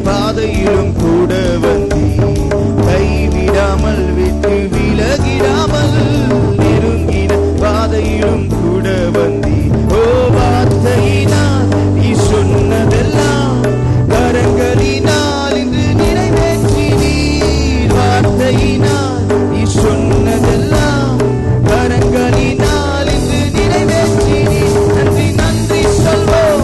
பாதையிலும் கூட வந்தி, கைவிடாமல் விட்டு விலகிடாமல் நெருங்கின பாதையிலும் கூட வந்தி. ஓ வார்த்தையினால் நீ சொன்னதெல்லாம் கரங்களினால் இன்று நிறைவேற்றினீர். வார்த்தையினால் நீ சொன்னதெல்லாம் கரங்களினால் இன்று நிறைவேற்றினீர். நன்றி நன்றி சொல்வோம்.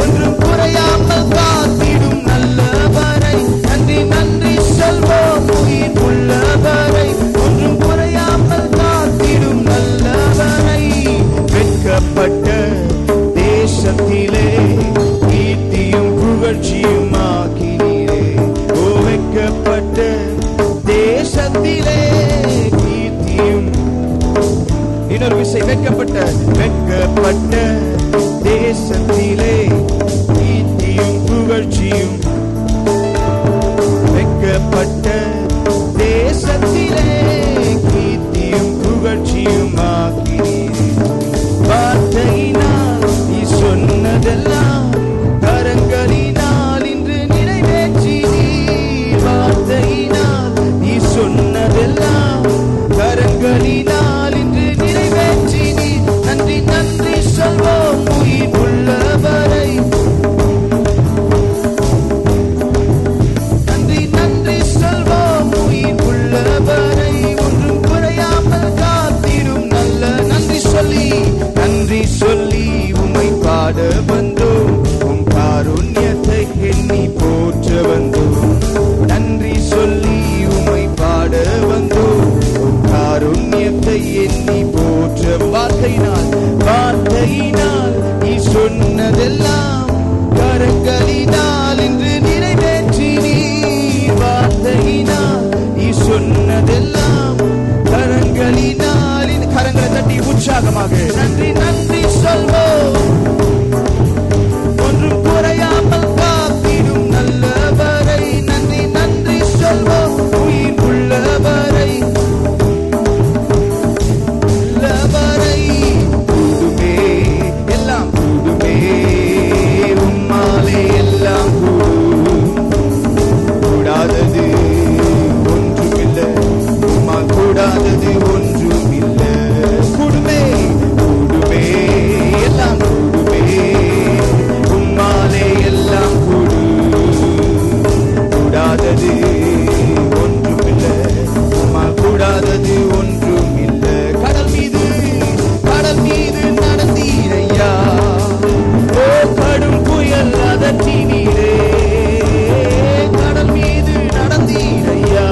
ஒன்றும் குறையாமல் காத்திடும் நல்லவரை நன்றி நன்றி சொல்வோம். உயிர் உள்ளவரை ஒன்றும் குறையாமல் காத்திடும் நல்லவரை. வெட்கப்பட்ட தேசத்திலே கீர்த்தியும் புகழ்ச்சியும் ஆக்கினீரே. ஓ வெட்கப்பட்ட தேசத்திலே கீர்த்தியும், இன்னொரு விசை, வெட்கப்பட்ட தேசத்திலே கீர்த்தியும் புகழ்ச்சியும், வெட்கப்பட்ட தேசத்திலே கீர்த்தியும் புகழ்ச்சியும் ஆக்கினீரே. வார்த்தையினால் நீ சொன்னதெல்லாம் கரங்களினால் இன்று நிறைவேற்றினீர். வார்த்தையினால் நீ சொன்னதெல்லாம் கரங்களினால் இன்று நிறைவேற்றினீர். நன்றி நன்றி சொல்வோம். உயிர் உள்ளவரை நன்றி நன்றி சொல்வோம். உயிர் உள்ளவரை ஒன்றும் குறையாமல் காத்திடும் நல்ல. நன்றி சொல்லி உம்மை பாட வந்தோம். உம் காருண்யத்தை எண்ணி போற்ற வந்தோம். நன்றி சொல்லி உம்மை பாட வந்தோம். உம் காருண்யத்தை எண்ணி போற்ற. வார்த்தையினால் நீ சொன்னதெல்லாம் கரங்களினால் இன்று நிறைவேற்றினீர். வார்த்தையினால் நீ சொன்னதெல்லாம் கரங்களினால். கரங்களை தட்டி உற்சாகமாக நன்றி நன்றி சொல்வோம். ஒன்றும் குறையாமல் காத்திடும் நல்லவரை நன்றி நன்றி சொல்வோம். உயிர் உள்ளவரை உள்ளவரை கூடுமே எல்லாம் கூடுமே. உம்மாலே எல்லாம் கூடாதது ஒன்றுமில்லை. உம்மால் கூடாதது ஒன்றுமில்லை. கூடுமே எல்லாம் கூடுமே. உம்மாலே எல்லாம் கூடாதது ஒன்றுமில்லை. உம்மால் கூடாதது ஒன்றுமில்லை. கடல் மீது நடந்தீரையா. ஓ கடும் புயல் அதற்றினீரே. கடல் மீது நடந்தீரையா.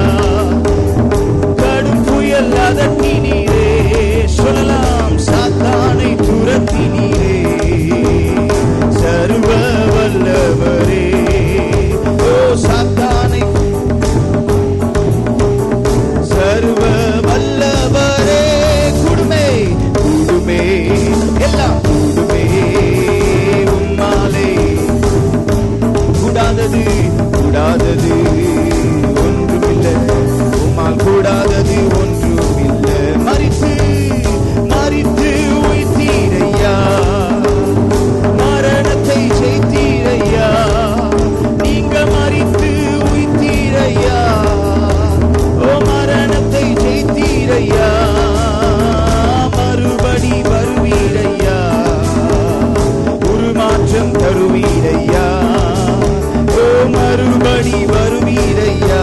கடும் புயல் அதற்றினீரே. சொல்லலாம், சாத்தானை துரத்தினீரே. சர்வ வல்லவரே. ஓ சாத்தானை சர்வ வல்லவரே. கூடுமே எல்லாம் கூடுமே. உம்மாலே கூடாதது ஒன்றுமில்லை. உம்மால் கூடாதது ஒன்றுமில்லை. மரித்து உயிர்த்தீரையா. மரணத்தை ஜெயித்தீரையா. நீங்க மரித்து உயிர்த்தீரையா. ஓ மரணத்தை ஜெயித்தீரையா. மறுபடி வருவீரையா. உருமாற்றம் தருவீரையா. ஓ மறுபடி வருவீரையா.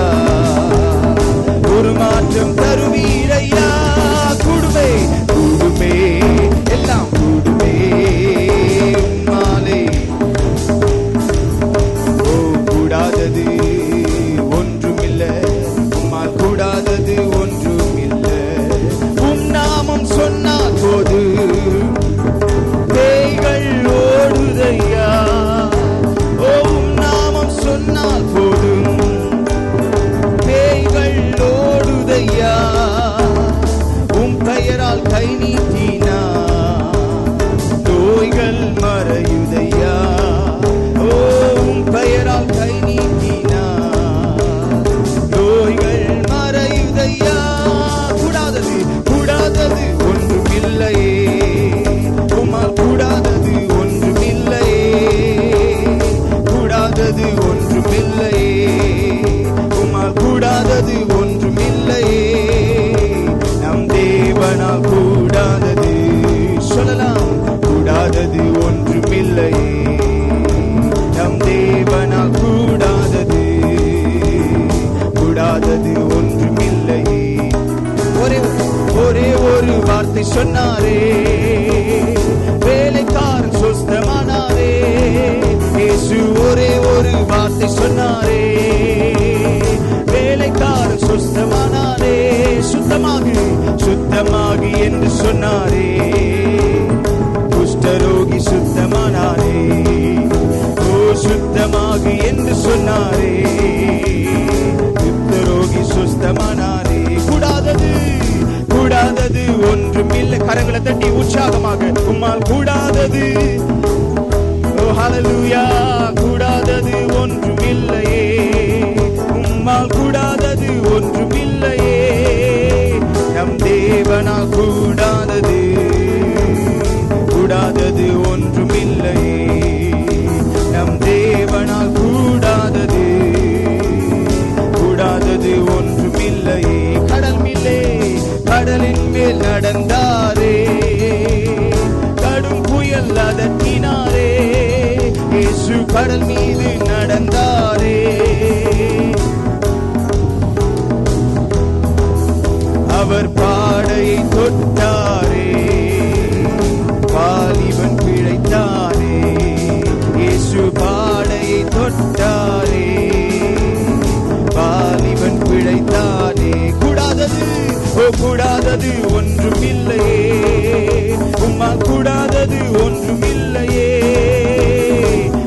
உருமாற்றம் தருவீரையா. வார்த்தை சொன்னாரே, வேலைக்காரன் சொஸ்தமானாரே. இயேசு ஒரே ஒரு வார்த்தை சொன்னாரே, வேலைக்காரன் சொஸ்தமானாரே. சுத்தமாகு சுத்தமாகு என்று சொன்னாரே, குஷ்டரோகி சுத்தமானாரே. ஓ சுத்தமாகு என்று சொன்னாரே, குஷ்டரோகி சுத்தமானாரே. கூடாதது கூடாதது ஒன்றுமில்லை. கரங்களை தட்டி உற்சாகமாக, உம்மால் கூடாதது, ஓ ஹல்லேலூயா, கூடாதது ஒன்றுமில்லையே, உம்மால் கூடாதது ஒன்றுமில்லையே. நம் தேவனால் கூடாதது கூடாதது ஒன்றுமில்லையே, நம் தேவனால் கூடாதது கூடாதது ஒன்றுமில்லையே. கடலின் மேல் நடந்தாரே, கடும் புயல் அதட்டினாரே. இயேசு கடல் மீது நடந்தாரே, அவர் பாடையை தொட்டாரே, வாலிபன் பிழைத்தாரே. இயேசு பாடையை தொட்டாரே, வாலிபன் பிழைத்தாரே. கூடாதது ஓ கூடாதது ஒன்றுமில்லையே, உம்மால் கூடாதது ஒன்றுமில்லையே,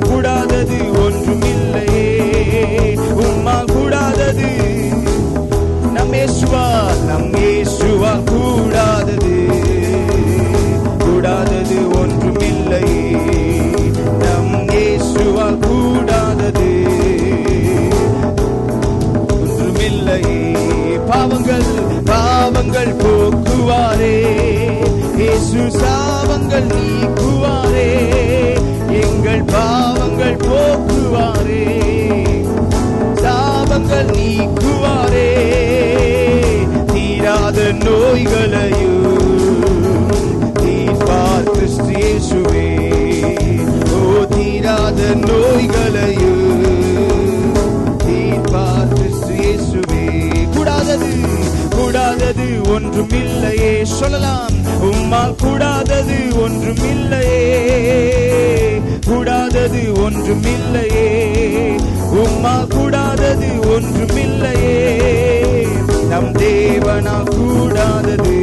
கூடாதது ஒன்றுமில்லையே, உம்மால் கூடாதது. நம் இயேசுவால் கூடாதது கூடாதது ஒன்றுமில்லையே, நம் இயேசுவால் கூடாதது ஒன்றுமில்லையே. பாவங்கள் போக்குவாரே, இயேசு சாபங்கள் நீக்குவாரே. எங்கள் பாவங்கள் போக்குவாரே, சாபங்கள் நீக்குவாரே. தீராத நோய்களையும் தீர்ப்பார் கிறிஸ்து இயேசுவே. ஓ தீராத நோய்களையும் தீர்ப்பார் கிறிஸ்து இயேசுவே. கூடாதது ஒன்றுமில்லையே. சொல்லலாம், உம்மால் கூடாதது ஒன்றுமில்லையே, கூடாதது ஒன்றுமில்லையே, உம்மால் கூடாதது ஒன்றுமில்லையே. நம் தேவனால் கூடாதது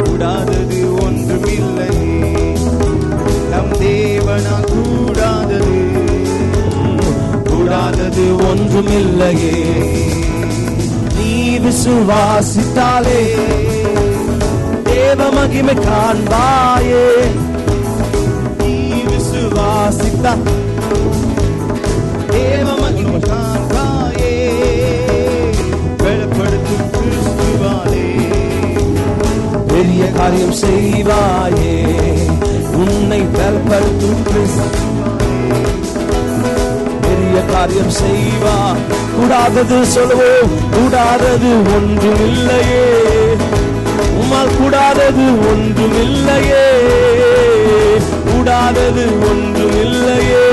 கூடாதது ஒன்றுமில்லையே, நம் தேவனால் கூடாதது கூடாதது ஒன்றுமில்லையே. நீ விசுவாசித்தாலே தேவ மகிமை காண்பாயே, நீ விசுவாசித்தா தேவ மகிமை காண்பாயே. வெளிப்படுத்தும் கிறிஸ்துவாலே பெரிய காரியம் செய்வாயே, உன்னை வெளிப்படுத்தும் கிறிஸ்துவாலே பெரிய காரியம் செய்வா. கூடாதது சொல்லுவோம், கூடாதது ஒன்றுமில்லையே, உம்மால் கூடாதது ஒன்றுமில்லையே, கூடாதது ஒன்றுமில்லையே,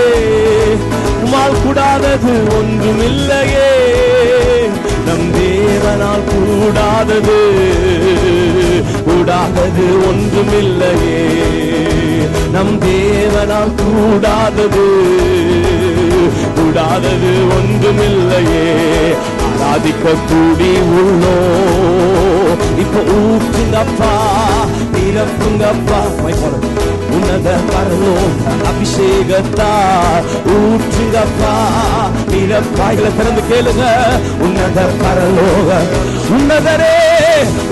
உம்மால் கூடாதது ஒன்றுமில்லையே. நம் தேவனால் கூடாதது கூடாதது ஒன்றுமில்லையே, நம் தேவனால் கூடாதது கூடாதது ஒன்றுமில்லையே. ஆராதிக்க கூடி உள்ளோ, இப்ப ஊற்றுங்கப்பா, நிரப்புங்கப்பா. உன்னத பரலோக அபிஷேகத்தால் ஊற்றுங்கப்பா, நிரப்பாய்களை திறந்து கேளுங்க. உன்னத பரலோக உன்னதரே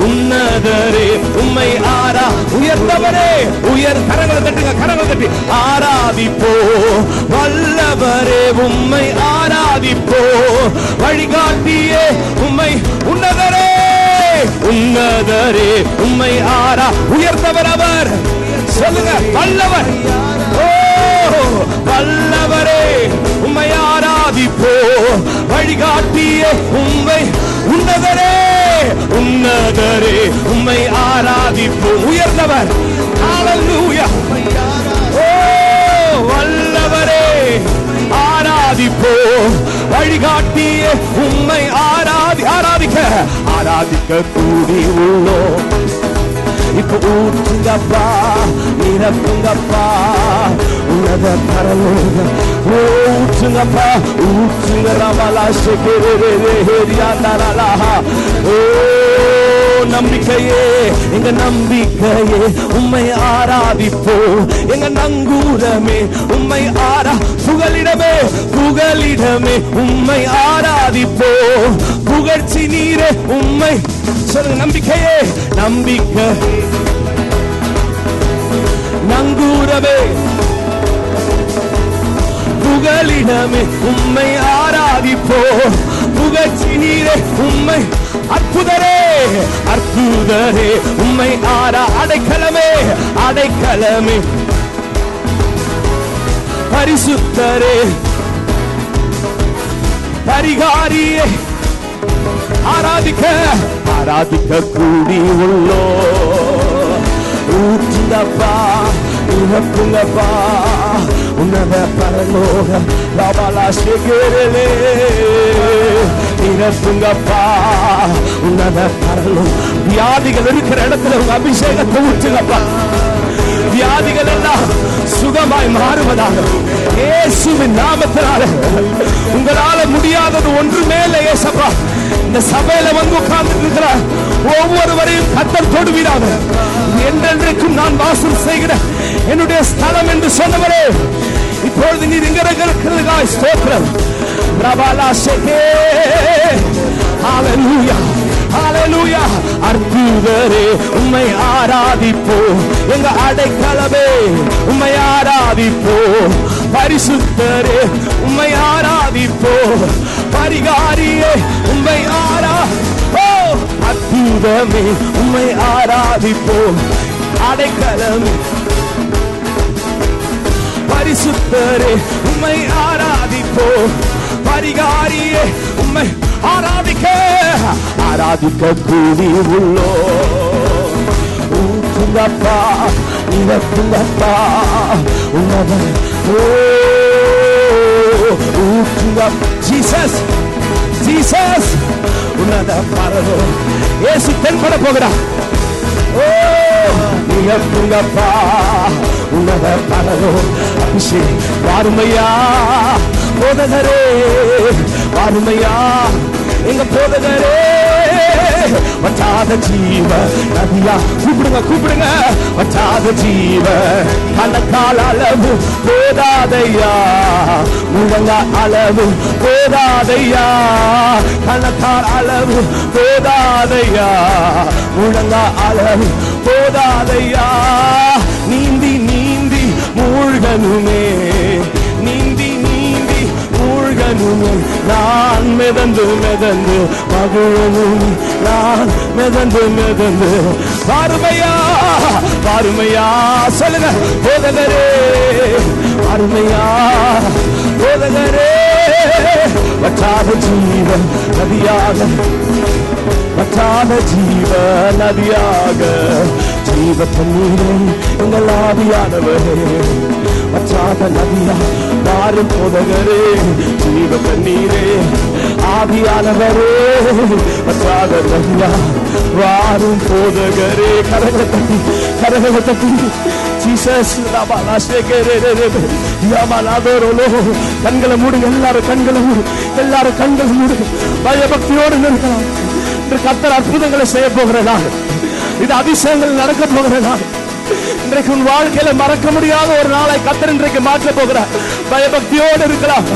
உன்னதரே உம்மை ஆரா உயர்ந்தவரே உயர். கரங்களை தட்டுங்க, கரங்களை தட்டி ஆராதிப்போ. வல்லவரே உம்மை ஆராதிப்போ, வழிகாட்டியே உம்மை. உன்னதரே உன்னதரே உம்மை ஆரா உயர்ந்தவர் அவர். சொல்லுங்க, வல்லவர். ஓ வல்லவரே உம்மை ஆராதிப்போ, வழிகாட்டியே உம்மை. உன்னதரே உன்னதரே உம்மை ஆராதிப்போ, உயர்ந்தவர். ஹல்லேலூயா. ஓ வல்லவரே ஆராதிப்போ, வழிகாட்டியே உம்மை ஆராதிக்க ஆராதிக்க கூடி உள்ளோ. இப்ப ஊற்றுங்கப்பா, நிரப்புங்கப்பா, உன்னத பரலோகம் ஊற்றுங்கப்பா, ஊற்றுங்க. ரமலா ஷெகேரேரியாண்டலா. ஓ நம்பிக்கையே, எங்க நம்பிக்கையே, உம்மை ஆராதிப்போ. எங்க நங்கூரமே, உம்மை புகலிடமே, புகலிடமே, உம்மை ஆராதிப்போ. புகழ்ச்சி நீரே, உம்மை சொல்லுங்க. நம்பிக்கையே, நம்பிக்கை, நங்கூரமே, புகலிடமே, உம்மை ஆராதிப்போ. புகழ்ச்சி நீரே, உம்மை அற்புதரே, அற்புதரே, உம்மை அடைக்கலமே, அடைக்கலமே, பரிசுத்தரே, பரிகாரியே, ஆராதிக்க ஆராதிக்க கூடி உள்ளோ. ஊற்றுங்கப்பா, இறப்புங்கப்பா, உன்னத பரலோக லபாலா ஷெகேரே. இறப்புங்கப்பா, உன்னத பரலோக. வியாதிகள் இருக்கிற இடத்துல உங்க அபிஷேகத்தை ஊற்றுங்கப்பா. வியாதிகள் எல்லாம் சுகமாய் மாறுவதாக இயேசுவின் நாமத்தினால. உங்களால முடியாதது ஒன்றுமே இல்லை இயேசப்பா. இந்த சபையில வந்து உட்கார்ந்து இருக்கிற ஒவ்வொருவரையும் கர்த்தர் தொடுவீராக. என்றென்றைக்கும் நான் வாசம் செய்கிற என்னுடைய ஸ்தலம் என்று சொன்னவரே, இப்பொழுது நீர் இங்க இருக்கிறதுக்காய் ஸ்தோத்திரம். பிரபாலா ஷெகே. ஹalleluya, ஹalleluya. அற்புதரே, உம்மை ஆராதிப்போ. எங்க அடைக்கலமே, உம்மை ஆராதிப்போ. பரிசுத்தரே, உம்மை ஆராதிப்போ. பரிகாரியே, உம்மை அற்புதமே, உம்மை ஆராதிப்போ. அடைக்கலமே, பரிசுத்தரே, உம்மை ஆராதிப்போ. பரிகாரியே, உம்மை ஆராதிக்க ஆராதிக்க கூடி உள்ளோ. ஊற்றுங்கப்பா, இறப்புங்கப்பா, உன்னத ஊற்றுங்க. ஜீசஸ், ஜீசஸ், உன்னத பரலோகம். இயேசு தென்பட போகிறார். ஓ இறப்புங்கப்பா, உன்னத பரலோகம். அபிஷேகம் வாருமையா, போதகரே வாருமையா, எங்க போதகரே. வற்றாத ஜீவ நதியா, கூப்பிடுங்க கூப்பிடுங்க. வற்றாத ஜீவ கணக்கால் அளவு போதாதையா, முழங்க அளவு போதாதையா, கணக்கால் அளவு போதாதையா, முழங்க அளவு போதாதையா. நீந்தி நீந்தி மூழ்கனுமே, நீந்தி நீந்தி மூழ்கனுமே. நான் மிதந்து மிதந்து மகிழனும், நான் மிதந்து மிதந்து. வாருமையா, வாருமையா, சொல்லுங்க போதகரே. வாருமையா, போதகரே. வற்றாத ஜீவன் நதியாக, வற்றாத ஜீவ நதியாக, ஜீவ தண்ணீரே எங்கள் ஆவியானவரே. வற்றாத நதியா வாரும் போதகரே, ஜீவ தண்ணீரே ஆவியானவரே. வற்றாத நதியா வாரும் போதகரே. கரங்களை தட்டி, கரங்களை தட்டி. ஜீசஸ் லபாலா ஷெகேரே. கண்களை மூடுங்க, எல்லாரும் கண்களை மூடு, எல்லாரும் கண்களை மூடுங்க. பயபக்தியோடு நிற்கலாம். கர்த்தர் அற்புதங்களை செய்ய போகிற நாள் இது. அதிசயங்கள் நடக்க போகிற நாள். இன்றைக்கு உன் வாழ்க்கையில மறக்க முடியாத ஒரு நாளை கர்த்தர் இன்றைக்கு மாற்ற போகிறார். பயபக்தியோடு இருக்கலாம்,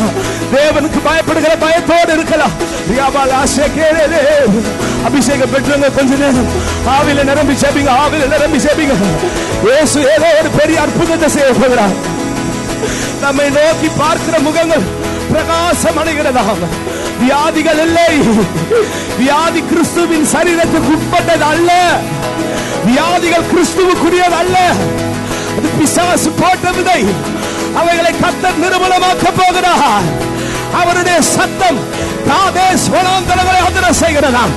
தேவனுக்கு பயப்படுகிற பயத்தோடு இருக்கலாம். அபிஷேகம் பெற்றவங்க கொஞ்ச நேரம் ஆவில நிரம்பி சேபிங்க, ஆவில நிரம்பி சேபிங்க. இயேசு ஏதோ ஒரு பெரிய அற்புதத்தை செய்ய போகிறார். நம்மை நோக்கி பார்க்கிற முகங்கள் பிரகாசம் அடைகிறதாம். வியாதிகள் இல்லை, வியாதி கிறிஸ்துவின் சரீரத்துக்கு உட்பட்டது அல்ல. வியாதிகள் கிறிஸ்துவுக்குரியது அல்ல, அது பிசாசு போட்ட விதை. அவைகளை கர்த்தர் நிர்மூலமாக்க போகிறார். அவருடைய சத்தம் காதேஸ் வனாந்தரங்களை அதிர செய்கிறதாம்.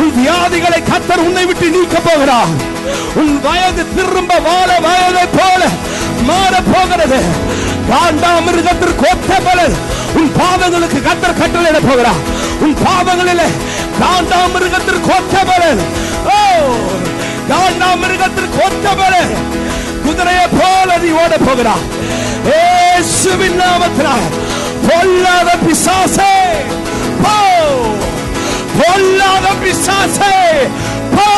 உன் வியாதிகளை கர்த்தர் உன்னை விட்டு நீக்க போகிறார். உன் வயது திரும்ப வாழ வயதை போல மாற போகிறது. காண்டாமிருகத்திற்கு ஒத்த பலன் உன் பாவங்களுக்கு கர்த்தர் கட்டளையிட போகிறார். உன் பாவங்களிலே காண்டாமிருகத்திற்கு ஒத்த பலன். ஓ மிருகத்திற்கு ஒத்தவரே குதிரையை போல நீ ஓட போகிறார். இயேசுவின் நாமத்தினால் பொல்லாத பிசாசே போ, பொல்லாத பிசாசே போ.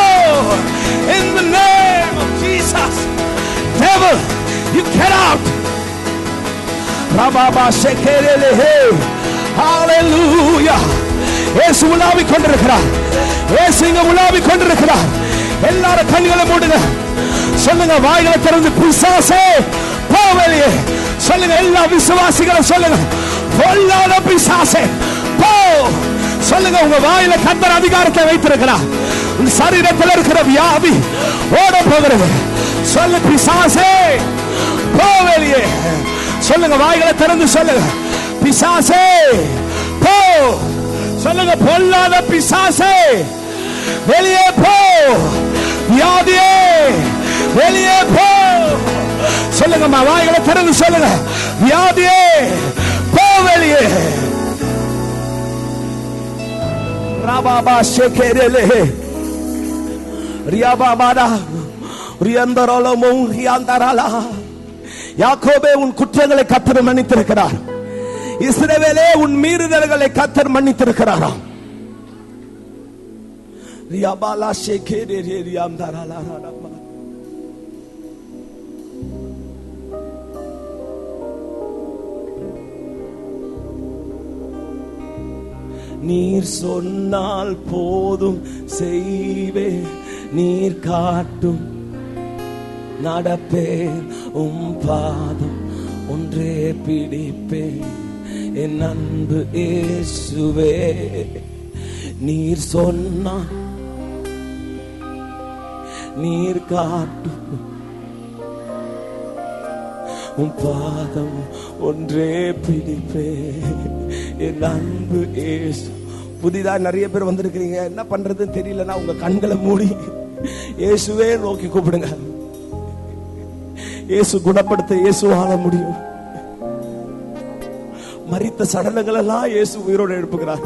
In the name of Jesus, devil, you get out. Rababa shekerelehe, hallelujah. இயேசு உலாவிக் கொண்டிருக்கிறார். இயேசு இங்க உலாவிக் கொண்டிருக்கிறார். எல்லாரும் கண்களை மூடுங்க. சொல்லுங்க, வாய்களை திறந்து பிசாசே போ வெளியே சொல்லுங்க. எல்லா விசுவாசிகளும் சொல்லுங்க, பொல்லாத பிசாசே போ சொல்லுங்க. உங்க வாயில கர்த்தர் அதிகாரத்தை வைத்திருக்கிறார். உங்க சரீரத்தில் இருக்கிற வியாதி ஓட போகிறது. சொல்லு, பிசாசே போ வெளியே சொல்லுங்க. வாய்களை திறந்து சொல்லுங்க, பிசாசே போ சொல்லுங்க. பொல்லாத பிசாசே வெளியே போ, வியாதியே வெளியே போ சொல்லுங்க. வாய்களை திறந்து சொல்லுங்க, வியாதியே போ வெளியே. ராபாபா ஷேகேரேலே ரியாபாபாடா ரியந்தரலமு ரியாந்தரலா. யாக்கோபே, உன் குற்றங்களை கர்த்தர் மன்னித்திருக்கிறார். இஸ்ரவேலே, உன் மீறுதல்களை கர்த்தர் மன்னித்திருக்கிறாராம். ரியாபாலா ஷேகேரே ரியாந்தரலா. நீர் சொன்னால் போதும் செய்வே, நீர் காட்டும் நடப்பேன், பாதம் ஒன்றே பிடிப்பேன், என் அன்பு இயேசுவே. நீர் சொன்னால் நீர் காட்டும் பாதம் ஒன்றே பிடிப்பேன், என் அன்பு இயேசு. புதிதா நிறைய பேர் வந்திருக்கிறீங்க, என்ன பண்றதுன்னு தெரியலன்னா உங்க கண்களை மூடி இயேசுவே நோக்கி கூப்பிடுங்க. இயேசு குணப்படுத்த இயேசுவால முடியும். மரித்த சடலங்கள் எல்லாம் இயேசு உயிரோடு எழுப்புகிறார்.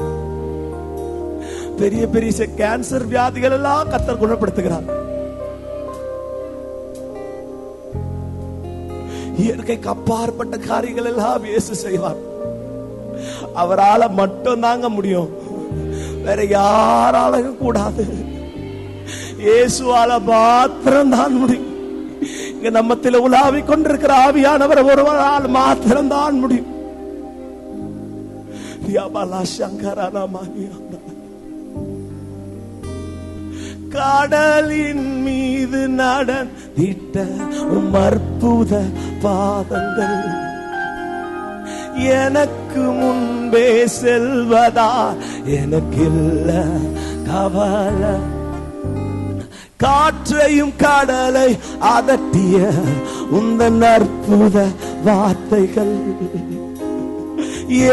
பெரிய பெரிய கேன்சர் வியாதிகள் எல்லாம் கர்த்தர் குணப்படுத்துகிறார். இயற்கைக்கு அப்பாற்பட்ட காரியங்கள் எல்லாம் இயேசு செய்வார். அவரால மட்டும் தாங்க முடியும், வேற யாராலும் கூடாது. இயேசுவால மாத்திரம் தான் முடியும். இங்க நம்மத்தில் உலாவிக் கொண்டிருக்கிற ஆவியானவர் ஒருவரால் மாத்திரம் தான் முடியும். கடலின் மீது நடந்திட்ட அற்புத பாதங்கள் எனக்கு முன்பே செல்வதா எனக்கு இல்ல கவலை. காற்றையும் கடலை அதட்டிய உந்தன் அற்புத வார்த்தைகள்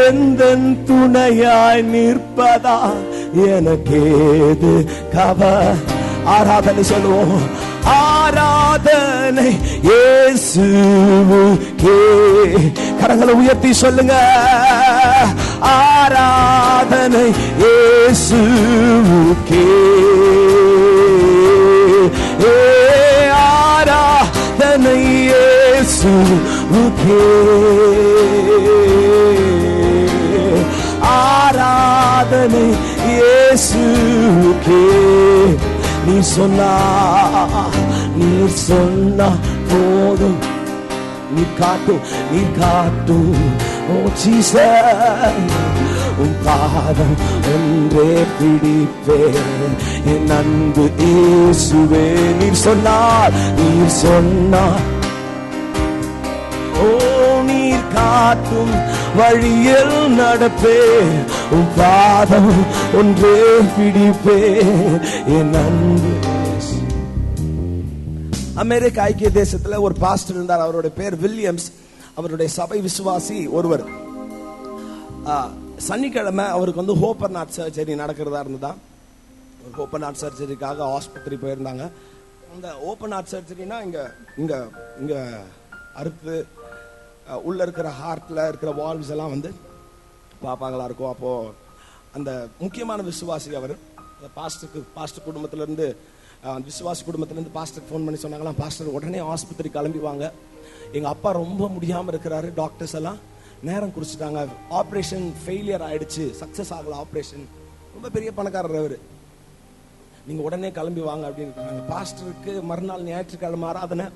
எந்த துணையாய் நிற்பதா எனக்கேது கவலை. ஆராதனை சொல்லுவோம், ஆராதனை இயேசுவுக்கே. கரங்களை உயர்த்தி சொல்லுங்க, ஆராதனை இயேசுவுக்கே. ஆராதனை இயேசுவுக்கே. ஆராதனை இயேசுவுக்கே. நீ சொன்னா போதும், நீ காட்டும் ஓ ஜீசஸ். உன் பாதம் ஒன்றே பிடிப்பேன், என் அன்பு இயேசுவே. நீர் சொன்னார் ஓ நீர் காட்டும் வழியில் நடப்பே, உன் பாதம் ஒன்றே பிடிப்பே, என் அன்பு. அமெரிக்க ஐக்கிய தேசத்துல ஒரு பாஸ்டர் இருந்தார். அவருடைய பேர் வில்லியம்ஸ். அவருடைய சபை விசுவாசி ஒருவர். சனிக்கிழமை அவருக்கு ஓப்பன் ஹார்ட் சர்ஜரி நடக்கிறதா இருந்ததா. ஓப்பன் ஹார்ட் சர்ஜரிக்காக ஆஸ்பத்திரி போயிருந்தாங்க. அந்த ஓப்பன் ஹார்ட் சர்ஜரினா இங்க இங்க இங்க அறுத்து உள்ள இருக்கிற ஹார்ட்ல இருக்கிற வால்வ்ஸ் எல்லாம் பாப்பாங்களா இருக்கும். அப்போ அந்த முக்கியமான விசுவாசி அவர் பாஸ்டர் குடும்பத்திலிருந்து விசுவாசி குடும்பத்திலேருந்து பாஸ்டர் ஃபோன் பண்ணி சொன்னாங்களாம், பாஸ்டர் உடனே ஆஸ்பத்திரி கிளம்பி வாங்க, எங்கள் அப்பா ரொம்ப முடியாமல் இருக்கிறாரு, டாக்டர்ஸ் எல்லாம் நேரம் குறிச்சிட்டாங்க, ஆப்ரேஷன் ஃபெயிலியர் ஆயிடுச்சு, சக்ஸஸ் ஆகல ஆப்ரேஷன், ரொம்ப பெரிய பணக்காரர் அவர், நீங்கள் உடனே கிளம்பி வாங்க அப்படின்னு. பாஸ்டருக்கு மறுநாள் ஞாயிற்றுக்கிழமை ஆராதனை,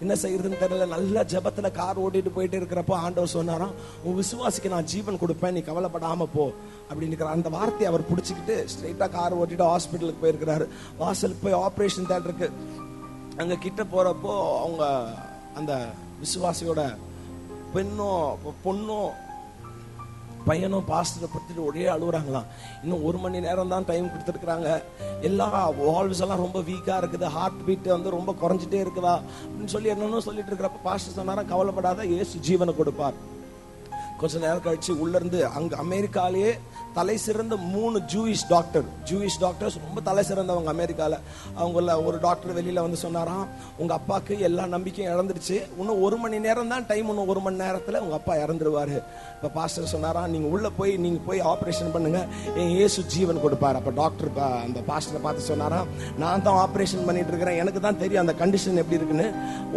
என்ன செய்யறதுன்னு தெரியல, நல்ல ஜபத்தில் கார் ஓட்டிட்டு போயிட்டு இருக்கிறப்போ ஆண்டவர் சொன்னாராம், உன் விசுவாசிக்கு நான் ஜீவன் கொடுப்பேன், நீ கவலைப்படாம போ அப்படின்னு. அந்த வார்த்தையை அவர் பிடிச்சிக்கிட்டு ஸ்ட்ரெயிட்டாக கார் ஓட்டிட்டு ஹாஸ்பிட்டலுக்கு போயிருக்கிறாரு. வாசலுக்கு போய் ஆப்ரேஷன் தேட்டருக்கு அங்கே கிட்ட போகிறப்போ அவங்க அந்த விசுவாசியோட பொண்ணும் பையனும் பாஸ்டரை படுத்துட்டு ஒரே அழுகுறாங்களாம். இன்னும் 1 மணி நேரம் தான் டைம் கொடுத்துருக்குறாங்க, எல்லா வால்வ்ஸ் எல்லாம் ரொம்ப வீக்காக இருக்குது, ஹார்ட் பீட் வந்து ரொம்ப குறைஞ்சிட்டே இருக்குதா அப்படின்னு சொல்லி என்னன்னு சொல்லிட்டு இருக்கிறப்ப பாஸ்டர் சொன்னாரா, கவலைப்படாத, இயேசு ஜீவனை கொடுப்பார். கொஞ்ச நேரம் கழிச்சு உள்ள இருந்து அங்க அமெரிக்காலேயே தலை சிறந்த 3 ஜூயிஷ் டாக்டர்ஸ் ரொம்ப தலை சிறந்தவங்க அமெரிக்கால. அவங்கள ஒரு டாக்டர் வெளியில வந்து சொன்னாராம், உங்க அப்பாக்கு எல்லா நம்பிக்கையும் இழந்துருச்சு, இன்னும் 1 மணி நேரம் தான் டைம், இன்னும் 1 மணி நேரத்துல உங்க அப்பா இறந்துருவாரு. இப்ப பாஸ்டர் சொன்னாராம், நீங்க உள்ள போய் நீங்க போய் ஆபரேஷன் பண்ணுங்க, என் இயேசு ஜீவன் கொடுப்பாரு. அப்ப டாக்டர் அந்த பாஸ்டரை பார்த்து சொன்னாராம், நான் தான் ஆபரேஷன் பண்ணிட்டு இருக்கிறேன், எனக்கு தான் தெரியும் அந்த கண்டிஷன் எப்படி இருக்குன்னு,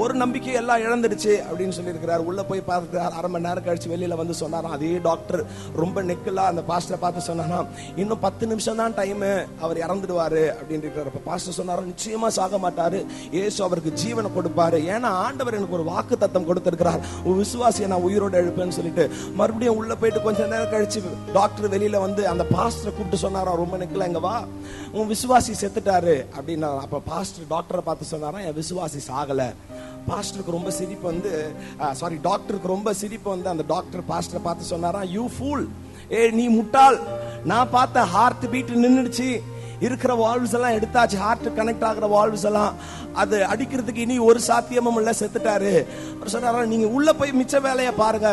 ஒரு நம்பிக்கை எல்லாம் இழந்துடுச்சு அப்படின்னு சொல்லி இருக்கிறார். உள்ள போய் பார்த்துக்கிறார். 1/2 மணி நேரம் கழிச்சு வெளியில வந்து சொன்னாராம், அதே டாக்டர் ரொம்ப நெக்கலா அந்த பாஸ்டரை பார்த்து சொன்னானா, இன்னும் 10 நிமிஷம் தான் டைம், அவர் இறந்துடுவாரு அப்படின்னு இருக்கிறார். பாஸ்டர் சொன்னாரு, நிச்சயமா சாக மாட்டாரு, இயேசு அவருக்கு ஜீவனை கொடுப்பாரு, ஏன்னா ஆண்டவர் எனக்கு ஒரு வாக்கு தத்தம் கொடுத்திருக்கிறார், உன் விசுவாசியை நான் உயிரோட எழுப்பேன்னு சொல்லிட்டு. மறுபடியும் உள்ள போயிட்டு கொஞ்ச நேரம் கழிச்சு டாக்டர் வெளியில வந்து அந்த பாஸ்டரை கூப்பிட்டு சொன்னாராம், ரொம்ப நெக்கலா, இங்க வா, உன் விசுவாசி செத்துட்டாரு அப்படின்னா. அப்ப பாஸ்டர் டாக்டரை பார்த்து சொன்னாராம், என் விசுவாசி சாகல. பாஸ்டருக்கு ரொம்ப சிரிப்பு வந்து டாக்டருக்கு ரொம்ப சிரிப்பு வந்து அந்த டாக்டர் பாஸ்டரை பார்த்து சொன்னாராம், யூ ஃபூல், நீ முட்டாள், நான் பார்த்த ஹார்ட் பீட் நின்னுடுச்சு, இருக்கிற வால்வ்ஸ் எல்லாம் எடுத்தாச்சு, ஹார்ட் கனெக்ட் ஆகிற வால்வ்ஸ் எல்லாம் அது அடிக்கிறதுக்கு இனி ஒரு சாத்தியமும் இல்ல, செத்துட்டாரு. சொன்னாரா, நீங்க உள்ள போய் மிச்ச வேலையை பாருங்க.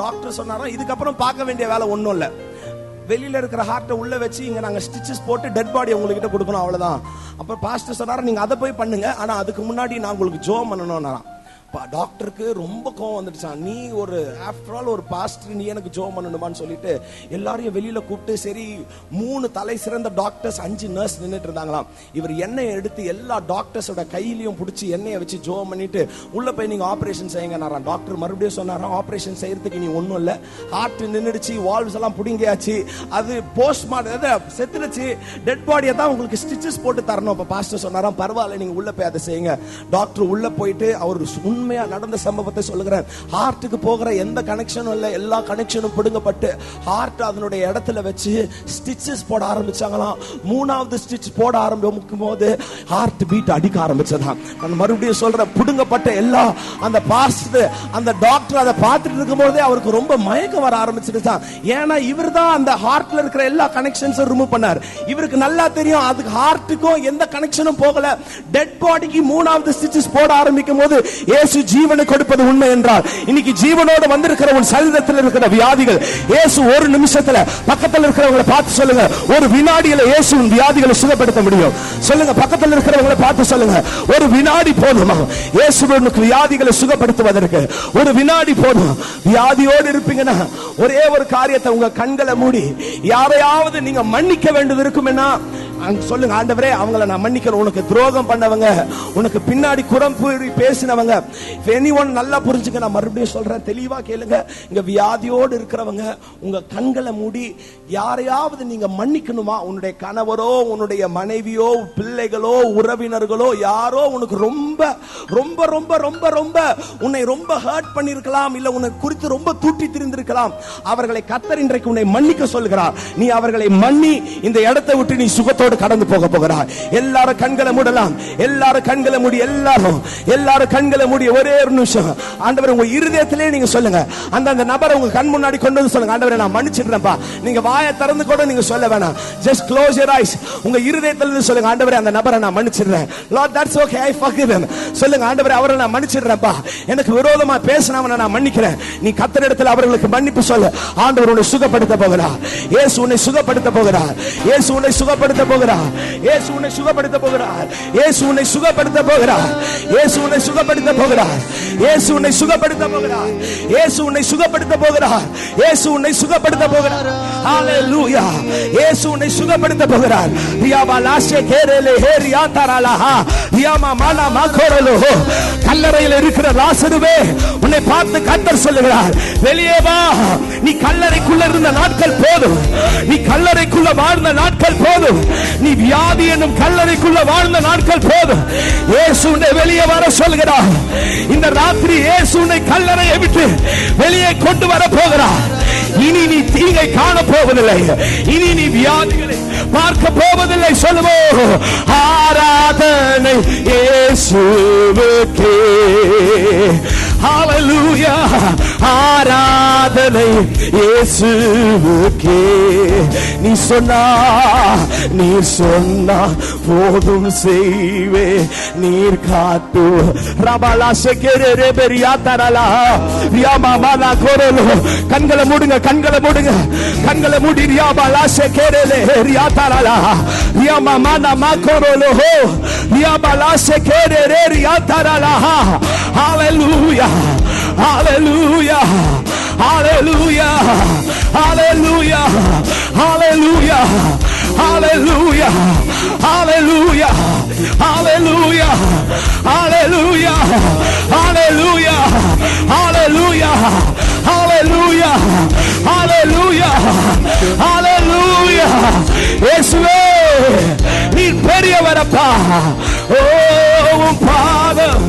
டாக்டர் சொன்னாரா, இதுக்கப்புறம் பார்க்க வேண்டிய வேலை ஒன்றும் இல்லை, வெளியில இருக்கிற ஹார்ட்டை உள்ள வச்சு இங்க நாங்க ஸ்டிச்சஸ் போட்டு டெட் பாடி உங்ககிட்ட கொடுக்கணும், அவ்வளவுதான். அப்ப பாஸ்டர் சொன்னாரா, நீங்க அதை போய் பண்ணுங்க, ஆனா அதுக்கு முன்னாடி நான் உங்களுக்கு ஜெபம் பண்ணணும்னா. டாக்டருக்கு ரொம்ப கோவம் வந்துடுச்சான், நீ ஒரு ஆஃப்டர் ஆல் ஒரு பாஸ்டர், நீ எனக்கு ஜெபம் பண்ணணுமான்னு சொல்லிட்டு எல்லாரையும் வெளியில கூப்பிட்டு, சரி 3 தலை சிறந்த டாக்டர்ஸ் 5 நர்ஸ் நின்றுட்டு இருந்தாங்களாம். இவர் எண்ணெயை எடுத்து எல்லா டாக்டர்ஸோட கையிலையும் பிடிச்சி எண்ணெயை வச்சு ஜெபம் பண்ணிட்டு உள்ள போய் நீங்க ஆபரேஷன் செய்யுங்க. டாக்டர் மறுபடியும் சொன்னாராம், ஆபரேஷன் செய்யறதுக்கு நீ ஒன்றும் இல்லை, ஹார்ட் நின்றுடுச்சு, வால்வ்ஸ் எல்லாம் புடிங்கியாச்சு, அது போஸ்ட்மார்ட்டம் செத்துடுச்சு, டெட் பாடியை தான் உங்களுக்கு ஸ்டிச்சஸ் போட்டு தரணும். அப்ப பாஸ்டர் சொன்னாராம், பரவாயில்ல, நீங்க உள்ள போய் அதை செய்யுங்க. டாக்டர் உள்ள போயிட்டு அவர் உண்மையா நடந்த சம்பவத்தை சொல்லுகிறேன். ஹார்ட்டுக்கு போகிற எந்த கனெக்ஷனும் இல்ல, எல்லா கனெக்ஷனும் பிடுங்கப்பட்டு ஹார்ட் அதனுடைய இடத்துல வச்சு ஸ்டிச்சஸ் போட ஆரம்பிச்சாங்களாம். 3வது ஸ்டிச் போட ஆரம்பிக்கும் போது ஹார்ட் பீட் அடிக்க ஆரம்பிச்சதான். நான் மறுபடியும் சொல்றேன், பிடுங்கப்பட்ட எல்லா அந்த பாஸ்டர் அந்த டாக்டர் அதை பார்த்துட்டு இருக்கும் போதே அவருக்கு ரொம்ப மயக்கம் வர ஆரம்பிச்சிருச்சான். ஏன்னா இவர் தான் அந்த ஹார்ட்ல இருக்கிற எல்லா கனெக்ஷன்ஸும் ரிமூவ் பண்ணார். இவருக்கு நல்லா தெரியும் அதுக்கு ஹார்ட்டுக்கும் எந்த கனெக்ஷனும் போகல. டெட் பாடிக்கு 3வது ஸ்டிச்சஸ் போட ஆரம்பிக்கும் போது இயேசு ஜீவனை கொடுப்பது உண்மை என்றால், இன்னைக்கு ஜீவனோடு வந்திருக்கிற உன் சரீரத்தில் இருக்கிற வியாதிகள் இயேசு ஒரு நிமிஷத்துல பக்கத்தில் இருக்கிறவங்களை பார்த்து சொல்லுங்க, ஒரு வினாடியில இயேசுவின் வியாதிகளை சுகப்படுத்த முடியும். சொல்லுங்க, பக்கத்தில் இருக்கிறவங்களை பார்த்து சொல்லுங்க, ஒரு வினாடி போதுமா இயேசுவின் வியாதிகளை சுகப்படுத்துவதற்கு? ஒரு வினாடி போதும். வியாதியோடு இருப்பீங்கன்னா ஒரே ஒரு காரியத்தை, உங்க கண்களை மூடி யாரையாவது நீங்க மன்னிக்க வேண்டியது இருக்கும்னா சொல்லுங்க, ஆண்டவரே அவங்கள நான் மன்னிக்கிறேன், உனக்கு துரோகம் பண்ணவங்க, உனக்கு பின்னாடி குரம்பு பேசினவங்க. anyone நல்லா புரிஞ்சுக்க, நான் மறுபடியும் சொல்றேன், தெளிவா கேளுங்க. இங்க வியாதியோடு இருக்கிறவங்க உங்க கண்களை மூடி யாரையாவது நீங்க மன்னிக்கணுமா? உன்னுடைய கணவரோ, உன்னுடைய மனைவியோ, பிள்ளைகளோ, உறவினர்களோ, யாரோ உனக்கு ரொம்ப ரொம்ப ரொம்ப ரொம்ப ரொம்ப உன்னை ரொம்ப ஹர்ட் பண்ணிருக்கலாம், இல்ல உன்னை குறித்து ரொம்ப தூட்டி திரிந்திருக்கலாம். அவர்களை கர்த்தர் இன்றைக்கு உன்னை மன்னிக்க சொல்கிறார். நீ அவர்களை மன்னி இந்த இடத்தை விட்டு நீ சுகத்தோடு கடந்து போக போகிறாய். எல்லாரும் கண்களை மூடலாம், எல்லாரும் கண்களை மூடி, எல்லாரும் கண்களை மூடி ஒரே ஒரு நிமிஷம். ஆண்டவரே, உங்க இருதயத்திலே நீங்க சொல்லுங்க, அந்த நபரை உங்க கண் முன்னாடி கொண்டு வந்து சொல்லுங்க, ஆண்டவரே நான் மன்னிச்சிடுறேன்ப்பா. நீங்க வாயை திறந்து கூட நீங்க சொல்ல வேணாம், just close your eyes. உங்க இருதயத்திலிருந்து சொல்லுங்க, ஆண்டவரே அந்த நபரை நான் மன்னிச்சிடுறேன். Lord, that's okay, I forgive him. சொல்லுங்க, ஆண்டவரே அவரை நான் மன்னிச்சிடுறேன்ப்பா, எனக்கு விரோதமா பேசினவனை நான் மன்னிக்கிறேன். நீ கர்த்தரிடத்தில் அவர்களுக்கு மன்னிப்பு சொல்லு. ஆண்டவர் உன்னை சுகப்படுத்த போகிறார். இயேசு உன்னை சுகப்படுத்த போகிறார். இயேசு உன்னை சுகப்படுத்த போகிறார். போகிறார். இயேசு உன்னை சுகப்படுத்த போகிறார். இயேசு உன்னை சுகப்படுத்த போகிறார். இயேசு உன்னை சுகப்படுத்த போகிறார். இயேசு உன்னை சுகப்படுத்த போகிறார். இயேசு உன்னை சுகப்படுத்த போகிறார். இயேசு உன்னை சுகப்படுத்த போகிறார். ஹalleluya. இயேசு உன்னை சுகப்படுத்த போகிறார். ரியாபாலாஷே கேரலே ஹேரியா தரலஹா ரியாமா மானா மாகோரலோ. கல்லறையில் இருக்கிற லாசருவே, உன்னை பார்த்து கர்த்தர் சொல்லுகிறார், வெளியே வா. நீ கல்லறைக்குள்ள இருந்த நாட்கள் போதும். நீ கல்லறைக்குள்ள வாழ்ந்த நாட்கள் போதும். நீ வியாதி என்னும் கல்லறைக்குள்ள வாழ்ந்த நாட்கள் போதும். இயேசு உன்னை வெளியே வர சொல்கிறார். இந்த ராத்திரி இயேசு உன்னை கல்லறையை விட்டு வெளியே கொண்டு வர போகிறார். இனி நீ தீங்கை காண போவதில்லை. இனி நீ வியாதிகளை பார்க்க போவதில்லை. சொல்லுவோம், ஆராதனை இயேசுவுக்கே. ஹalleluya. ஆராதனை இயேசுவுக்கே. நீ சொன்னா போதும் செய்வே. நீர் காட்டு ரபாலாஷே கேரே பெரியா தரலா ரியாமா மானா கோரலோ. கண்களை மூடுங்க, கண்களை மூடுங்க, கண்களை மூடி. ரியாபாலாஷே கேரே ரியா தரலா ரியாமா மானா மாகோரலோ ரியாபாலாஷே கேரே ரியா தரலா. ஹalleluya. Hallelujah, hallelujah, hallelujah, hallelujah, hallelujah, hallelujah, hallelujah, hallelujah, hallelujah, hallelujah, hallelujah, hallelujah, hallelujah. இயேசுவே, நீ பெரியவரப்பா. ஓ, உன் பாதம்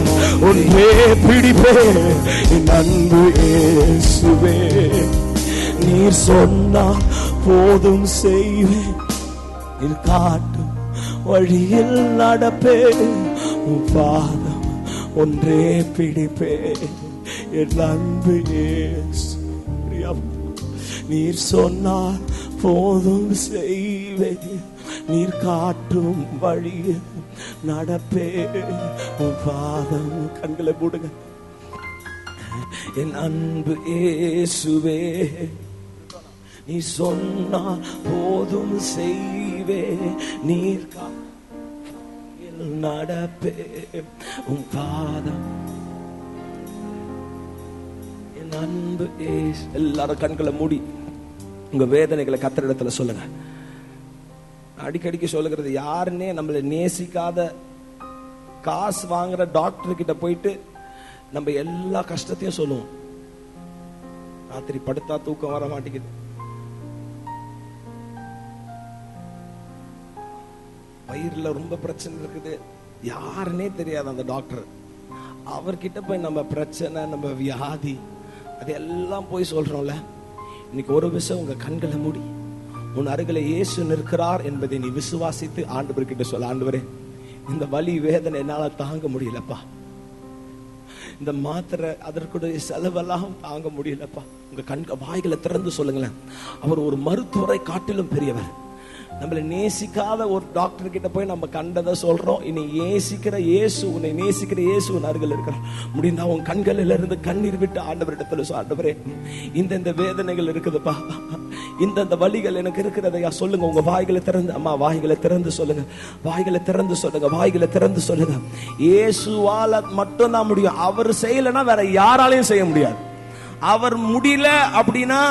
ஒன்றே பிடிப்பே. என் அன்பு இயேசுவே, நீர் சொன்னா போதும் செய்வேன். நீர் காட்டும் வழியில் நடப்பே. உன் பாதம் ஒன்றே பிடிப்பே. என் அன்பு இயேசு, நீர் சொன்னார் போதும் செய்வேன். நீர் காட்டும் வழியில் நடப்பே. உன் பாதம். கண்களை மூடுங்க. என் அன்பு இயேசுவே, நீ சொன்னா போதும் செய்வே. நீர் காட்டில் நடப்பே. உன் பாதம். என் அன்பு இயேசு. எல்லாரும் கண்களை மூடி உங்க வேதனைகளை கர்த்தரிடத்துல சொல்லுங்க. அடிக்கடிக்கு சொல்லுகிறது, யாருன்னே நம்மளை நேசிக்காத காசு வாங்குற டாக்டர் கிட்ட போயிட்டு நம்ம எல்லா கஷ்டத்தையும் சொல்லுவோம். ராத்திரி படுத்தா தூக்கம் வர மாட்டேங்குது, வயிறுல ரொம்ப பிரச்சனை இருக்குது, யாருன்னே தெரியாது அந்த டாக்டர். அவர்கிட்ட போய் நம்ம பிரச்சனை, நம்ம வியாதி, அதெல்லாம் போய் சொல்றோம்ல. இன்னைக்கு ஒரு விஷயம், உங்க கண்களை மூடி உன் அருகில இயேசு நிற்கிறார் என்பதை நீ விசுவாசித்து ஆண்டவர்கிட்ட சொல்ல, ஆண்டவரே இந்த வலி வேதனை என்னால தாங்க முடியலப்பா, இந்த மாத்திரை அதற்குடைய செலவெல்லாம் தாங்க முடியலப்பா. உங்க வாய்களை திறந்து சொல்லுங்களேன். அவர் ஒரு மருத்துவரை காட்டிலும் பெரியவர். நம்மளை நேசிக்காத ஒரு டாக்டர் கிட்ட போய் நம்ம கண்டதை சொல்றோம். இனி நேசிக்கிற இயேசு, உன்னை நேசிக்கிற இயேசு உன் அருகில் இருக்கிறார். முடிந்தா உன் கண்களில் இருந்து கண்ணீர் விட்டு ஆண்டவரிடத்துல ஆண்டவரே இந்த வேதனைகள் இருக்குதுப்பா, இந்த வலிகள் எனக்கு இருக்கிறதையா சொல்லுங்க. உங்க வாய்களை திறந்து, அம்மா வாய்களை திறந்து சொல்லுங்க, வாய்களை திறந்து சொல்லுங்க, வாய்களை திறந்து சொல்லுங்க. இயேசுவால மட்டும்தான் முடியும். அவர் செய்யலைன்னா வேற யாராலையும் செய்ய முடியாது. அவர் முடியல அப்படின்னா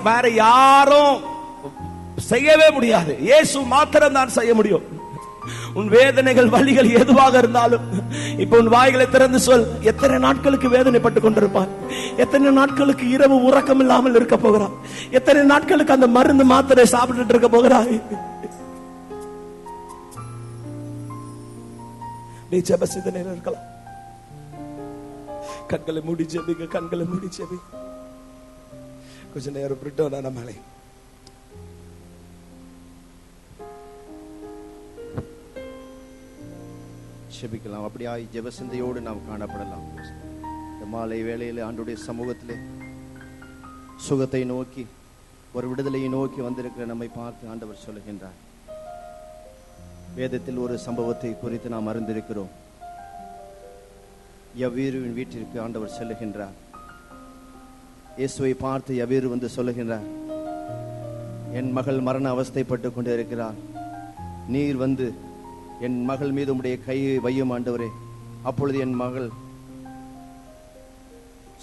வேற யாரும் செய்யவே முடியாது. இயேசு மாத்திரம் தான் செய்ய முடியும். உன் வேதனைகள் வலிகள் எதுவாக இருந்தாலும் இப்ப உன் வாய்களை திறந்து சொல். எத்தனை நாட்களுக்கு வேதனைப்பட்டு கொண்டிருப்பான், எத்தனை நாட்களுக்கு இரவு உறக்கம் இல்லாமல் இருக்க போகிறான், எத்தனை நாட்களுக்கு அந்த மருந்து மாத்திரை சாப்பிட்டு இருக்க போகிறாய். நீ ஜெப சிந்தனையில் இருக்கலாம். கண்களை மூடி ஜெபிங்க, கண்களை மூடி ஜெபிங்க. கொஞ்ச நேரம் விட்டோம் நம்மளை. ஜெபிக்கலாம். அப்படியாய் ஜெப சிந்தையோடு நாம் காணப்படலாம். இந்த மாலை வேளையில் ஆண்டுடைய சமூகத்திலே சுகத்தை நோக்கி, ஒரு விடுதலையை நோக்கி வந்திருக்கிற நம்மை பார்த்து ஆண்டவர் சொல்லுகின்றார். வேதத்தில் ஒரு சம்பவத்தை குறித்து நாம் அறிந்திருக்கிறோம். யவீருவின் வீட்டிற்கு ஆண்டவர் செல்லுகின்றார். இயேசுவை பார்த்து யவீரு வந்து சொல்லுகின்றார், என் மகள் மரண அவஸ்தைப்பட்டு கொண்டு இருக்கிறார், நீர் வந்து என் மகள் மீது உம்முடைய கையை வையும் ஆண்டவரே, அப்பொழுது என் மகள்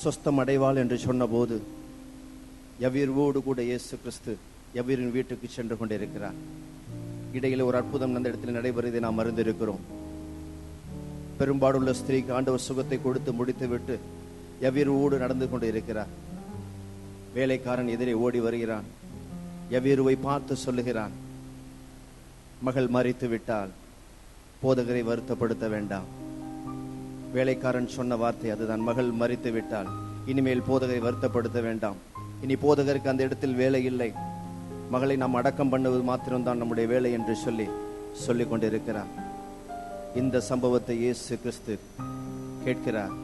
சொஸ்தம் அடைவாள் என்று சொன்னபோது யவீரோடு கூட இயேசு கிறிஸ்து யவீரின் வீட்டுக்கு சென்று கொண்டிருக்கிறார். இடையில ஒரு அற்புதம் அந்த இடத்தில் நடைபெறுவதை நாம் அறிந்திருக்கிறோம். பெரும்பாடுள்ள ஸ்திரீக்கு ஆண்டவர் சுகத்தை கொடுத்து முடித்து விட்டு யவீரோடு நடந்து கொண்டு இருக்கிறார். வேலைக்காரன் எதிரே ஓடி வருகிறான். யவீருவை பார்த்து சொல்லுகிறான், மகள் மரித்து விட்டால் போதகரை வருத்தப்படுத்த வேண்டாம். வேலைக்காரன் சொன்ன வார்த்தை அதுதான், மகள் மரித்து விட்டால் இனிமேல் போதகரை வருத்தப்படுத்த வேண்டாம். இனி போதகருக்கு அந்த இடத்தில் வேலை இல்லை, மகளை நாம் அடக்கம் பண்ணுவது மாத்திரம்தான் நம்முடைய வேலை என்று சொல்லிக் கொண்டிருக்கிறார். இந்த சம்பவத்தை இயேசு கிறிஸ்து கேட்கிறார்.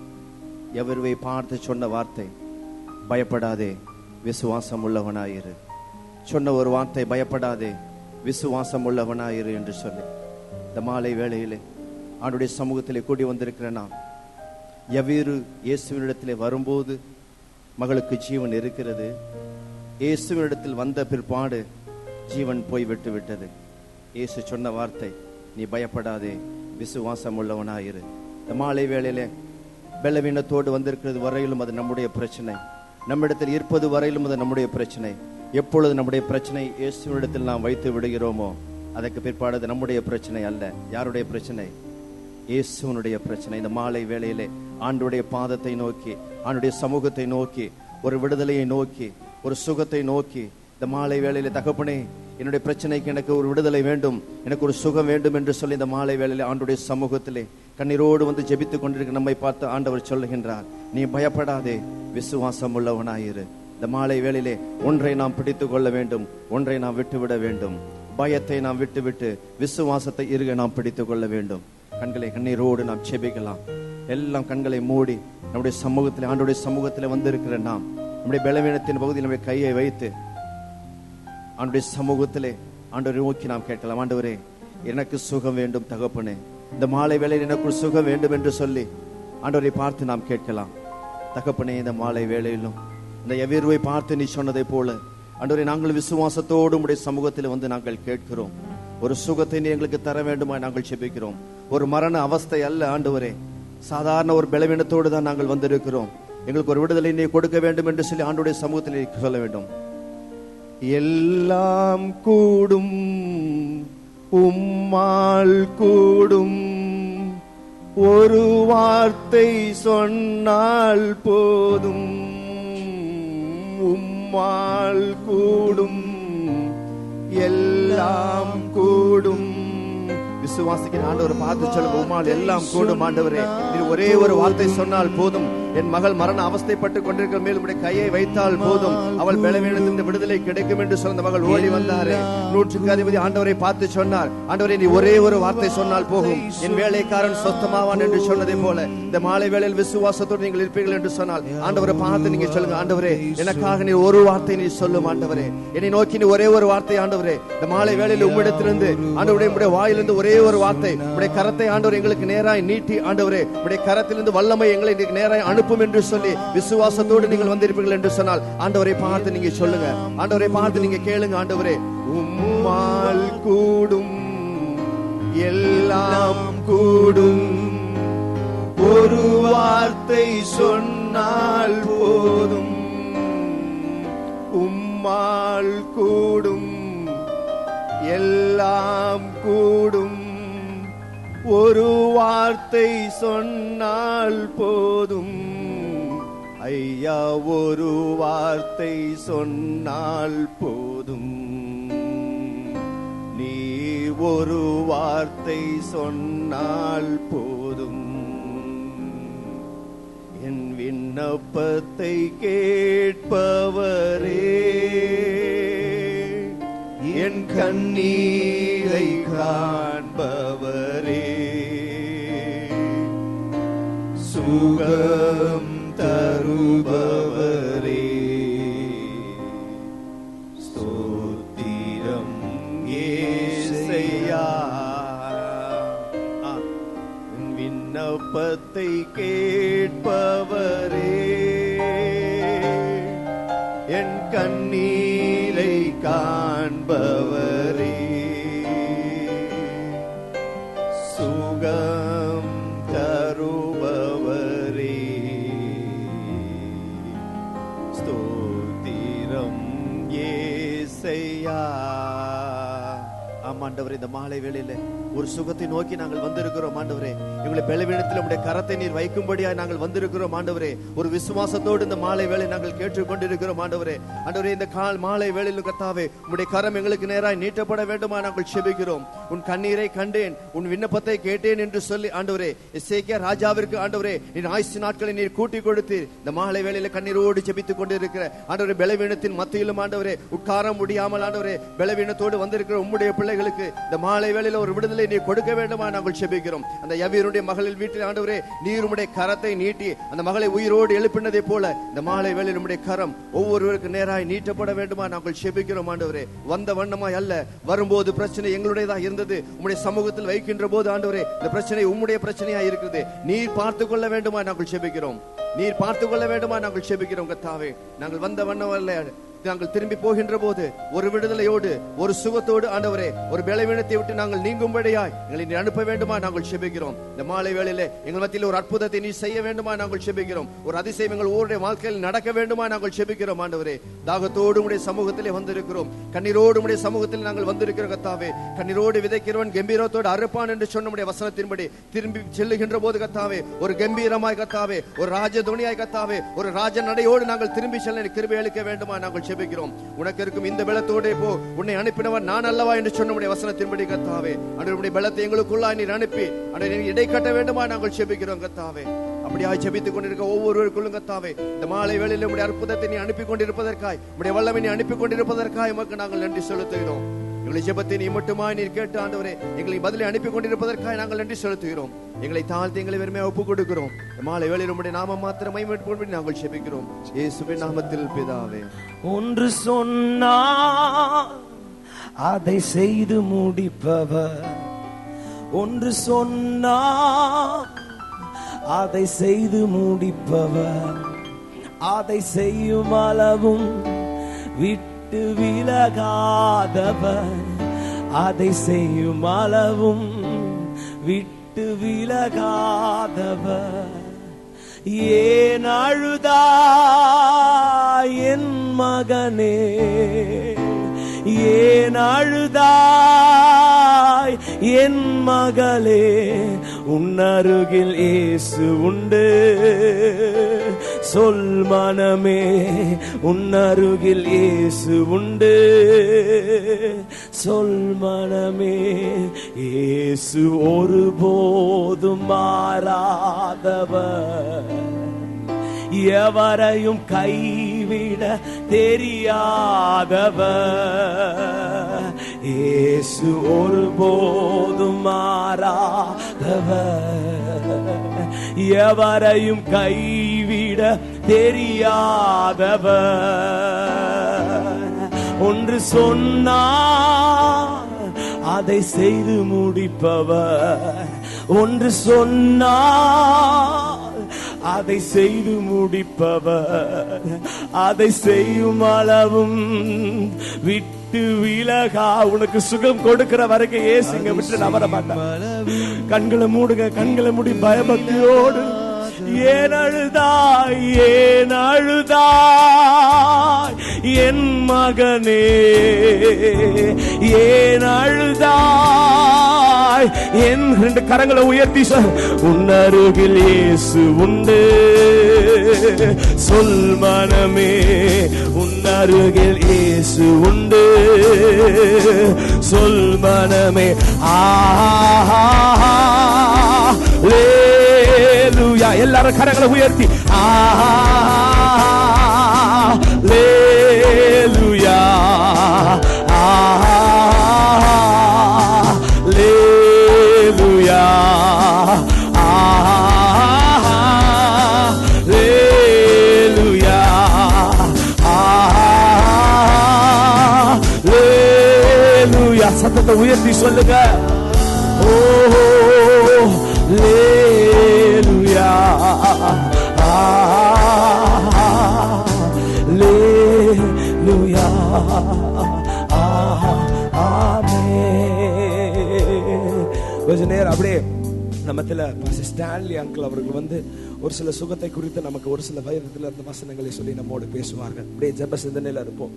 யவீருவை பார்த்து சொன்ன வார்த்தை, பயப்படாதே விசுவாசம் உள்ளவனாயிரு. சொன்ன ஒரு வார்த்தை, பயப்படாதே விசுவாசம் உள்ளவனாயிரு என்று சொல்லி இந்த மாலை வேளையிலே ஆண்டுடைய சமூகத்திலே கூடி வந்திருக்கிற நாம், யவீரு இயேசுவினிடத்திலே வரும்போது மகளுக்கு ஜீவன் இருக்கிறது. இயேசுவினிடத்தில் வந்த பிற்பாடு ஜீவன் போய் விட்டு விட்டது. இயேசு சொன்ன வார்த்தை, நீ பயப்படாதே விசுவாசம் உள்ளவனாயிரு. இந்த மாலை வேளையிலே பலவீனத்தோடு வந்திருக்கிறது வரையிலும் அது நம்முடைய பிரச்சனை, நம்மிடத்தில் இருப்பது வரையிலும் அது நம்முடைய பிரச்சனை. எப்பொழுது நம்முடைய பிரச்சனை இயேசுவினிடத்தில் நாம் வைத்து விடுகிறோமோ அதற்கு பிற்பாடு அது நம்முடைய பிரச்சனை அல்ல. யாருடைய பிரச்சனை? இயேசுவனுடைய பிரச்சனை. இந்த மாலை வேளையிலே ஆண்டுடைய பாதத்தை நோக்கி, ஆண்டுடைய சமூகத்தை நோக்கி, ஒரு விடுதலையை நோக்கி, ஒரு சுகத்தை நோக்கி இந்த மாலை வேளையிலே, தகப்பனே என்னுடைய பிரச்சனைக்கு எனக்கு ஒரு விடுதலை வேண்டும், எனக்கு ஒரு சுகம் வேண்டும் என்று சொல்லி இந்த மாலை வேளையிலே ஆண்டுடைய சமூகத்திலே கண்ணீரோடு வந்து ஜெபித்துக் கொண்டிருக்க நம்மை பார்த்து ஆண்டவர் சொல்லுகின்றார், நீ பயப்படாதே விசுவாசம் உள்ளவனாயிரு. இந்த மாலை வேளையிலே ஒன்றை நாம் பிடித்துக் கொள்ள வேண்டும், ஒன்றை நாம் விட்டுவிட வேண்டும். பயத்தை நாம் விட்டுவிட்டு விசுவாசத்தை இருக நாம் பிடித்துக் கொள்ள வேண்டும். கண்களை கண்ணீரோடு நாம் ஜெபிக்கலாம். எல்லாம் கண்களை மூடி நம்முடைய சமூகத்தில், ஆண்டுடைய சமூகத்தில் வந்திருக்கிற நாம் நம்முடைய பலவீனத்தின் பகுதியில் நம்முடைய கையை வைத்து ஆண்டுடைய சமூகத்திலே ஆண்டவரை நோக்கி நாம் கேட்கலாம். ஆண்டவரே எனக்கு சுகம் வேண்டும் தகப்பனே, இந்த மாலை வேளையில் எனக்கு சுகம் வேண்டும் என்று சொல்லி ஆண்டவரை பார்த்து நாம் கேட்கலாம். தகப்பனே இந்த மாலை வேளையிலும் இந்த யவீருவை பார்த்து நீ சொன்னதை போல ஆண்டவரே நாங்கள் விசுவாசத்தோடு உம்முடைய சமூகத்தில் வந்து நாங்கள் கேட்கிறோம். ஒரு சுகத்தை நீ எங்களுக்கு தர வேண்டுமா நாங்கள் ஜெபிக்கிறோம். ஒரு மரண அவஸ்தை அல்ல ஆண்டவரே, சாதாரண ஒரு பலவீனத்தோடு தான் நாங்கள் வந்திருக்கிறோம். எங்களுக்கு ஒரு விடுதலை நீ கொடுக்க வேண்டும் என்று சொல்லி ஆண்டவருடைய சமூகத்தில் சொல்ல வேண்டும். எல்லாம் கூடும் உம்மால் கூடும், ஒரு வார்த்தை சொன்னால் போதும். உம்மால் கூடும் எல்லாம் கூடும். விசுவாசிக்கிற ஆண்டவர் பார்த்து சொல்லுங்க, உம்மால் எல்லாம் கூடும் ஆண்டவரே. இது ஒரே ஒரு வார்த்தை சொன்னால் போதும். என் மகள் மரண அவஸ்தைப்பட்டு கொண்டிருக்கிற மேல் உடைய கையை வைத்தால் போதும், அவள் பலவீனத்திலிருந்து விடுதலை கிடைக்கும் என்று சொன்ன மகள் ஓடி வந்தாரே. 100க்கு அதிபதி ஆண்டவரை பார்த்து சொன்னார், ஆண்டவரே நீ ஒரே ஒரு வார்த்தை சொன்னால் போகும், என் வேலைக்காரன் சொஸ்தமாவான் என்று சொன்னதை போல இந்த மாலை வேளையில் விசுவாசத்தோடு நீங்கள் இருப்பீர்கள் என்று சொன்னால் ஆண்டவரை பார்த்து நீங்க சொல்லுங்க, ஆண்டவரே எனக்காக நீ ஒரு வார்த்தை நீ சொல்லும் ஆண்டவரே. என்னை நோக்கி நீ ஒரே ஒரு வார்த்தை ஆண்டவரே. இந்த மாலை வேளையில் உம்மிடத்திலிருந்து ஆண்டவருடைய உம்முடைய வாயிலிருந்து ஒரே ஒரு வார்த்தை, உடைய கரத்தை ஆண்டவர் எங்களுக்கு நேராய் நீட்டி ஆண்டவரே, உடைய கரத்திலிருந்து வல்லமை எங்களை நேராய் அனுப்பும் என்று சொல்லி விசுவாசத்தோடு நீங்கள் வந்திருப்பீர்கள் என்று சொன்னால் ஆண்டவரை பார்த்து நீங்க சொல்லுங்க, ஆண்டவரை பார்த்து நீங்க கேளுங்க. ஆண்டவரே உம்மால் கூடும் எல்லாம் கூடும், ஒரு வார்த்தை சொன்னால் போதும். உம்மால் கூடும் எல்லாம் கூடும், ஒரு வார்த்தை சொன்னால் போதும். ஐயா ஒரு வார்த்தை சொன்னால் போதும், நீ ஒரு வார்த்தை சொன்னால் போதும். என் விண்ணப்பத்தை கேட்பவரே, என் கண்ணீரை காண்பவரே, சுகம் தருபவரே, ஸ்தோத்திரம் ஏசையா. என் விண்ணப்பத்தை கேட்பவரே, என் கண்ணீரை காண்பவரே, ஏசையா. ஆமாண்டவரே, இந்த மாலை வேளையில ஒரு சுகத்தை நோக்கி நாங்கள் வந்திருக்கிறோம் ஆண்டவரே. எங்களை பலவீனத்தில் உடைய கரத்தை நீர் வைக்கும்படியாய் நாங்கள் வந்திருக்கிறோம் ஆண்டவரே. ஒரு விசுவாசத்தோடு இந்த மாலை வேளை நாங்கள் கேட்டுக்கொண்டிருக்கிறோம் ஆண்டவரே. ஆண்டவரே, இந்த மாலை வேளையில் கர்த்தாவே உம்முடைய கரம் எங்களுக்கு நேராய் நீட்டப்பட வேண்டுமா நாங்கள் செபிக்கிறோம். உன் கண்ணீரை கண்டேன், உன் விண்ணப்பத்தை கேட்டேன் என்று சொல்லி ஆண்டவரே எசேக்கியா ராஜாவிற்கு ஆண்டவரே நீர் ஆயுசு நாட்களை நீர் கூட்டி கொடுத்து இந்த மாலை வேளையில கண்ணீரோடு ஜெபித்துக் கொண்டிருக்கிற ஆண்டவரே, பலவீனத்தின் மத்தியிலும் ஆண்டவரே உட்கார முடியாமல் ஆண்டவரே பலவீனத்தோடு வந்திருக்கிற உம்முடைய பிள்ளைகளுக்கு இந்த மாலை வேளையில ஒரு விடுதலை நீர் கொடுக்க வேண்டுமா நாங்கள் செபிக்கிறோம். அந்த யவீருடைய மகளின் வீட்டில் ஆண்டவரே நீர் உம்முடைய கரத்தை நீட்டி அந்த மகளை உயிரோடு எழுப்பினதை போல இந்த மாலை வேளையில் உம்முடைய கரம் ஒவ்வொருவருக்கு நேராய் நீட்டப்பட வேண்டுமா நாங்கள் செபிக்கிறோம் ஆண்டவரே. வந்த வண்ணமாய் அல்ல, வரும்போது பிரச்சனை எங்களுடையதா இருந்தது, உம்முடைய சமூகத்தில் வைக்கின்ற போது ஆண்டவரே இந்த பிரச்சனை உம்முடைய பிரச்சனையா இருக்கிறது. நீர் பார்த்துக் கொள்ள வேண்டுமா நாங்கள் செபிக்கிறோம். நீர் பார்த்துக் கொள்ள வேண்டுமா நாங்கள் செபிக்கிறோம் கர்த்தாவே. நாங்கள் வந்த வண்ணம் அல்ல, நாங்கள் திரும்பி போகின்ற போது ஒரு விடுதலையோடு ஒரு சுகத்தோடு ஆண்டவரே ஒரு பலவீனத்தை விட்டு நாங்கள் நீங்கும்படியாய் எங்களை நீ அனுப்ப வேண்டுமா நாங்கள் செபிக்கிறோம். இந்த மாலை வேளையிலே எங்கள் மத்தியில் ஒரு அற்புதத்தை நீ செய்ய வேண்டுமா நாங்கள் செபிக்கிறோம். ஒரு அதிசயம் எங்கள் ஒவ்வொருடைய வாழ்க்கையில் நடக்க வேண்டுமா நாங்கள் செபிக்கிறோம் ஆண்டவரே. தாகத்தோடு உடைய சமூகத்திலே வந்திருக்கிறோம், கண்ணீரோடு உடைய சமூகத்தில் நாங்கள் வந்திருக்கிறோம் கர்த்தாவே. கண்ணீரோடு விதைக்கிறவன் கம்பீரத்தோடு அறுப்பான் என்று சொன்ன உடைய வசனத்தின்படி திரும்பி செல்லுகின்ற போது கர்த்தாவே ஒரு கம்பீரமாய் கர்த்தாவே, ஒரு ராஜதுணியாய் கர்த்தாவே, ஒரு ராஜ நடையோடு நாங்கள் திரும்பி செல்ல கிருபை அளிக்க வேண்டுமா நாங்கள் செபிக்கிறோம். உனக்கு இருக்கும் இந்த பலத்தோடே போ, உன்னை அனுப்பினவன் நான் அல்லவா என்று சொன்ன வசனத்தின்படி கர்த்தாவே ஆண்டவருடைய பலத்தை எங்களுக்குள்ளாய் நீர் அனுப்பி நீர் இடை கட்ட வேண்டுமா நாங்கள் செபிக்கிறோம் கர்த்தாவே. அப்படியாய் ஜெபித்துக் கொண்டிருக்க ஒவ்வொருவருக்குள்ளும் கர்த்தாவே இந்த மாலை வேளையில் உம்முடைய அற்புதத்தை நீ அனுப்பி கொண்டிருப்பதற்காய், உம்முடைய வல்லமை நீ அனுப்பி கொண்டிருப்பதற்காய் உமக்கு நாங்கள் நன்றி செலுத்துகிறோம். எங்களை ஜெபத்தை நீ மட்டுமாய் நீர் கேட்டு ஆண்டவரே எங்களை பதிலை அனுப்பி கொண்டிருப்பதற்காக நாங்கள் நன்றி செலுத்துகிறோம். எங்களை தாழ்த்தி எங்களை வெறுமையாக ஒப்புக் கொடுக்கிறோம். மாலை வேளையில் உம்முடைய நாமம் மாத்திரம் மகிமைப்படும்படி நாங்கள் ஜெபிக்கிறோம் இயேசுவின் நாமத்தில் பிதாவே. ஒன்று சொன்னார் அதை செய்து முடிப்பவர், ஒன்று சொன்னார் அதை செய்து முடிப்பவர், அதை செய்யும் அளவும் விட்டு விலகாதவர், அதை செய்யும் அளவும் விட்டு விலகாதவர். ஏன் அழுதாய் என் மகனே, ஏன் அழுதாய் என் மகளே, உன்னருகில் இயேசு உண்டு, சொல் மனமே உன்னருகில் இயேசு உண்டு, சொல் மனமே. இயேசு ஒருபோதும் மாறாதவர், எவரையும் கைவிட தெரியாதவர். இயேசு ஒருபோதும் மாறாதவர், எவரையும் கைவிட தெரியாதவர். ஒன்று சொன்னார் அதை செய்து முடிப்பவர், ஒன்று சொன்னார் அதை செய்து முடிப்பவர், அதை செய்யும் அளவும் விட்டு விலகா. உனக்கு சுகம் கொடுக்கிற வரைக்கும் ஏசுங்க விட்டு நவர மாட்டார். கண்களை மூடுங்க, கண்களை மூடி பயபக்தியோடு. ஏன் அழுதாய் ஏன் அழுதாய் என் மகனே, ஏன் அழுதாய் என் ரெண்டு கரங்களை உயர்த்தி உன்னருகில் இயேசு உண்டு, சொல் மனமே உன்னருகில் இயேசு உண்டு, சொல் மனமே. ஹல்லேலூயா. எல்லாரும் கரங்களை உயர்த்தி ஹல்லேலூயா, ஹல்லேலூயா, ஹல்லேலூயா, ஹல்லேலூயா. சத்தத்தை உயர்த்தி சொல்லுங்க. ஓ ஹல்லேலூயா, ஹல்லேலூயா, ஆமென். கொஞ்ச நேரம் அப்படியே நம்மத்துல ஸ்டான்லி அங்கிள் அவர்கள் வந்து ஒரு சில சுகத்தை குறித்து நமக்கு ஒரு சில வயதில் இருந்த வசனங்களை சொல்லி நம்மோடு பேசுவார்கள். அப்படியே ஜெப சிந்தனையில இருப்போம்.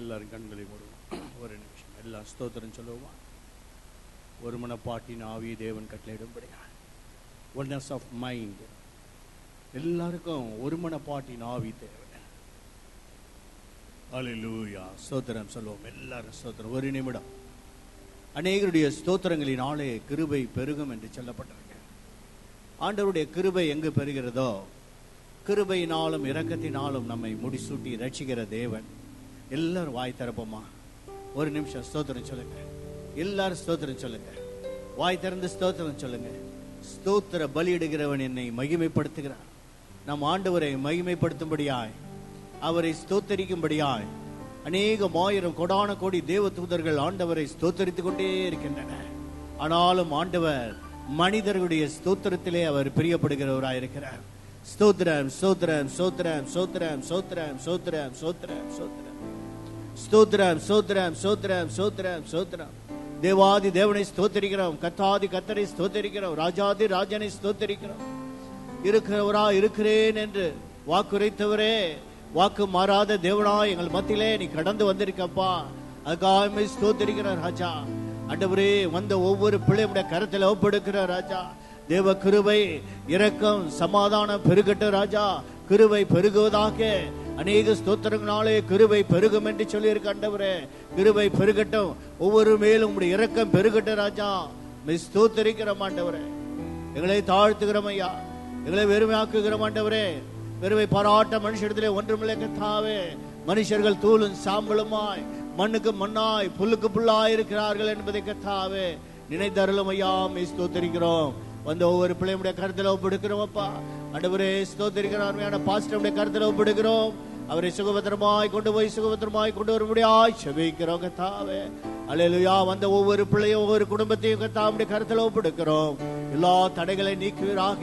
எல்லாரும் கண்களை மூடுவோம். ஒரு நிமிஷம் எல்லாம் ஸ்தோத்திரம் சொல்லுவோமா? ஒரு மனப்பாட்டின் ஆவியை தேவன் கட்டளையிடும்படியா, ஒன்னஸ் ஆஃப் மைண்ட். எல்லாருக்கும் ஒரு மனப்பாட்டின் ஆவி தேவை. அல்லேலூயா, ஸ்தோத்திரம் சொல்லுவோம் எல்லாரும் ஸ்தோத்திரம். ஒரு நிமிடம். அநேகருடைய ஸ்தோத்திரங்களினாலே கிருபை பெருகும் என்று சொல்லப்பட்டிருக்கு. ஆண்டவருடைய கிருபை எங்கு பெறுகிறதோ, கிருபையினாலும் இரக்கத்தினாலும் நம்மை முடிசூட்டி ரட்சிக்கிற தேவன். எல்லாரும் வாய் திறப்போமா? ஒரு நிமிஷம் ஸ்தோத்திரம் சொல்லுங்க. எல்லாரும் ஸ்தோத்திரம் சொல்லுங்க. வாய் திறந்து ஸ்தோத்திரம் சொல்லுங்க. ஸ்தோத்திர பலியிடுகிறவன் என்னை மகிமைப்படுத்துகிறான். நம் ஆண்டவரை மகிமைப்படுத்தும்படியாய், அவரை ஸ்தோத்தரிக்கும்படியாய் அநேகம் ஆயிரம் கோடான கோடி தேவ தூதர்கள் ஆண்டவரை ஸ்தோத்தரித்துக் கொண்டே இருக்கின்றன. ஆனாலும் ஆண்டவர் மனிதர்களுடைய ஸ்தோத்திரத்திலே அவர் பிரியப்படுகிறவராயிருக்கிறார். ஸ்தோத்திரம் ஸ்தோத்திரம் ஸ்தோத்திரம் ஸ்தோத்திரம் ஸ்தோத்திரம் ஸ்தோத்திரம் ஸ்தோத்திரம் ஸ்தோத்திரம் ஸ்தோத்திரம் ஸ்தோத்திரம் ஸ்தோத்திரம் ஸ்தோத்திரம் ஸ்தோத்திரம். தேவாதி தேவனை ஸ்தோத்தரிக்கிறோம், கத்தாதி கத்தரை ஸ்தோத்தரிக்கிறோம், ராஜாதி ராஜனை ஸ்தோத்தரிக்கிறோம். இருக்கிறவரா இருக்கிறேன் என்று வாக்குரைத்தவரே, வாக்கு மாறாத தேவனா எங்கள் மத்தியிலே நீ கடந்து வந்திருக்கப்பா, அதுக்காக ஸ்தோத்தரிக்கிறார் ராஜா. ஆண்டவரே, வந்த ஒவ்வொரு பிள்ளையுடைய கரத்தில் ஒப்பெடுக்கிறார் ராஜா. தேவ கிருபை இரக்கம் சமாதானம் பெருகட்டும் ராஜா. கிருபை பெருகுவதாக. அநேக ஸ்தோத்திரங்களாலே கிருபை பெருகும் என்று சொல்லி இருக்க ஆண்டவரே, கிருபை பெருகட்டும். ஒவ்வொரு மேலும் உங்களுடைய இரக்கம் பெருகட்டும் ராஜா. ஸ்தோத்தரிக்கிறோம் ஆண்டவரே, எங்களை தாழ்த்துகிறோம் ஐயா, எங்களை வெறுமையாக்குகிறோம் ஆண்டவரே. வெறுமை பாராட்ட மனுஷத்திலே ஒன்றுமில்லை கர்த்தாவே. மனுஷர்கள் தூளும் சாம்பலுமாய், மண்ணுக்கு மண்ணாய், புல்லுக்கு புல்லாய் இருக்கிறார்கள் என்பதை கர்த்தாவே நினைத்தருளும் ஐயா. ஸ்தோத்தரிக்கிறோம். வந்த ஒவ்வொரு பிள்ளையுடைய கருத்துல ஒப்பெடுக்கிறோம் அப்பா. ஆண்டவரே ஸ்தோத்தரிக்கிறோம். அருமையான பாஸ்டருடைய கருத்துல ஒப்பெடுக்கிறோம். அவரை சுகபத்திரமாய் கொண்டு போய் சுகபத்திரமாய் கொண்டு வரும்படியாய் செபிக்கிறோம் கர்த்தாவே. அல்லேலூயா. வந்த ஒவ்வொரு பிள்ளையும் ஒவ்வொரு குடும்பத்தையும் கர்த்தாவுடைய கருத்துல ஒப்பெடுக்கிறோம். எல்லா தடைகளை நீக்குவீராக.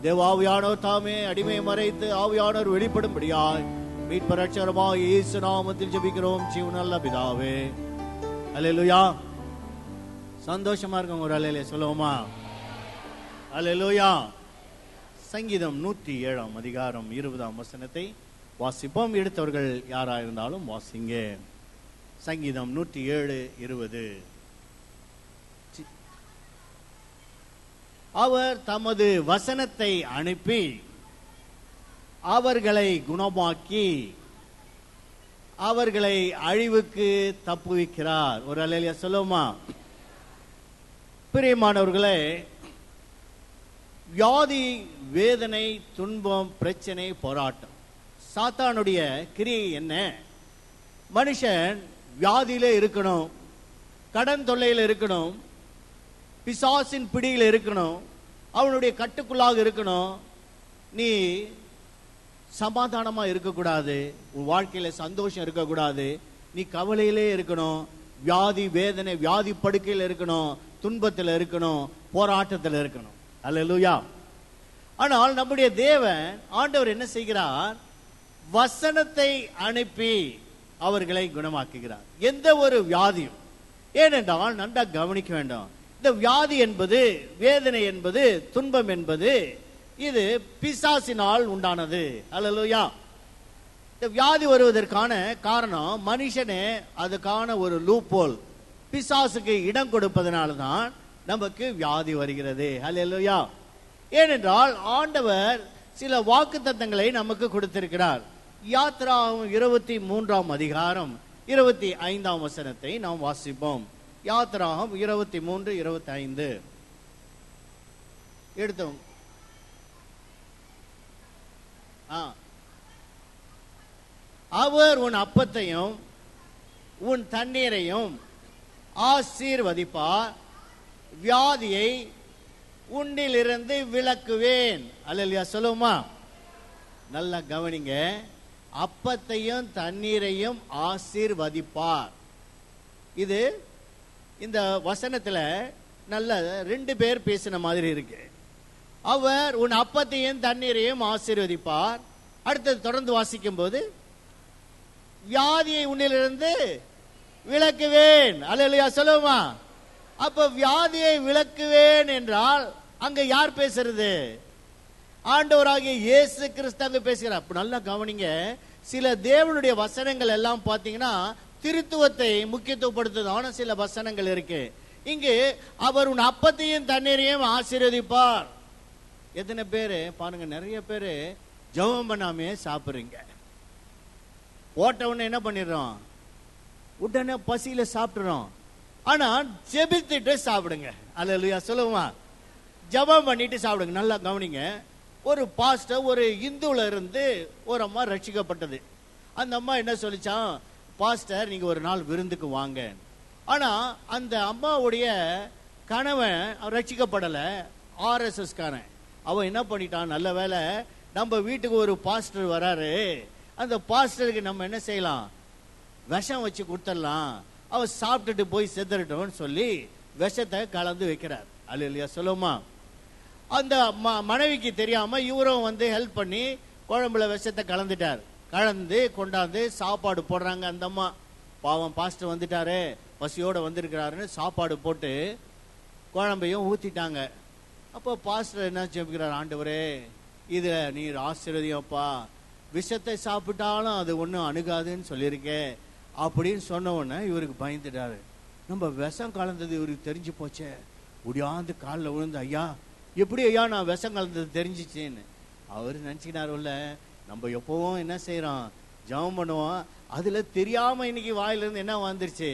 தேவாவியானவர் தாமே அடிமை மறைத்து ஆவியானவர் வெளிப்படும்படியாய் மீட்பர் ரட்சகருமாய் இயேசு நாமத்தில் ஜெபிக்கிறோம் ஜீவனுள்ள பிதாவே. அல்லேலூயா. சந்தோஷமா இருக்கும் ஒரு அல்லேலூயா சொல்லுவோமா? அல்லேலூயா. சங்கீதம் 107 அதிகாரம் 20 வசனத்தை வாசிப்போம். எடுத்தவர்கள் யாரா இருந்தாலும் வாசிங்க. சங்கீதம் 107:20. அவர் தமது வசனத்தை அனுப்பி அவர்களை குணமாக்கி அவர்களை அழிவுக்கு தப்புவிக்கிறார். ஒரு அல்லேலூயா சொல்லுவோமா? பிரியமானவர்களே, வியாதி, வேதனை, துன்பம், பிரச்சனை, போராட்டம், சாத்தானுடைய கிரியை என்ன? மனுஷன் வியாதியிலே இருக்கணும், கடன் தொல்லையில் இருக்கணும், பிசாசின் பிடியில் இருக்கணும், அவனுடைய கட்டுக்குள்ளாக இருக்கணும். நீ சமாதானமா இருக்கக்கூடாது, உன் வாழ்க்கையில சந்தோஷம் இருக்கக்கூடாது, நீ கவலையிலே இருக்கணும், வியாதி வேதனை வியாதி படுக்கையில் இருக்கணும், துன்பத்தில் இருக்கணும், போராட்டத்தில் இருக்கணும். அல்லேலூயா. ஆனால் நம்முடைய தேவன் ஆண்டவர் என்ன செய்கிறார்? வசனத்தை அனுப்பி அவர்களை குணமாக்குகிறார். எந்த ஒரு வியாதியும். ஏனென்றால் நன்றா கவனிக்க வேண்டும், இந்த வியாதி என்பது, வேதனை என்பது, துன்பம் என்பது இது பிசாசினால் உண்டானது. அல்லேலூயா. இந்த வியாதி வருவதற்கான காரணம் மனுஷனே அதுக்கான ஒரு லூப்போல், பிசாசுக்கு இடம் கொடுப்பதனால தான் நமக்கு வியாதி வருகிறது. அல்லேலூயா. ஏனென்றால் ஆண்டவர் சில வாக்குத்தத்தங்களை நமக்கு கொடுத்திருக்கிறார். யாத்ராகமம் 23 அதிகாரம் 25 வசனத்தை நாம் வாசிப்போம். யாத்ராகமம் 23:25 எடுத்தோம். அவர் உன் அப்பத்தையும் உன் தண்ணீரையும் ஆசீர்வதிப்பார், வியாதியை உன்னிலிருந்து விலக்குவேன். அல்லேலூயா சொல்லுமா? நல்லா கவனிங்க. அப்பத்தையும் தண்ணீரையும் ஆசீர்வதிப்பார். இது இந்த வசனத்துல நல்ல 2 பேர் பேசின மாதிரி இருக்கு. அவர் உன் அப்பத்தையும் தண்ணீரையும் ஆசீர்வதிப்பார். அடுத்தது தொடர்ந்து வாசிக்கும் போது வியாதியை உன்னிலிருந்து விலக்குவேன். அல்லேலூயா சொல்லுமா? அப்ப வியாதியை விலக்குவேன் என்றால் அங்க யார் பேசுறது? ஆண்டவராகிய இயேசு கிறிஸ்து அங்க பேசுகிறார். அப்ப நல்லா கவனிங்க. சில தேவனுடைய வசனங்கள் எல்லாம் பாத்தீங்கன்னா திருத்துவத்தை முக்கியத்துவப்படுத்துதான சில வசனங்கள் இருக்கு. இங்கு அவர் உன் அப்பத்தையும் தண்ணீரையும் ஆசீர்வதிப்பார். எத்தனை பேரு பாருங்க, நிறைய பேரு ஜெபம் பண்ணாமே சாப்பிடுறீங்க. ஓட்ட உடனே என்ன பண்ணிடுறோம், உடனே பசியில சாப்பிடுறோம். ஆனா ஜெபித்துட்டு சாப்பிடுங்க. அல்லேலூயா சொல்லுமா, ஜெபம் பண்ணிட்டு சாப்பிடுங்க. நல்லா கவனிங்க. ஒரு பாஸ்டர் ஒரு இந்துல இருந்து ஒரு அம்மா ரட்சிக்கப்பட்டது. அந்த அம்மா என்ன சொல்லிச்சான், பாஸ்டர் நீங்க ஒரு நாள் விருந்துக்கு வாங்க. ஆனா அந்த அம்மாவுடைய கணவன் ரட்சிக்கப்படல, RSS காரன். அவன் என்ன பண்ணிட்டான், நல்ல வேலை நம்ம வீட்டுக்கு ஒரு பாஸ்டர் வராரு, அந்த பாஸ்டருக்கு நம்ம என்ன செய்யலாம், விஷம் வச்சு கொடுத்துடலாம், அவன் சாப்பிட்டுட்டு போய் செத்துட்டோம்னு சொல்லி விஷத்தை கலந்து வைக்கிறார். அல்லேலூயா சொல்லுமா. அந்த மனைவிக்கு தெரியாம இவரும் வந்து ஹெல்ப் பண்ணி குழம்புல விஷத்தை கலந்துட்டார். கலந்து கொண்டாந்து சாப்பாடு போடுறாங்க. அந்த அம்மா பாவம் பாஸ்டர் வந்துட்டாரு, பசியோட வந்திருக்கிறாருன்னு சாப்பாடு போட்டு குழம்பையும் ஊத்திட்டாங்க. அப்போ பாஸ்டர் என்ன ஜெபிக்கிறார், ஆண்டவரே இதுல நீர் ஆசீர்வதியப்பா, விஷத்தை சாப்பிட்டாலும் அது ஒன்றும் அணுகாதுன்னு சொல்லியிருக்கேன் அப்படின்னு சொன்ன உடனே இவருக்கு பயந்துட்டாரு. நம்ம விஷம் கலந்தது இவருக்கு தெரிஞ்சு போச்சே. முடியாந்து காலில் விழுந்து, ஐயா எப்படி ஐயா நான் விஷம் கலந்தது தெரிஞ்சிச்சேன்னு. அவர் நினச்சிக்கினாருல்ல, நம்ம எப்பவும் என்ன செய்யறோம், ஜெபம் பண்ணுவோம், அதுல தெரியாம இன்னைக்கு வாயிலிருந்து என்ன வந்துருச்சு.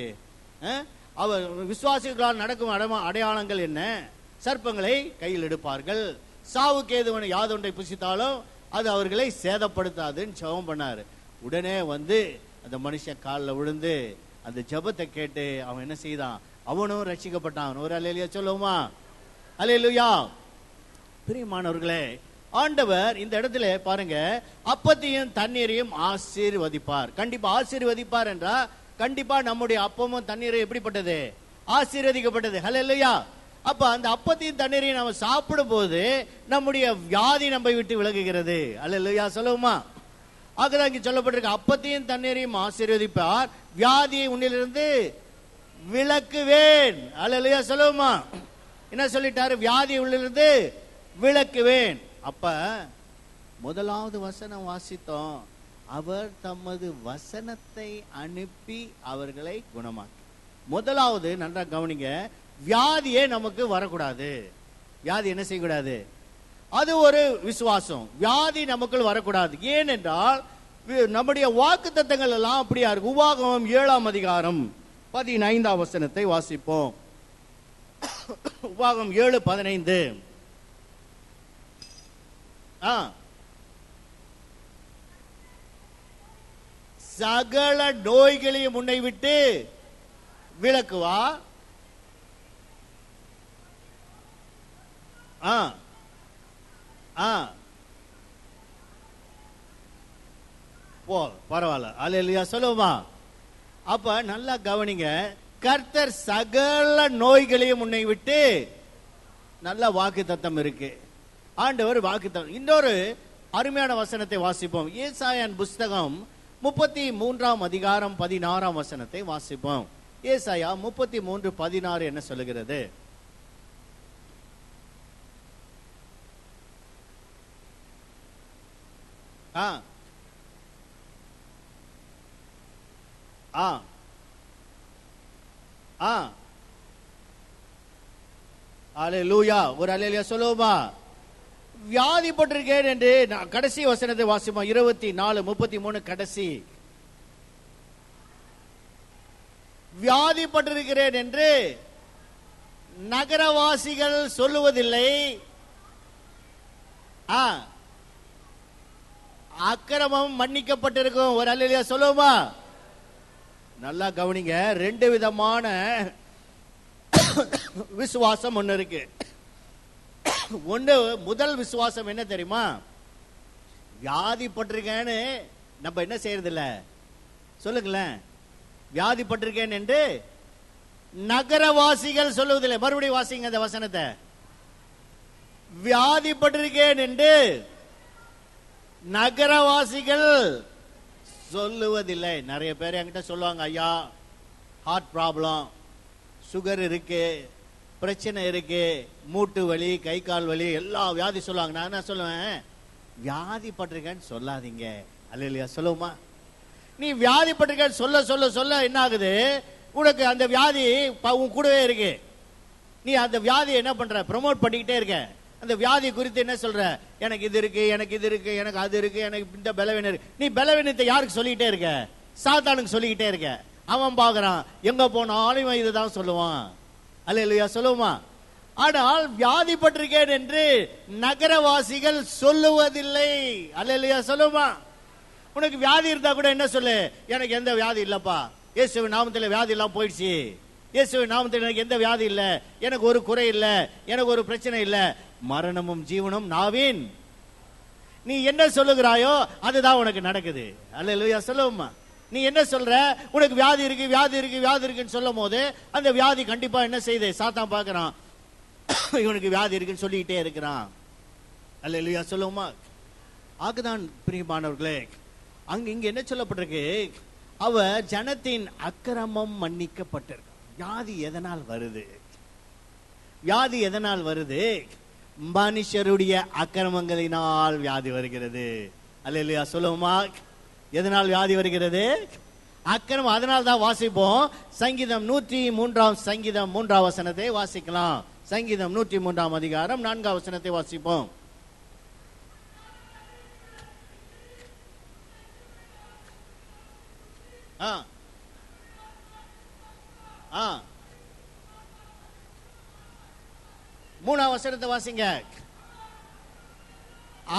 அவர் விசுவாசிகளால் நடக்கும் அடையாளங்கள் என்ன, சர்ப்பங்களை கையில் எடுப்பார்கள், சாவுக்கு ஏதுவனை யாதொன்றை புசித்தாலும் அது அவர்களை சேதப்படுத்தாதுன்னு ஜெபம் பண்ணாரு. உடனே வந்து அந்த மனுஷன் காலில் விழுந்து அந்த ஜெபத்தை கேட்டு அவன் என்ன செய்தான், அவனும் ரட்சிக்கப்பட்டான். ஒரு அல்லேலூயா சொல்லுவோமா. அல்லேலூயா. பிரியமானவர்களே, ஆண்டவர் இந்த இடத்துல பாருங்க, அப்பத்தையும் தண்ணீரையும் ஆசீர்வதிப்பார். கண்டிப்பா ஆசீர்வதிப்பார் என்றா கண்டிப்பா நம்முடைய அப்பமும் தண்ணீரும் எப்படிப்பட்டது, ஆசீர்வதிக்கப்பட்டது. ஹல்லேலூயா. அப்ப அந்த அப்பத்தையும் தண்ணீரையும் நம்ம சாப்பிடும் போது நம்முடைய வியாதி நம்மை விட்டு விலகுகிறது. அல்லேலூயா சொல்லுவோமா. ஆகதான் இங்க சொல்லப்பட்டிருக்கு, அப்பத்தையும் தண்ணீரையும் ஆசீர்வதிப்பார், வியாதியை உன்னிலிருந்து விலக்குவேன். அல்லேலூயா சொல்லுவோமா. என்ன சொல்லிட்டாரு, வியாதியை உள்ளிருந்து விலக்குவேன். அப்ப முதலாவது வசனம் வாசித்தோம், அவர் தமது வசனத்தை அனுப்பி அவர்களை குணமாக்கி. முதலாவது நன்றா கவனிங்க, வியாதியே நமக்கு வரக்கூடாது. வியாதி என்ன செய்யக்கூடாது, அது ஒரு விசுவாசம். வியாதி நமக்குள் வரக்கூடாது. ஏனென்றால் நம்முடைய வாக்குத்தத்தங்கள் எல்லாம் அப்படியா இருக்கு. உபாகமம் 7ஆம் அதிகாரம் 15ஆம் வசனத்தை வாசிப்போம். உபாகமம் 7:15. சகல நோய்களையும் முன்னை விட்டு விலக்குவா. பரவாயில்ல. அல்லேலூயா சொல்லுவோமா. அப்ப நல்லா கவனிங்க, கர்த்தர் சகல நோய்களையும் முன்னை விட்டு, நல்ல வாக்கு தத்தம் இருக்கு. ஆண்டவர் வாக்கு தத்தம். இன்னொரு அருமையான வசனத்தை வாசிப்போம். ஏசாயான் புஸ்தகம் 33ஆம் அதிகாரம் 16ஆம் வசனத்தை வாசிப்போம். ஏசாயா 33:16 என்ன சொல்லுகிறது? அல்லேலூயா. ஒரு அல்லேலூயா சொல்லுவோமா. வியாதிப்பட்டிருக்கேன் என்று கடைசி வசனத்தை வாசிப்போம். 24:33 கடைசி. வியாதிப்பட்டிருக்கிறேன் என்று நகரவாசிகள் சொல்லுவதில்லை, அக்கிரமம் மன்னிக்கப்பட்டிருக்கும். ஒரு அல்லேலூயா சொல்லுவோமா. நல்லா கவனிங்க, ரெண்டு விதமான விசுவாசம் ஒண்ணு இருக்கு. ஒண்ணு, முதல் விசுவாசம் என்ன தெரியுமா, வியாதிப்பட்டிருக்கேன்னு நம்ம என்ன செய்யறது இல்ல, சொல்லுங்களேன். வியாதிப்பட்டிருக்கேன் என்று நகரவாசிகள் சொல்லுவதில்லை. மறுபடியும் வாசிங்க அந்த வசனத்தை. வியாதிப்பட்டிருக்கேன் என்று நகரவாசிகள் சொல்லுவதில்லை. நிறைய பேர் என்கிட்ட சொல்லுவாங்க, ஐயா ஹார்ட் ப்ராப்ளம், சுகர் இருக்கு, பிரச்சனை இருக்கு, மூட்டு வலி, கை கால் வலி, எல்லா வியாதி சொல்லுவாங்க. நான் என்ன சொல்லுவேன், வியாதிப்பட்டிருக்கேன்னு சொல்லாதீங்க. அல்லேலூயா சொல்லுவோமா. நீ வியாதிப்பட்டிருக்க சொல்ல சொல்ல சொல்ல என்ன ஆகுது, உனக்கு அந்த வியாதி உன் கூடவே இருக்கு. நீ அந்த வியாதியை என்ன பண்ற, ப்ரமோட் பண்ணிக்கிட்டே இருக்க. அந்த வியாதி குறித்து என்ன சொல்ற, எனக்கு இது இருக்கு, எனக்கு இது இருக்கு, எனக்கு அது இருக்கு, எனக்கு இந்த பலவீனம் இருக்கு. நீ பலவீனத்தை யாருக்கு சொல்லிக்கிட்டே இருக்க? சாத்தானுக்கு சொல்லிக்கிட்டே இருக்க. அவன் பாக்குறான், எங்க போனாலும் இவன் இதுதான் சொல்லுவான். அல்லேலூயா, சொல்லுமா? ஆனால் வியாதிப்பட்டிருக்கேன் என்று நகரவாசிகள் சொல்லுவதில்லை. அல்லேலூயா, சொல்லுமா? உனக்கு வியாதி இருந்தா கூட என்ன சொல்லு, எனக்கு எந்த வியாதி இல்லப்பா, இயேசுவின் நாமத்தில் வியாதி எல்லாம் போயிடுச்சு, இயேசுவின் நாமத்தில் எனக்கு எந்த வியாதி இல்ல, எனக்கு ஒரு குறை இல்ல, எனக்கு ஒரு பிரச்சனை இல்ல. மரணமும் ஜீவனும் நாவின். நீ என்ன சொல்லுகிறாயோ அதுதான் உனக்கு நடக்குது. அல்லேலூயா, சொல்லுமா? நீ என்ன சொல்ற, உனக்கு வியாதி இருக்கு, வியாதி இருக்கு, வியாதி இருக்குன்னு சொல்லும் போது அந்த வியாதி கண்டிப்பா என்ன செய்யுது, சாத்தான் பார்க்கறான், இவனுக்கு வியாதி இருக்குன்னு சொல்லிக்கிட்டே இருக்கிறான். அல்லேலூயா, சொல்லுமா? ஆகதான் பிரியமானவர்களே, அங்க இங்க என்ன சொல்லப்பட்டிருக்கு, அவ ஜனத்தின் அக்கிரமம் மன்னிக்கப்பட்டிருக்கு. வியாதி எதனால் வருது? வியாதி எதனால் வருது? மனுஷருடைய அக்கிரமங்களினால் வியாதி வருகிறது. அல்லேலூயா, சொல்லுமா? எதனால் வியாதி வருகிறது? அக்கிரமம். அதனால தான் வாசிப்போம். சங்கீதம் 103 சங்கீதம் 3 வசனத்தை வாசிக்கலாம். சங்கீதம் 103 அதிகாரம் 4 வசனத்தை வாசிப்போம். மூணாம் வசனத்தை வாசிங்க.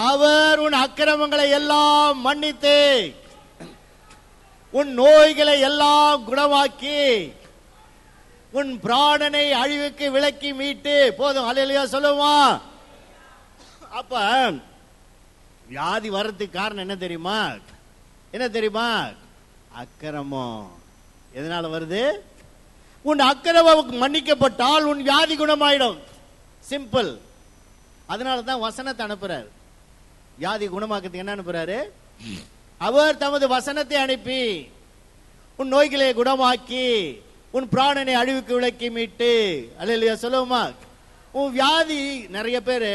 அவர் உன் அக்கிரமங்களை எல்லாம் மன்னித்து உன் நோய்களை எல்லாம் குணமாக்கி உன் பிராணனை அழிவுக்கு விலக்கி மீட்டு. போதும். அல்லேலூயா, சொல்லுமா? அப்ப வியாதி வர்றதுக்கு காரணம் என்ன தெரியுமா? என்ன தெரியுமா? அக்கிரமம். எதனால வருது? உன் அக்கிரமம் மன்னிக்கப்பட்டால் உன் வியாதி குணமாயிடும். சிம்பிள். அதனால தான் வசனத்தை அனுப்புறாரு. வியாதி குணமாக்கிறதுக்கு என்ன அனுப்புறாரு? அவர் தமது வசனத்தை அனுப்பி உன் நோய்களை குணமாக்கி உன் பிராணனை அழிவுக்கு விலக்கி மீட்டு. அல்லேலூயா, சொல்லுமா? உன் வியாதி, நிறைய பேர்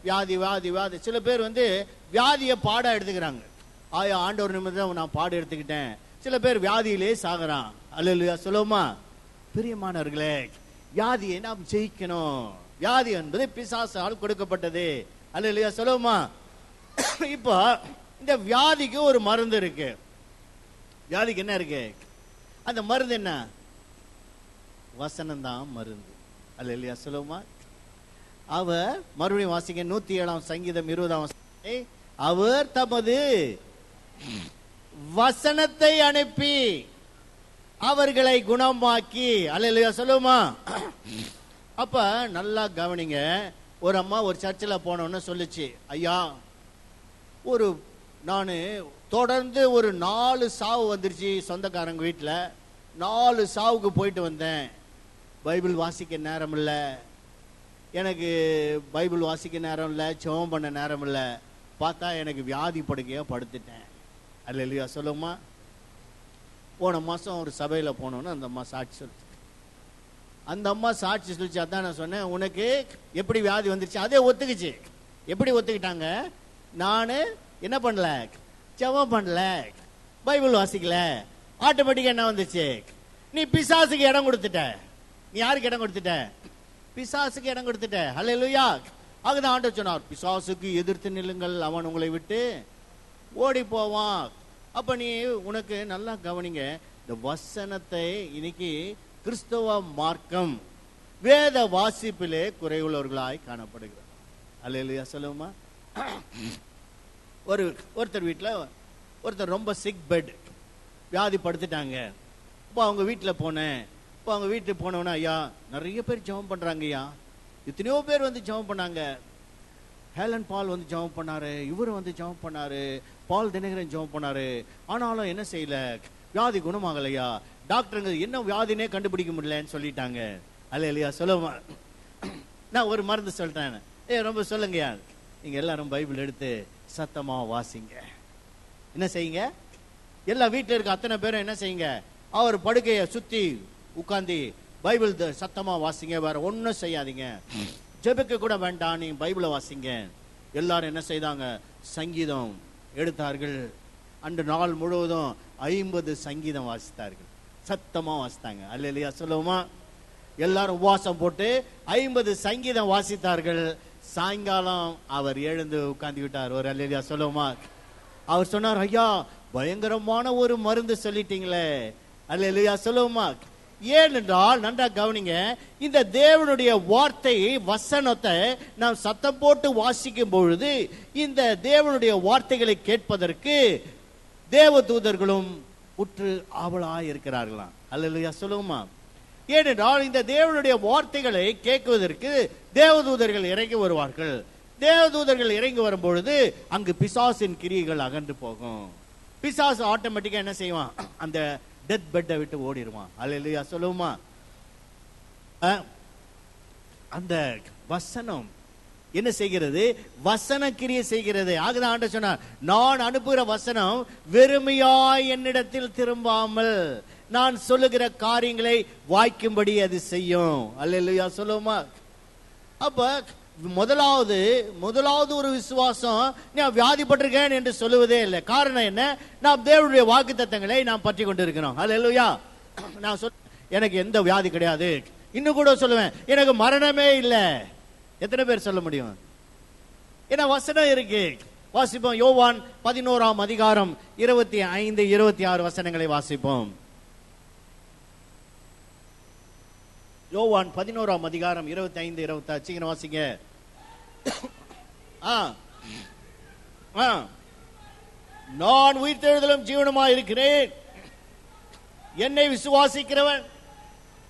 வியாதி வியாதி வியாதி, சில பேர் வியாதியை பாட எடுத்துக்கிறாங்க. ஆண்டவர் நிமித்தம் நான் பாடு எடுத்துக்கிட்டேன். சில பேர் வியாதியிலே சாகுறான். அல்லேலூயா, சொல்லுமா? பிரியமானவர்களே, வியாதியை நாம் ஜெயிக்கணும். வியாதி என்பது பிசாசால் கொடுக்கப்பட்டது. அல்லேலூயா, சொல்லுமா? இப்போ இந்த வியாதிக்கு ஒரு மருந்து இருக்கு. வியாதிக்கு என்ன இருக்கு? அந்த மருந்து என்ன? வசனம் தான் மருந்து. அல்லேலூயா, சொல்லுமா? அவர் மறுபடியும் வாசிங்க 107 சங்கீதம் 20 அவர் தமது வசனத்தை அனுப்பி அவர்களை குணமாக்கி. அல்லேலூயா, சொல்லுமா? அப்ப நல்லா கவனிங்க. ஒரு அம்மா ஒரு சர்ச்சில் போனோன்னு சொல்லுச்சு, ஐயா, நான் தொடர்ந்து ஒரு 4 சாவு வந்துருச்சு சொந்தக்காரங்க வீட்டில். 4 சாவுக்கு போயிட்டு வந்தேன். பைபிள் வாசிக்க நேரம் இல்லை, எனக்கு பைபிள் வாசிக்க நேரம் இல்லை, ஜெபம் பண்ண நேரம் இல்லை. பார்த்தா எனக்கு வியாதி படுக்கையாக படுத்துட்டேன். அல்லேலூயா, சொல்லுமா? போன மாதம் ஒரு சபையில் போனோன்னு அந்த அம்மா சாட்சி சொல்லிச்சு. அந்த அம்மா சாட்சி சொல்லிச்சு. அதான் நான் சொன்னேன், உனக்கு எப்படி வியாதி வந்துருச்சு? அதே ஒத்துக்குச்சு. எப்படி ஒத்துக்கிட்டாங்க? நான் என்ன பண்ணல, ஜெபம் பண்ணல, பைபிள் வாசிக்கல, ஆட்டோமேட்டிக்கா என்ன வந்துச்சு? நீ பிசாசுக்கு இடம் கொடுத்துட்ட. நீ யாருக்கு இடம் கொடுத்துட்ட? பிசாசுக்கு இடம் கொடுத்துட்ட. அல்லேலூயா. அதுதான் ஆண்டவர் சொன்னார், பிசாசுக்கு எதிர்த்து நில்லுங்கள், அவன் உங்களை விட்டு ஓடி போவான். அப்ப நீ உனக்கு நல்லா கவனிங்க, இந்த வசனத்தை இன்னைக்கு கிறிஸ்தவ மார்க்கம் வேத வாசிப்பிலே குறைவுள்ளவர்களாய் காணப்படுகிறார். அல்லேலூயா, சொல்லுமா? ஒருத்தர் வீட்டில் ஒருத்தர் ரொம்ப சிக் பெட், வியாதி படுத்துட்டாங்க. இப்போ அவங்க வீட்டில் போனேன். இப்போ அவங்க வீட்டுக்கு போனோன்னா, ஐயா நிறைய பேர் ஜெபம் பண்ணுறாங்க ஐயா, எத்தனையோ பேர் ஜெபம் பண்ணாங்க. ஹேலன் பால் ஜெபம் பண்ணாரு, இவர் ஜெபம் பண்ணாரு, பால் தினகரன் ஜெபம் பண்ணாரு. ஆனாலும் என்ன செய்யல, வியாதி குணமாகலையா, டாக்டருங்க என்ன வியாதினே கண்டுபிடிக்க முடியலன்னு சொல்லிட்டாங்க. அல்லேலூயா, சொல்லுமா? நான் ஒரு மருந்து சொல்லிட்டேன். ரொம்ப சொல்லுங்கய்யா. நீங்க எல்லாரும் பைபிள் எடுத்து சத்தமா வாசிங்க. என்ன செய்யுங்க? எல்லா வீட்டில் இருக்க அத்தனை பேரும் என்ன செய்யுங்க? அவர் படுக்கையை சுத்தி உட்கார்ந்து பைபிள் சத்தமா வாசிங்க. வேற ஒன்னும் செய்யாதீங்க. ஜெபிக்க கூட வேண்டாம், நீங்க பைபிளை வாசிங்க. எல்லாரும் என்ன செய்தாங்க? சங்கீதம் எடுத்தார்கள். அன்று நாள் முழுவதும் 50 சங்கீதம் வாசித்தார்கள். சத்தமா வாசித்தாங்க. அல்லேலூயா சொல்லுவோமா? எல்லாரும் உபவாசம் போட்டு 50 சங்கீதம் வாசித்தார்கள். சாயங்காலம் அவர் எழுந்து உட்கார்ந்து விட்டார். ஒரு அல்லேலூயா சொல்லுவோமா? அவர் சொன்னார், ஐயா பயங்கரமான ஒரு மருந்து சொல்லிட்டீங்களே. அல்லேலூயா சொல்லுவோமா? ஏனென்றால் நன்றா கவனிங்க, இந்த தேவனுடைய வார்த்தை வசனத்தை நாம் சத்தம் போட்டு வாசிக்கும் பொழுது இந்த தேவனுடைய வார்த்தைகளை கேட்பதற்கு தேவதூதர்களும் உற்று ஆவலாய் இருக்கிறார்களாம். அல்லேலூயா சொல்லுவோமா? ஏனென்றால் இந்த தேவனுடைய வார்த்தைகளை கேட்குவதற்கு தேவதூதர்கள் இறங்கி வருவார்கள். தேவதூதர்கள் இறங்கி வரும் பொழுது அங்கு பிசாசின் கிரியைகள் அகன்று போகும். பிசாசு ஆட்டோமேட்டிக்கா என்ன செய்வான்? அந்த டெத் பெட்டை விட்டு ஓடிடுவான். அல்லேலூயா சொல்லுவோமா? அந்த வசனம் என்ன செய்கிறது? வசன கிரியை செய்கிறது. ஆகதான் ஆண்டவர் சொன்னார், நான் அனுப்புகிற வசனம் வெறுமையாய் என்னிடத்தில் திரும்பாமல் நான் சொல்லுகிற காரியங்களை வாய்க்கும்படி அது செய்யும். அல்லேலூயா சொல்லுவோமா? அப்ப முதலாவது ஒரு விசுவாசம் நான் வியாதிப்பட்டிருக்கேன் என்று சொல்லுவதே இல்லை. காரணம் என்ன? நாம் தேவனுடைய வாக்குத்தத்தங்களை நாம் பற்றி கொண்டு இருக்கிறோம். அல்லேலூயா. நான் எனக்கு எந்த வியாதி கிடையாது. இன்னும் கூட சொல்லுவேன், எனக்கு மரணமே இல்லை. எத்தனை பேர் சொல்ல முடியும்? ஏன்னா வசனம் இருக்கு. வாசிப்போம். யோவான் 11ஆம் அதிகாரம் 25, 26 வசனங்களை வாசிப்போம். யோவான் 11ஆம் அதிகாரம் 25, 26 சீக்கிரம் வாசிங்க. நான் உயிர்த்தெழுதலும் ஜீவனுமாய் இருக்கிறேன். என்னை விசுவாசிக்கிறவன்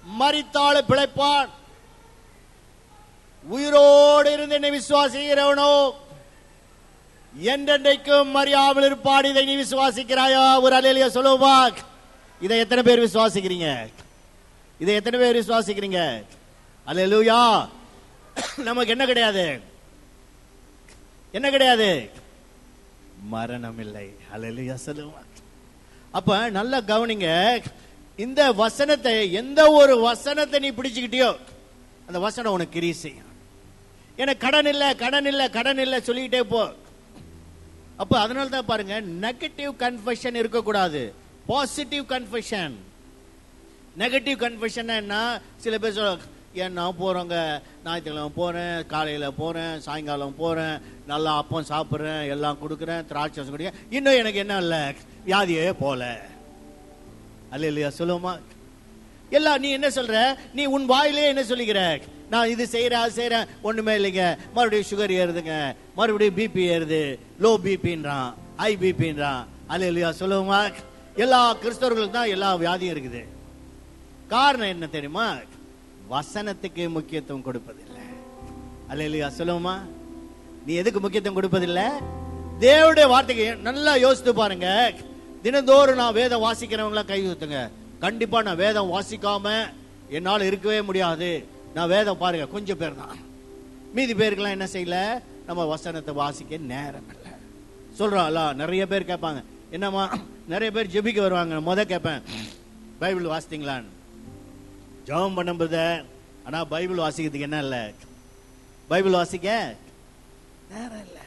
மரித்தால பிழைப்பான். உயிரோடு இருந்து என்னை விசுவாசிக்கிறவனோ என்றென்றைக்கும் மறியாமல் இருப்பான். இதை நீ விசுவாசிக்கிறாயா? ஒரு அல்லேலூயா சொல்லுவா. இதை எத்தனை பேர் விசுவாசிக்கிறீங்க? இதை எத்தனை பேர் விசுவாசிக்கிறீங்க? அல்லேலூயா. நமக்கு என்ன கிடையாது? என்ன கிடையாது? மரணம் இல்லை. அல்லேலூயா சொல்லுவா. அப்ப நல்ல கவனிங்க, இந்த வசனத்தை, எந்த ஒரு வசனத்தை நீ பிடிச்சுக்கிட்டியோ அந்த வசனம் உனக்கு கிரியை செய்யும். எனக்கு கடன் இல்ல கடன் இல்ல கடன் இல்ல சொல்லிக்கிட்டே போ. அப்ப அதனால தான் பாருங்க, நெகட்டிவ் கன்ஃபெஷன் இருக்கக்கூடாது, பாசிட்டிவ் கன்ஃபெஷன். நெகட்டிவ் கன்ஃபெஷன் என்ன? சில பேர் சொல்ல, ஏன் நான் போறவங்க ஞாயிற்றுக்கிழமை போறேன், காலையில போறேன், சாயங்காலம் போறேன், நல்லா அப்பம் சாப்பிட்றேன், எல்லாம் கொடுக்குறேன், திராட்சை குடிக்கிறேன், இன்னும் எனக்கு என்ன இல்லை, வியாதியே போல. அல்லேலூயா சொல்லுவோமா? எல்லாம் நீ என்ன சொல்ற? நீ உன் வாயிலே என்ன சொல்லிக்கிற? நான் இது செய்யறேன் அது செய்யறேன், ஒண்ணுமே இல்லைங்க. மறுபடியும் சுகர் ஏறுதுங்க, மறுபடியும் பிபி ஏறுது, லோ பிபின்றான், ஹை பிபின்றான். அல்லேலூயா சொல்லுவோமா? எல்லா கிறிஸ்தவர்களுக்கு தான் எல்லா வியாதியும் இருக்குது. காரணம் என்ன தெரியுமா? வசனத்துக்கு முக்கியத்துவம் கொடுப்பதில்லை. அல்லேலூயா சொல்லுவோமா? நீ எதுக்கு முக்கியத்துவம் கொடுப்பதில்லை? தேவனுடைய வார்த்தைக்கு. நல்லா யோசித்து பாருங்க. தினந்தோறும் நான் வேதம் வாசிக்கிறவங்களா கை ஊத்துங்க. கண்டிப்பா நான் வேதம் வாசிக்காம என்னால் இருக்கவே முடியாது. நான் வேதம் பாருங்க கொஞ்சம் பேர் தான். மீதி பேருக்கெல்லாம் என்ன செய்யல? நம்ம வசனத்தை வாசிக்க நேரம் இல்லை சொல்றோம்ல. நிறைய பேர் கேட்பாங்க, என்னம்மா? நிறைய பேர் ஜெபிக்க வருவாங்க. கேட்பேன், பைபிள் வாசித்தீங்களான்னு. ஜெபம் பண்ணும்போது, ஆனா பைபிள் வாசிக்கிறதுக்கு என்ன இல்லை? பைபிள் வாசிக்க நேரம் இல்லை.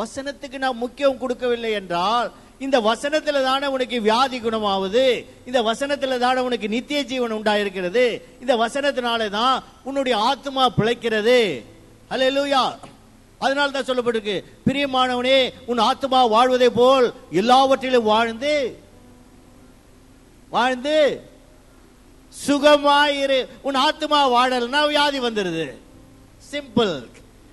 வசனத்துக்கு நான் முக்கியம் கொடுக்கவில்லை என்றால், இந்த வசனத்துல தானே உனக்கு வியாதி குணமாவது, இந்த வசனத்துல தானே உனக்கு நித்திய ஜீவன் உண்டாயிருக்கிறது, இந்த வசனத்தினாலே தான் உன்னுடைய ஆத்மா பிழைக்கிறது. அல்லேலூயா. அதனால தான் சொல்லப்பட்டிருக்கு, பிரியமானவனே உன் ஆத்மா வாழ்வதை போல் எல்லாவற்றிலும் வாழ்ந்து வாழ்ந்து சுகமாயிரு. உன் ஆத்மா வாழலன்னா வியாதி வந்துருது. சிம்பிள்.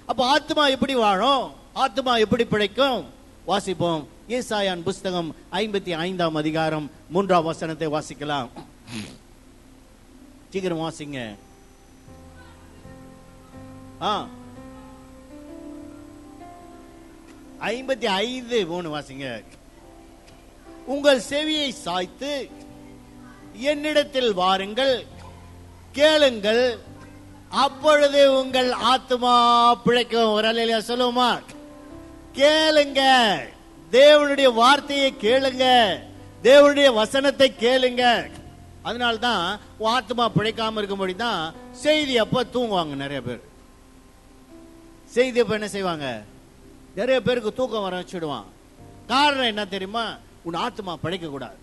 அப்ப ஆத்மா எப்படி வாழும்? ஆத்மா எப்படி பிழைக்கும்? வாசிப்போம். ஏசாயான் புஸ்தகம் 55ஆம் அதிகாரம் 3ஆம் வசனத்தை வாசிக்கலாம். சீக்கிரம் வாசிங்க. 55:3 வாசிங்க. உங்கள் செவியை சாய்த்து என்னிடத்தில் வாருங்கள், கேளுங்கள், அப்பொழுது உங்கள் ஆத்மா பிழைக்கும். ஒரு அல்லேலூயா சொல்லுவோமா? கேளுங்க, தேவனுடைய வார்த்தையை கேளுங்க, தேவனுடைய வசனத்தை கேளுங்க. அதனால்தான் ஆத்மா பிழைக்காம இருக்கும்படி தான் செய்தி அப்ப தூங்குவாங்க. நிறைய பேர் செய்தி அப்ப என்ன செய்வாங்க? நிறைய பேருக்கு தூக்கம் வர வச்சுடுவான். காரணம் என்ன தெரியுமா? உன் ஆத்மா படைக்க கூடாது.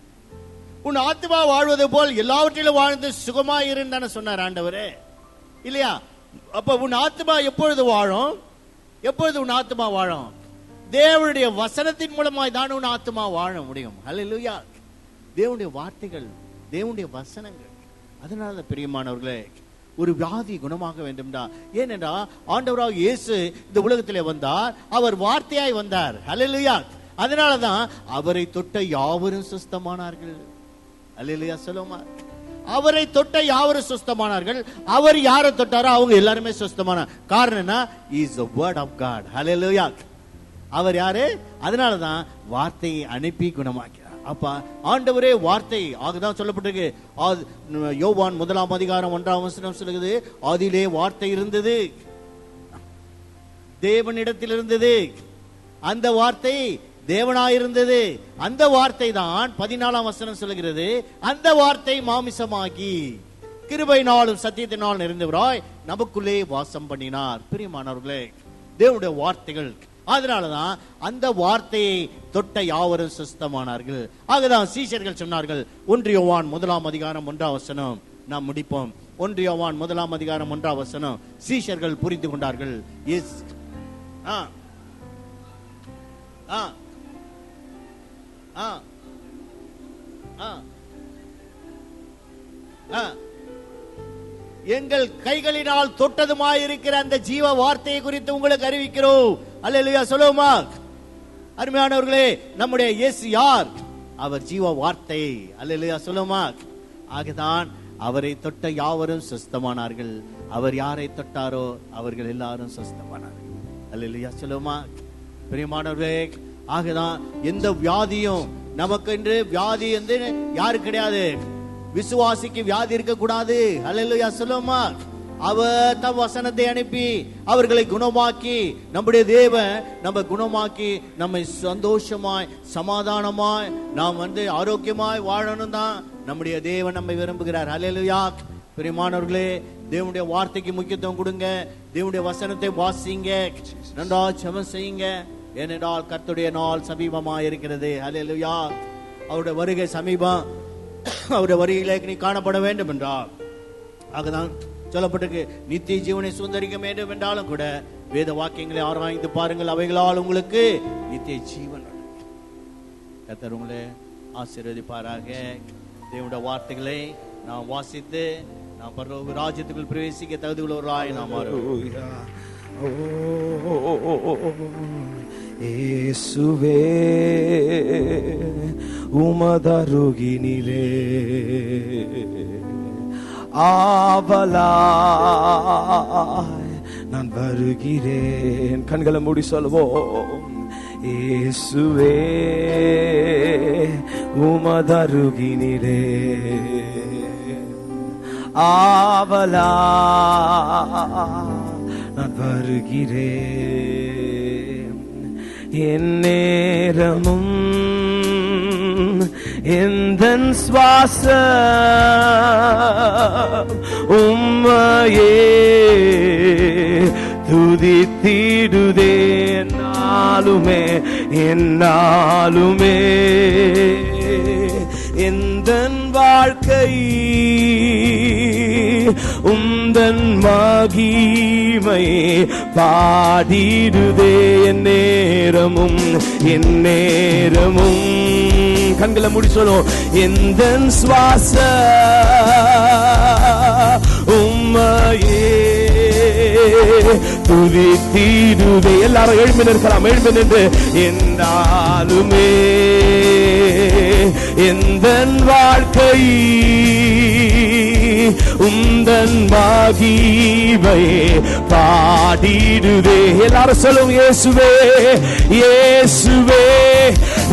உன் ஆத்மா வாழ்வது போல் எல்லாவற்றிலும் வாழ்ந்து சுகமா இருந்தானே சொன்னார் ஆண்டவரே, இல்லையா? அப்ப உன் ஆத்மா எப்பொழுது வாழும்? எப்பொழுது உன் ஆத்மா வாழும்? தேவனுடைய வசனத்தின் மூலமாய் தான் உன் ஆத்மா வாழ முடியும். அல்லேலூயா. தேவனுடைய வார்த்தைகள், தேவனுடைய வசனங்கள். அதனால பிரியமானவர்களே, ஒரு வியாதி குணமாக வேண்டும்டா. ஏனென்றா ஆண்டவராக இயேசு இந்த உலகத்திலே வந்தார், அவர் வார்த்தையாய் வந்தார். அல்லேலூயா. அதனாலதான் அவரை தொட்ட யாவரும் சுஸ்தமானார்கள். அல்லேலூயா சொல்லுமா? அவரை தொட்ட யாவரும் சுஸ்தமானார்கள். அவர் யாரை தொட்டாரோ அவங்க எல்லாருமே சுஸ்தமானார். காரணம் என்ன? Is the word of God. அல்லேலூயா. அவர் யாரு? அதனாலதான் வார்த்தையை அனுப்பி குணமாக்கிறார். அப்ப ஆண்டவரே வார்த்தை. ஆகதான் சொல்லப்பட்டிருக்கு, யோவான் 1:1 சொல்லுகிறது, அதிலே வார்த்தை இருந்தது, தேவனிடத்தில் இருந்தது, அந்த வார்த்தை தேவனாயிருந்தது. அந்த வார்த்தை தான் 14 சொல்லுகிறது, அந்த வார்த்தை மாமிசமாகி கிருபையினாலும் சத்தியத்தினால் நிறைந்தவராய் நமக்குள்ளே வாசம் பண்ணினார். பிரியமானவர்களே, தேவனுடைய வார்த்தைகள். அதனாலதான் அந்த வார்த்தையை தொட்ட யாவரும் சுஸ்தமானார்கள். ஆகதான் சீஷர்கள் சொன்னார்கள், 1 யோவான் 1:1 நாம் முடிப்போம். 1 யோவான் 1:1 சீஷர்கள் புரிந்து கொண்டார்கள். எஸ் எங்கள் கைகளினால் தொட்டதுமாயிருக்கிற அந்த ஜீவ வார்த்தையை குறித்து உங்களுக்கு அறிவிக்கிறோம். அல்லேலூயா சொல்லுமா? அருமையானவர்களே, நம்முடைய இயேசு யார்? அவர் ஜீவ வார்த்தை. அல்லேலூயா சொல்லுமா? ஆகதான் அவரை தொட்ட யாவரும் சுஸ்தமானார்கள். அவர் யாரை தொட்டாரோ அவர்கள் எல்லாரும் சுஸ்தமானார்கள். அல்லேலூயா சொல்லுமா? பிரியமானவர்களே, ஆகதான் எந்த வியாதியும் நமக்கு என்று வியாதி என்று யாரு கிடையாது. விசுவாசிக்கு வியாதி இருக்க கூடாது. அல்லேலூயா சொல்லுமா? அவர் தம் வசனத்தை அனுப்பி அவர்களை குணமாக்கி, நம்முடைய தேவன் நம்ம குணமாக்கி நம்மை சந்தோஷமாய் சமாதானமாய் நாம் ஆரோக்கியமாய் வாழணும் தான் நம்முடைய தேவன் நம்மை விரும்புகிறார். அல்லேலூயா. பிரியமானவர்களே, தேவனுடைய வார்த்தைக்கு முக்கியத்துவம் கொடுங்க. தேவனுடைய வசனத்தை வாசிங்க, நன்றா ஜெபம் செய்யுங்க. ஏனென்றால் கர்த்தருடைய நாள் சமீபமாய் இருக்கிறது. அல்லேலூயா. அவருடைய வருகை சமீபம். அவருடைய வருகையிலே நீ காணப்பட வேண்டும் என்றால், ஆகதான் சொல்லப்பட்டிருக்கு, நித்திய ஜீவனை சுதந்தரிக்க வேண்டும் என்றாலும் கூட வேத வாக்கியங்களை ஆராய்ந்து பாருங்கள், அவைகளால் உங்களுக்கு நித்திய ஜீவன். கர்த்தர் உங்களை ஆசீர்வதிப்பாராக. தேவனுடைய வார்த்தைகளை நாம் வாசித்து நாம் பரலோக ராஜ்யத்துக்குள் பிரவேசிக்க தகுதி உள்ளவர்களாய் நாம் மாறுவோம். இயேசுவே உமதருகினிலே ஆவலாய் நான் வருகிறேன். கண்களை மூடி சொல்வோம். இயேசுவே உமதருகினிலே ஆவலாய் நான் வருகிறேன். என் நேரமும் எந்தன் சுவாசம் உம்மையே துதித்திடுதே. நாளுமே என்னாலுமே எந்தன் வாழ்க்கை உந்தன் மகிமை பாடிடுதே. என் நேரமும் கண்களை மூடி சொல்லும். எந்தன் சுவாச உம்மையே துதித்திடுதே. எல்லாரும் எழும்பி நிற்கலாம். எழும்பி நின்று என்னாலுமே எந்தன் வாழ்க்கை உந்தன் மகிமை பாடிடுதே. எல்லாரும் சொல்லுங்க, இயேசுவே இயேசுவே.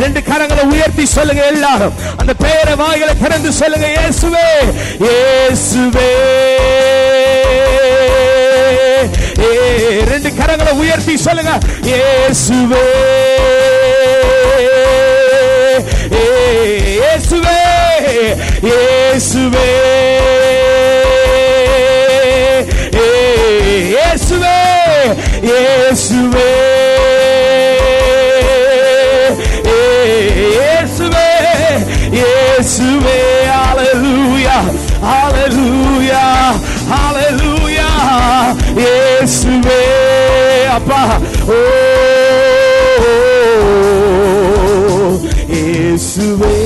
2 கரங்களை உயர்த்தி சொல்லுங்க. எல்லாரும் அந்த பெயரை வாயில திறந்து சொல்லுங்க, இயேசுவே இயேசுவே. 2 கரங்களை உயர்த்தி சொல்லுங்க, இயேசுவே இயேசுவே இயேசுவே இயேசுவே இயேசுவே ஹalleluya ஹalleluya இயேசுவே அப்பா ஓ இயேசுவே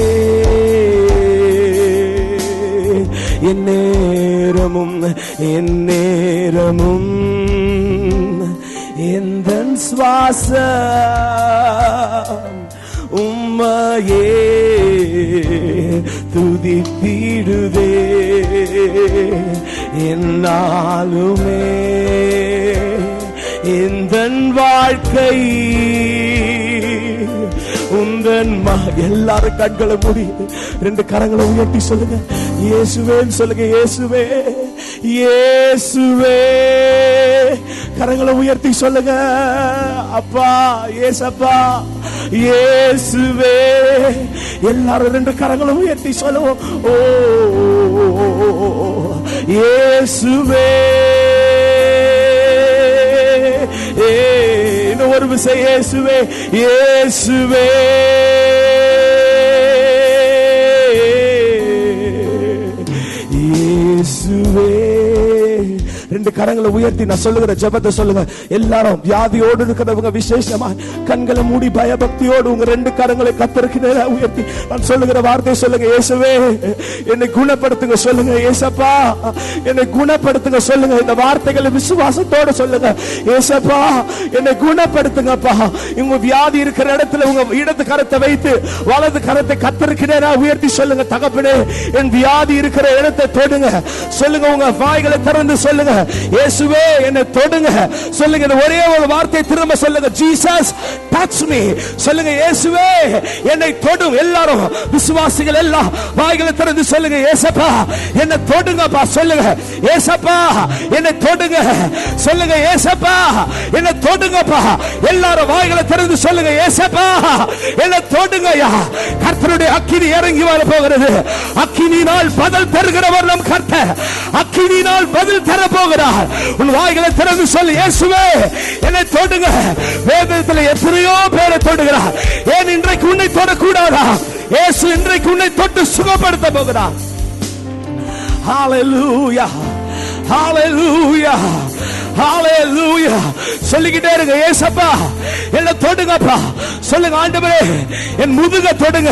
எந்நேரமும் எந்தன் சுவாசம் உம்மையே துதித்திடுதே என்னாலுமே எந்தன் வாழ்க்கை உந்தன் எல்லாரும் கண்களை மூடி 2 கரங்களை உயர்த்தி சொல்லுங்க இயேசுவேன்னு சொல்லுங்க இயேசுவே இயேசுவே கரங்களை உயர்த்தி சொல்லுங்க அப்பா இயேசப்பா இயேசுவே எல்லாரும் 2 கரங்களை உயர்த்தி சொல்லுவோம் ஓ இயேசுவே இன்னும் ஒரு விசை இயேசுவே இயேசுவே இயேசுவே 2 கரங்களை உயர்த்தி நான் சொல்லுகிற ஜெபத்தை சொல்லுங்க எல்லாரும் வியாதியோடு இருக்கிறவங்க விசேஷமா கண்களை மூடி பயபக்தியோடு உங்க 2 கரங்களை கர்த்தருக்கு நேரா உயர்த்தி நான் சொல்லுகிற வார்த்தை சொல்லுங்க இயேசுவே என்னை குணப்படுத்துங்க சொல்லுங்க இயேசப்பா என்னை குணப்படுத்துங்க சொல்லுங்க இந்த வார்த்தைகளை விசுவாசத்தோட சொல்லுங்க இயேசப்பா என்னை குணப்படுத்துங்கப்பா உங்க வியாதி இருக்கிற இடத்துல உங்க இடது கரத்தை வைத்து வலது கரத்தை கர்த்தருக்கு நேரா உயர்த்தி சொல்லுங்க தகப்பனே என் வியாதி இருக்கிற இடத்தை தொடுங்க சொல்லுங்க உங்க வாய்களை திறந்து சொல்லுங்க இயேசுவே என்னை தொடுங்க சொல்லுங்க ஒரே ஒரு வார்த்தை திரும்ப சொல்லுங்க ஜீசஸ் டச் மீ சொல்லுங்க இயேசுவே என்னை தொடும் எல்லாரும் விசுவாசிகள் எல்லாம் வாய்களை திறந்து சொல்லுங்க இயேசப்பா என்னை தொடுங்கப்பா சொல்லுங்க இயேசப்பா என்னை தொடுங்க சொல்லுங்க இயேசப்பா என்னை தொடுங்கப்பா எல்லாரும் வாய்களை திறந்து சொல்லுங்க இயேசப்பா என்னை தொடுங்கயா கர்த்தருடைய அக்கினி இறங்கி வர போகிறது அக்கினியினால் பதில் தருகிறவர் நம் கர்த்தர் அக்கினியினால் பதில் தர போகிறார் உன் வாய்களை திறந்து சொல்லு இயேசுவே என்னை தொடுங்க வேதத்தில் எத்தனையோ பேரை தொடுகிறார் ஏன் இன்றைக்கு உன்னை தொடக்கூடாதா இயேசு இன்றைக்கு உன்னை தொட்டு சுகப்படுத்த போகிறார் ஹalleluya ஹalleluya ஹalleluya சொல்லிக்கிட்டே இருங்க இயேசப்பா என்னை தொடுங்கப்பா சொல்லுங்க ஆண்டவரே என் முதுக தொடுங்க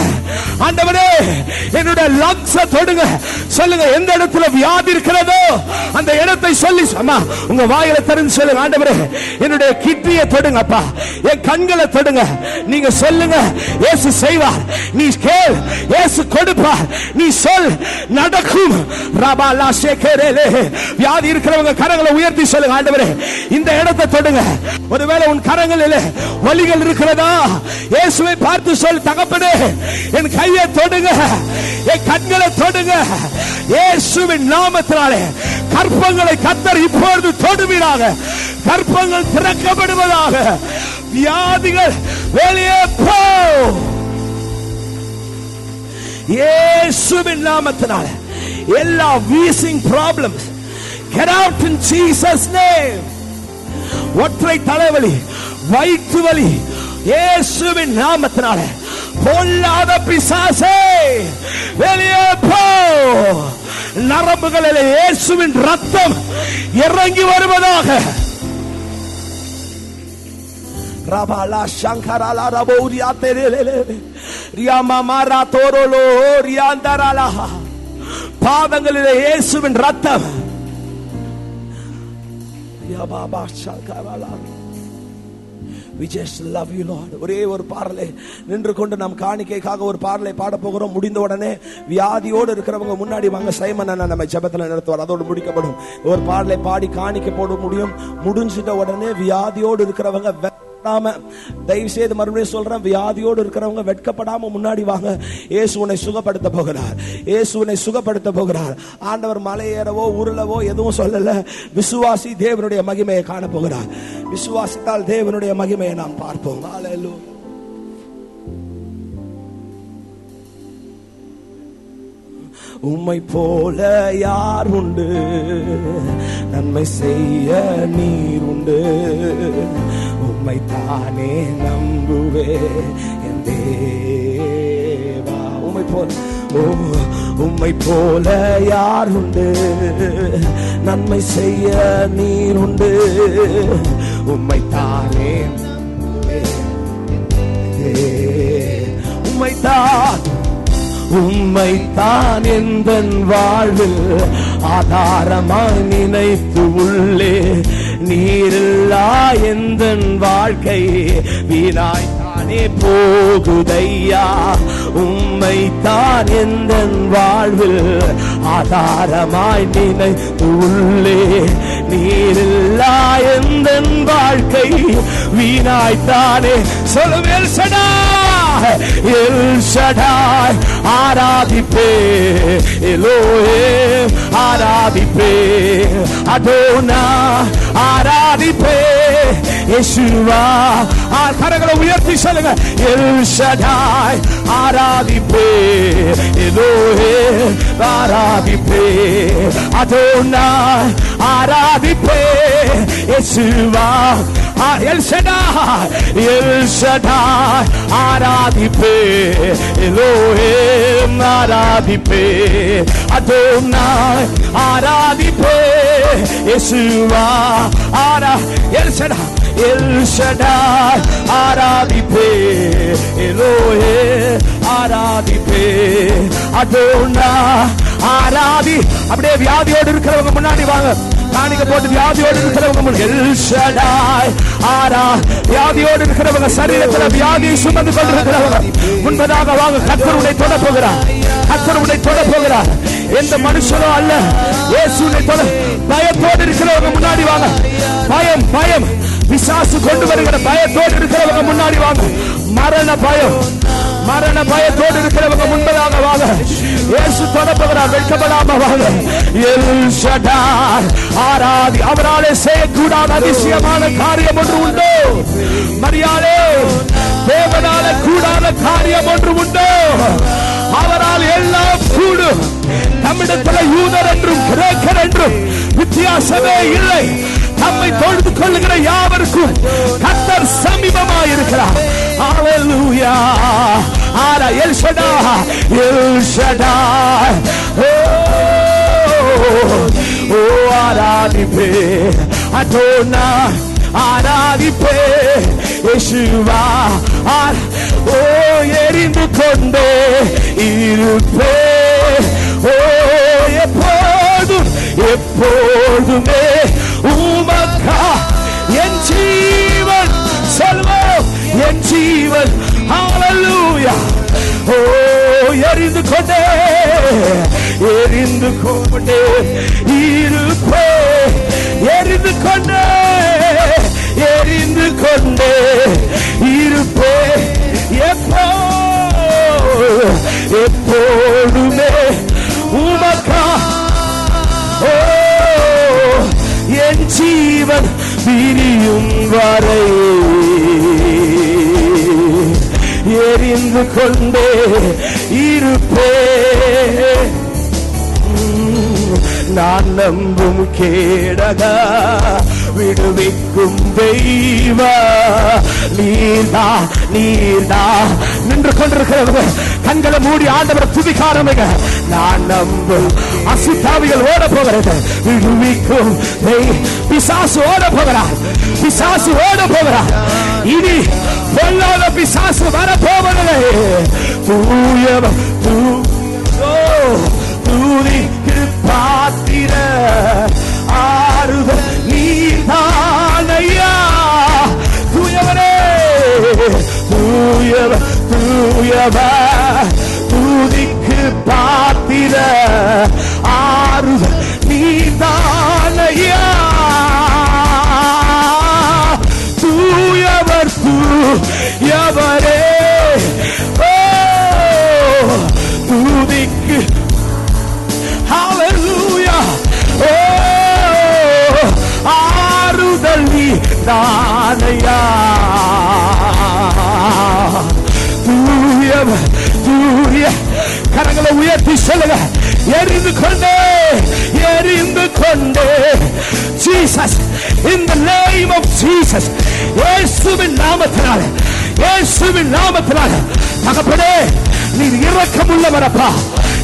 ஆண்டவரே என்னோட லங்ஸ் தொடுங்க சொல்லுங்க எந்த இடத்துல வியாதி இருக்கிறதோ அந்த இடத்தை சொல்லி அம்மா உங்க வாயில திறந்து சொல்லுங்க ஆண்டவரே என்னுடைய கிட்னியை தொடுங்கப்பா என் கண்களை தொடுங்க நீங்க சொல்லுங்க இயேசு செய்வார் நீ கேள் இயேசு கொடுப்பார் நீ சொல் நடக்கும் ரபாலா ஷேகரேலே வியாதி இருக்கிறவங்க கரங்களை உயர்த்தி சொல்லுங்க ஆண்டவரே இந்த இடத்தை தொடுங்க ஒருவேளை உன் கரங்களில் வலிகள் இருக்கிறதா இயேசுவை பார்த்து சொல் தகப்பனே என் கையை தொடுங்க என் கண்களை தொடுங்க இயேசுவின் நாமத்தினாலே கற்பங்களை கர்த்தர் இப்பொழுது தொடுவீராக கற்பங்கள் திறக்கப்படுவதாக வியாதிகள் வெளியே போ இயேசுவின் நாமத்தினாலே எல்லா wheezing problems get out in Jesus name ஒற்றை தலைவலி வயிற்று வலி இயேசுவின் நாமத்தினாலே பொல்லாத பிசாசே வெளியே போ நரம்புகளில் இயேசுவின் ரத்தம் இறங்கி வருவதாக ரபாலா சங்கராலா ரபோரியா தெரேலே ரியாமாரா தோரோலோ ரியாந்தராலா பாதங்களில் இயேசுவின் ரத்தம் Baba சங்கராலா We just love you Lord. ஒரே ஒரு பாடலை நின்று கொண்டு நாம் காணிக்கைக்காக ஒரு பாடலை பாட போகிறோம். முடிந்த உடனே வியாதியோடு இருக்கிறவங்க முன்னாடி வாங்க. சைமன் அண்ணா நம்ம ஜெபத்துல நடத்துவார். அதோடு முடிக்கப்படும். ஒரு பாடலை பாடி காணிக்கை போட முடியும். முடிஞ்சிட்ட உடனே வியாதியோடு இருக்கிறவங்க தயவு செய்து மறுபடியும் சொல்றேன், வியாதியோடு இருக்கிறவங்க வெட்கப்படாம முன்னாடி வாங்க. இயேசு உன்னை சுகப்படுத்த போகிறார். இயேசு உன்னை சுகப்படுத்த போகிறார். ஆண்டவர் மலையேறவோ உருளவோ எதுவும் சொல்லல. விசுவாசி தேவனுடைய மகிமையை காண போகிறார். விசுவாசித்தால் தேவனுடைய மகிமையை நாம் பார்ப்போம். ஹல்லேலூயா. உம்மை போல யார் உண்டு, நன்மை செய்ய நீர் உண்டு. உம்மை தானே நம்புவே என் தேவா. உம்மை போல உம்மை போல யார் உண்டு, நன்மை செய்ய நீர் உண்டு. உம்மை தானே உம்மைத்தான் எந்தன் வாழ்வில் ஆதாரமாய் நினைத்து உள்ளே. நீரில்லா எந்தன் வாழ்க்கை வீணாய்த்தானே போகுதையா. உம்மைத்தான் எந்தன் வாழ்வில் ஆதாரமாய் நினைத்து உள்ளே. நீரில்லா எந்தன் வாழ்க்கை வீணாய்த்தானே. சொல்லுவேல் சடா எல் ஷடாய் ஆராதிப்பே, எலோஹே ஆராதிப்பே, அதோனா ஆராதிப்பே, யேசுவா. கரங்களை உயர்த்தி சொல்லுங்க. எல் ஷடாய் ஆராதிப்பே, எலோஹே ஆராதிப்பே, அதோனா ஆராதிப்பே, யேசுவா. எல் ஷடாய் எல் ஷடாய் ஆராதிப்பே, எலோஹிம் ஆராதிப்பே, அதோனாய் ஆராதிப்பே, யேசுவா. எல் ஷடாய் எல் ஷடாய் ஆராதிப்பே, எலோஹிம் ஆராதிப்பே, அதோனாய் ஆராதி. அப்படியே வியாதியோடு இருக்கிறவங்க முன்னாடி வாங்க. காணிக்க போட்டு வியாதியோடு இருக்கிறவங்க எல் ஷடாய் ஆரா. வியாதியோடு இருக்கிறவங்க, சரீரத்துல வியாதியை சுமந்து கொண்டிருக்கிறவங்க முன்பதாக வாங்க. கர்த்தருடைய தொட போகிறார், கர்த்தருடைய தொட போகிறார். எந்த மனுஷனோ அல்ல, இயேசுவை தொட. பயத்தோடு இருக்கிறவங்க முன்னாடி வாங்க. பயம் பயம் பிசாசு கொண்டு வருகிற பயத்தோடு இருக்கிறவங்க முன்னாடி வாங்க. மரண பயம், மரண பயத்தோடு இருக்கிறவங்க முன்பதாக வாங்க. இயேசு தொடப்பவரால் வெட்கப்படாம வாங்க. எல் ஷடாய் ஆராதி. அவராலே செய்யக்கூடாத அதிசயமான காரியம் ஒன்று உண்டோ? மரியாதை தேவனால கூடாத காரியம் ஒன்று உண்டோ? அவரால் எல்லாம் கூடும். நம்மிடத்தில் யூதர் என்றும் கிரேக்கர் என்றும் வித்தியாசமே இல்லை. நம்மை தொழுது கொள்ளுகிற யாவருக்கும் கர்த்தர் சமீபமாய் இருக்கிறார். ஹalleluya. ஆரா எல் ஷடாய் எல் ஷடாய். ஓ ஆராதிப்பே, அதோனா ஆராதிப்பே, யேசுவா. ஓ எரிந்து கொண்டே இருப்பே. ஓ எப்போதும் எப்போதுமே உமக்கா என் ஜீவன். சொல்வோம் என் ஜீவன். ஹalleluya. ஓ எரிந்து கொண்டே எரிந்து கொண்டே இருப்பே. எரிந்து கொண்டே எரிந்து கொண்டே இருப்பே. எப்போதுமே உமக்கா. ஓ என் ஜீவன் விரியும் வரை எரிந்து கொண்டே இருப்பே. நான் நம்பும் கேடகா விடுவிக்கும் தெய்வ நீர்தா நீர்தா. நின்று கொண்டிருக்கிறவங்க கண்களை மூடி ஆண்டவரை துதிக்காரங்க. நான் நம்பும் அசுத்தாவிகள் ஓட போகிறது. விடுவிக்கும் பிசாசு ஓட போகிறார், பிசாசு ஓட போகிறார். இனி பொல்லாத பிசாசு வர போவதில்லை. தூயவ தூதிக்கு பாத்திர ஆறுதல் நீதானையா. தூயவரே தூயவ தூயவ தூதிக்கு பாத்திர ஆறுதல் நீதானையா. தூயவர் தூயவரே. ஓ தூதிக்கு ஹalleluya. ஓ ஆறுதல் நீதானையா. தூயவர் தூய. கரங்களை உயர்த்தி சொல்லுங்க. எரிந்து கொண்டே எரிந்து கொண்டே. Jesus, in the name of Jesus. இயேசுவின் நாமத்தினால, இயேசுவின் நாமத்தினால. தகப்பனே நீர் இரக்கமுள்ளவரப்பா.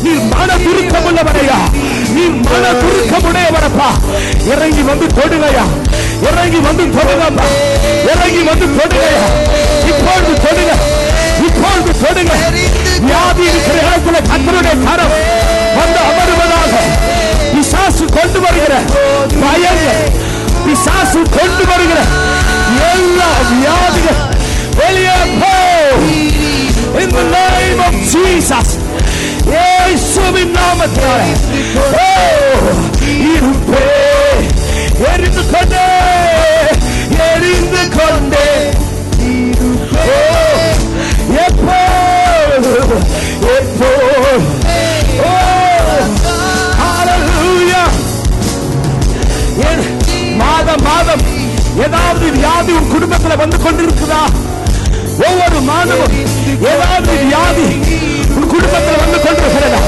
நீ மன துருக்கம் உள்ளவரையா, நீ மன துருக்கம் உடையவரப்பா. இறங்கி வந்து தொடுகையா, இறங்கி வந்து தொடுங்கப்பா, இறங்கி வந்து தொடுகையா. இப்பொழுது தொடுங்க, இப்பொழுது தொடுங்க. வியாதி இருக்கிற இடத்துல கர்த்தருடைய கரம் வந்து அமருவதாக. பிசாசு கொண்டு வருகிற பயங்கள், பிசாசு கொண்டு வருகிற எல்லா வியாதிகள் வெளியே போ. In the name of Jesus. இயேசுவின் நாமத்தினாலே இருப்பே. எரிந்து கொண்டே, எரிந்து கொண்டே எப்போ எப்போ. ஹalleluya. மாதம் மாதம் ஏதாவது வியாதி உன் குடும்பத்தில் வந்து கொண்டிருக்குதா? ஒவ்வொரு மாதமும் ஏதாவது வியாதி உன் குடும்பத்தில் வந்து கொண்டிருக்கிறதா?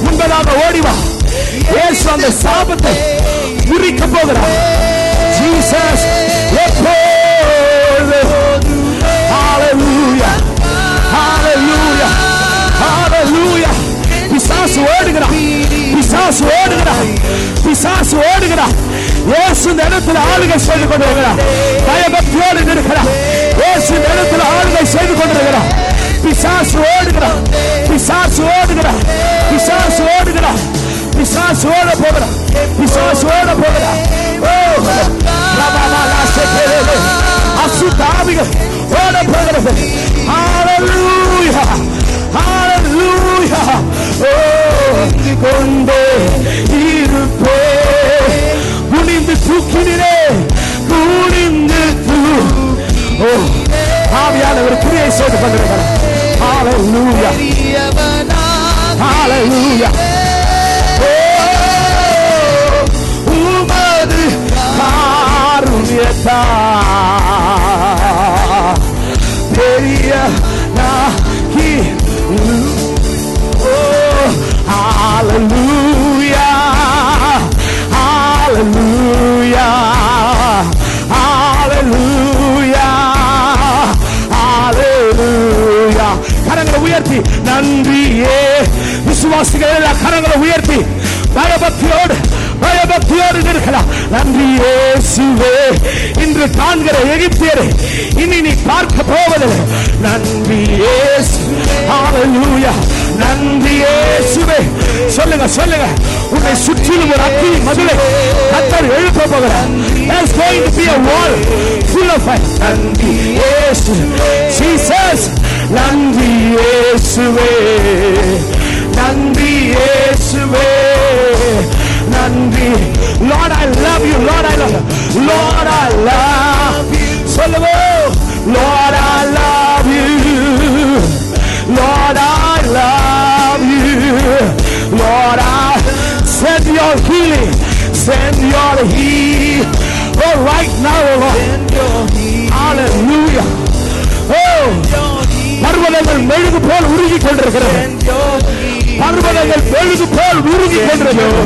முன்பதாக ஓடிவா. இயேசு அந்த சாபத்தை முறிக்க போகிறார். ஜீசஸ் எப்போது. ஹalleluya, ஹalleluya, ஹalleluya. பிசாசு ஓடுகிறார், பிசாசு ஓடுகிறார், பிசாசு ஓடுகிறார். இயேசு இந்த இடத்துல ஆளுகை செய்து கொண்டிருக்கிறார். பயபக்தியோடு இருக்கிறார். இயேசு இந்த இடத்துல ஆளுகை செய்து கொண்டிருக்கிறார். பிசாசு ஓடுகிறார், பிசாசு ஓடுகிறார், பிசாசு ஓடுகிறார், பிசாசு ஓட போகிறார், பிசாசு ஓட போகிறார். அசுத்தாவிகள் ஓட போகிறது. ஹalleluya, ஹalleluya. கொண்டே இருப்பே. குனிந்து தூக்கினே, குனிந்து ஆவியானவர் கிரியை செய்து கொண்டிருக்கிறார். ஹalleluya, ஹalleluya. உமது காருண்யத்தா பெரிய நாகி. ஹalleluya, ஹalleluya, ஹalleluya, ஹalleluya. கரங்களை உயர்த்தி நன்றியே. விசுவாசிகள் எல்லாம் கரங்களை உயர்த்தி பயபக்தியோடு, பயபக்தியோடு இருக்கலாம். நன்றி இயேசுவே. இன்று காண்கிற எகிப்தியரை இனி நீ பார்க்க போவதில்லை. நன்றி இயேசு. ஹalleluya, நன்றி இயேசுவே. சொல்லுங்க, சொல்லுங்க. உன்னை சுற்றிலும் ஒரு அக்கினி மதிலை கர்த்தர் எழுப்ப போகிறார். There's going to be a wall full of fire. நன்றி இயேசு. Jesus. நன்றி இயேசுவே, நன்றி இயேசுவே, நன்றி. Lord I love you, Lord I love you, Lord I love you. சொல்லுவோம். Lord I love you, Lord I love you, Lord I send your healing, send your healing. Oh, right now, Lord. Hallelujah. Oh, பர்வதங்கள் மெழுகு போல் உருகி கொண்டிருக்கிறது. பர்வதங்கள் மெழுகு போல் உருகி கொண்டிருக்கிறது.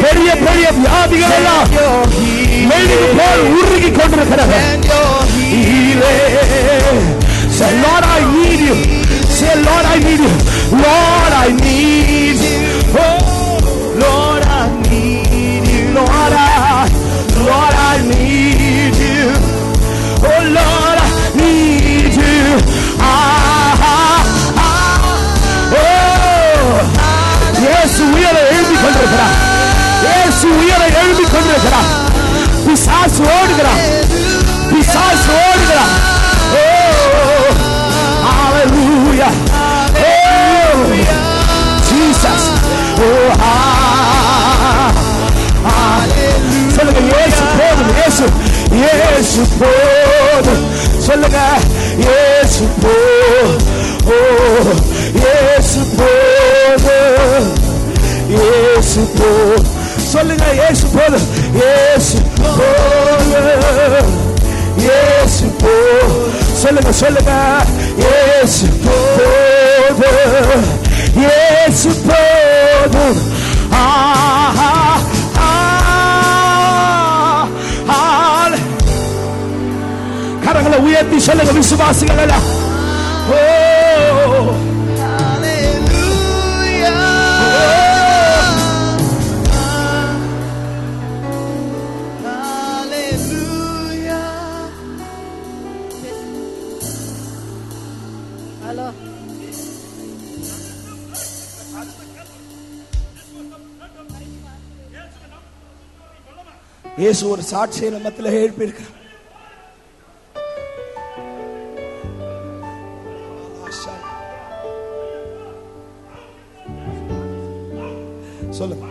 பெரிய பெரிய வியாதிகள் எல்லாம் மெழுகு போல் உருகி கொண்டிருக்கிறது. Say Lord I need you. Say Lord I need you. Lord I need you. Oh Lord I need you. Lord I need you. Oh Lord I need you. இயேசு உயிரை எழுப்பிக் கொண்டிருக்கிறார். இயேசு உயிரை எழுப்பிக் கொண்டிருக்கிறார். பிசாசு ஓடுகிறார், பிசாசு ஓடுகிறார். Hallelujah. Oh Jesus. Oh சொல்லுங்க. இயேசு போதும். இயேசு, இயேசு போதும். சொல்லுங்க. இயேசு போதும். Oh இயேசு போதும், இயேசு போதும். சொல்லுங்க. இயேசு போதும், இயேசு போதும், இயேசு போதும். சொல்லுங்க, சொல்லுங்க. இயேசு போதும், இயேசு போதும். கரங்களை உயர்த்தி சொல்லுங்க விசுவாசிகள் எல்லாம். Oh, hallelujah. இயேசு ஒரு சாட்சியை நம்மத்துல எழுப்பியிருக்கிறார். சொல்லுங்க.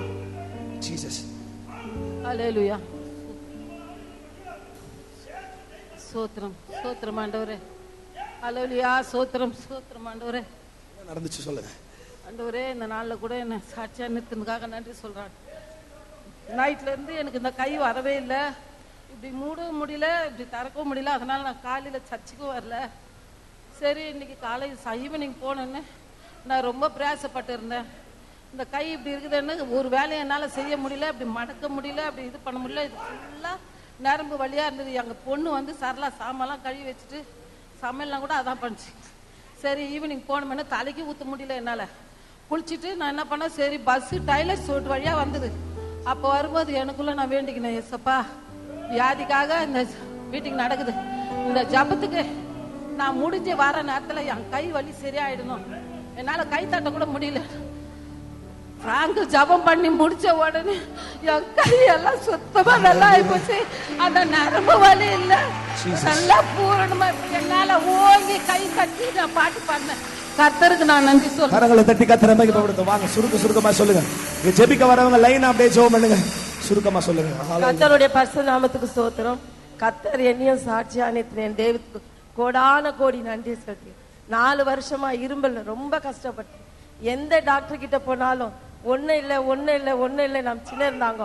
ஜீசஸ். ஹல்லேலூயா. ஸ்தோத்திரம் ஸ்தோத்திரம் ஆண்டவரே. ஹல்லேலூயா. ஸ்தோத்திரம் ஸ்தோத்திரம் ஆண்டவரே. என்ன நடந்துச்சு சொல்லுங்க ஆண்டவரே. இந்த நாளில் கூட என்ன சாட்சியா நிறுத்தினதுக்காக நன்றி சொல்றான். நைட்ல இருந்து எனக்கு இந்த கை வரவே இல்லை, இப்படி மூடவும் முடியல, இப்படி திறக்கவும் முடியல. அதனால நான் காலையில சர்ச்சுக்கும் வரல. சரி, இன்னைக்கு காலை ஈவினிங் போனேன்னு நான் ரொம்ப பிரயாசப்பட்டு இருந்தேன். இந்த கை இப்படி இருக்குதுன்னு ஒரு வேலையை என்னால் செய்ய முடியல, இப்படி மடக்க முடியல, அப்படி இது பண்ண முடியல. இது ஃபுல்லாக நரம்பு வழியாக இருந்தது. எங்கள் பொண்ணு வந்து சரலா சாமான்லாம் கழுவி வச்சுட்டு சமையல்லாம் கூட அதான் பண்ணிச்சு. சரி, ஈவினிங் போனோம்னா தலைக்கு ஊற்ற முடியல என்னால். குளிச்சுட்டு நான் என்ன பண்ணேன், சரி பஸ்ஸு டைலர் சோட்டு வழியாக வந்தது. அப்போ வரும்போது எனக்குள்ளே நான் வேண்டிக்கினேன், எஸ்ஸப்பா வியாதிக்காக இந்த மீட்டிங் நடக்குது, இந்த ஜபத்துக்கு நான் முடிஞ்ச வர நேரத்தில் என் கை வலி சரியாயிடணும். என்னால் கை தட்ட கூட முடியல. பிராங்கு ஜபம் பண்ணி முடிச்ச உடனே என் கையெல்லாம் சுத்தமா நல்லா ஆயிப்போச்சு. அந்த நரம்பு வலி இல்ல, நல்லா பூரணமா என்னால ஓங்கி கை கட்டி நான் பாட்டு பாடினேன். கர்த்தருக்கு நான் நன்றி சொல்றேன். கரங்களை தட்டி கர்த்தரை மகிமைப்படுத்துங்க. வாங்க சுருக்கமா சொல்லுங்க. இங்க ஜெபிக்க வரவங்க லைனா அப்படியே ஜெபம் பண்ணுங்க. சுருக்கமா சொல்லுங்க. கர்த்தருடைய பரிசுத்த நாமத்துக்கு ஸ்தோத்திரம். கர்த்தர் என்னையும் சாட்சியா நிறுத்தினேன். தேவத்துக்கு கோடான கோடி நன்றி சொல்லி 4 வருஷமா இரும்பல் ரொம்ப கஷ்டப்பட்டேன். எந்த டாக்டர் கிட்ட போனாலும் ஒன்னும் இல்லை நம்ம சின்ன இருந்தாங்க.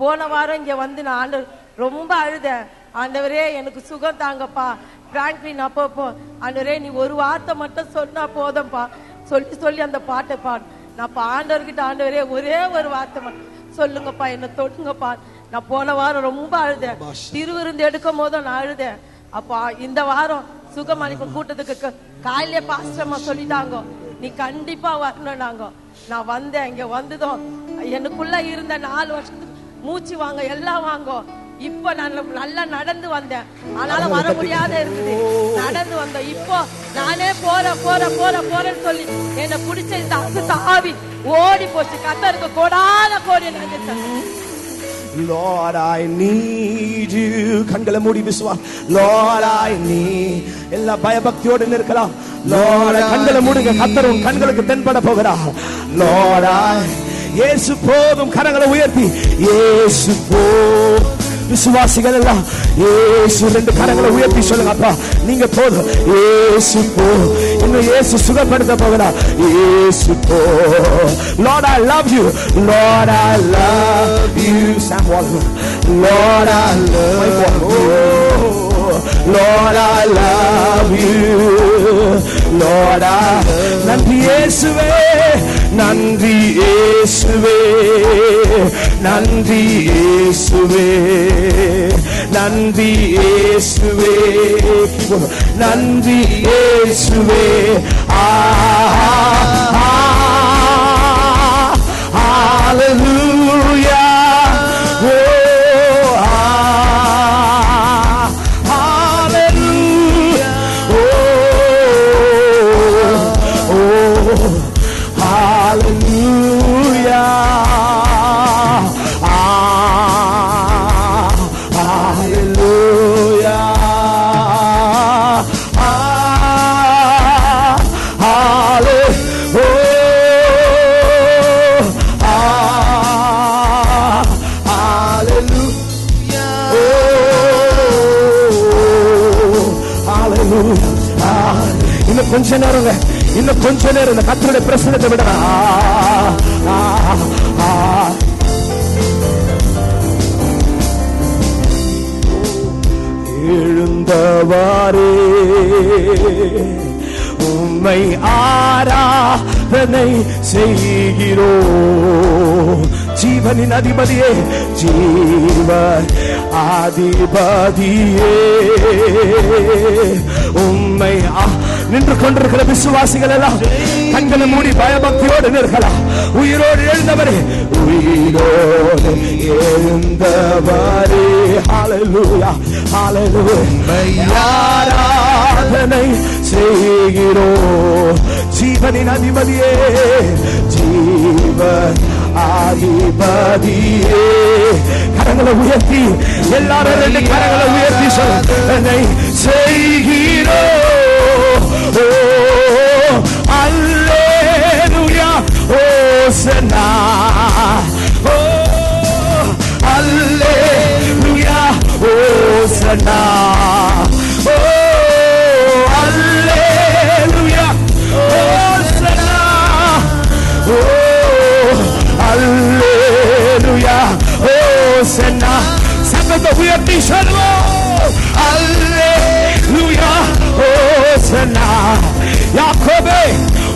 போன வாரம் இங்க வந்து நான் ஆண்டவர் ரொம்ப அழுதேன். ஆண்டவரே எனக்கு சுகம் தாங்கப்பா, பிராங்க்லின் அப்பப்போ ஆண்டவரே நீ ஒரு வார்த்தை மட்டும் சொன்னா போதும்பா சொல்லி அந்த பாட்டை பாடு. நான் ஆண்டவர்கிட்ட ஆண்டவரே ஒரே ஒரு வார்த்தை மட்டும் சொல்லுங்கப்பா, என்ன தொடுங்கப்பா. நான் போன வாரம் ரொம்ப அழுதேன். திருவிருந்து எடுக்கும் போதும் நான் அழுதேன். அப்பா இந்த வாரம் சுகமளிக்கும் கூட்டத்துக்கு காலையிலே பாஸ்டர்மா சொல்லிட்டாங்க, நீ கண்டிப்பா வரணும். நான் வந்தேன். இங்க வந்ததும் எனக்குள்ள இருந்த 4 வருஷத்துக்கு மூச்சு வாங்க எல்லாம் வாங்க. இப்ப நான் நல்லா நடந்து வந்தேன், ஆனாலும் வர முடியாத இருக்குது. நடந்து வந்தேன். இப்போ நானே போறேன்னு சொல்லி என்ன பிடிச்ச இந்த அசுத்த ஆவி ஓடி போச்சு. கர்த்தருக்கு கோடான கோடி நன்றி. Lord, I need you. கண்களை மூடி விசுவா. Lord, I need. எல்லா பயபக்தியோடு நிற்கலாம். Lord, கண்களை மூடுங்க. கர்த்தர் உன் கண்களுக்கு தென்பட போகிறார். Lord, இயேசு போதும். கரங்களை உயர்த்தி இயேசு போதும். விசுவாசிகள் எல்லாம் இயேசு 2 கரங்களை உயர்த்தி சொல்லுங்க. அப்பா நீங்க போதும். இயேசு போதும். இன்னும் இயேசு சுகப்படுத்த போகிறார். இயேசு போதும். Lord, I love you. Lord, I love you. Sam Walker. Lord, I love you. Lord, I love you. Lord, நன்றி இயேசுவே, நன்றி இயேசுவே, நன்றி இயேசுவே, நன்றி இயேசுவே, நன்றி இயேசுவே. Hallelujah. இன்னும் கொஞ்ச நேரம் இந்த கர்த்தருடைய பிரசன்னத்தை விட எழுந்தவாரே உம்மை ஆராதனை செய்கிறோம். ஜீவனின் அதிபதியே, ஜீவ அதிபதியே, உம்மை நின்று கொண்டிருக்கிற விசுவாசிகள் எல்லாம் கண்களை மூடி பயபக்தியோடு நிற்கலாம். உயிரோடு எழுந்தவரே, உயிரோடு எழுந்தவரே. ஹல்லேலூயா, ஹல்லேலூயா. ஆராதனை செய்கிறோம். ஜீவனின் அதிபதியே, ஜீவன் அதிபதியே. கரங்களை உயர்த்தி எல்லாரும் 2 கரங்களை உயர்த்தி சொல்லுங்க. செய்கிறோ அல்லேலூயா ஓசனா ஓ அல்லேலூயா ஓசனா ஓ அல்லேலூயா ஓசனா ஓ அல்லேலூயா ஓசனா. சங்கத்தை உயர்த்தி சொல்லுவோம். அல்லேலூயா ஓசனா. யாக்கோபே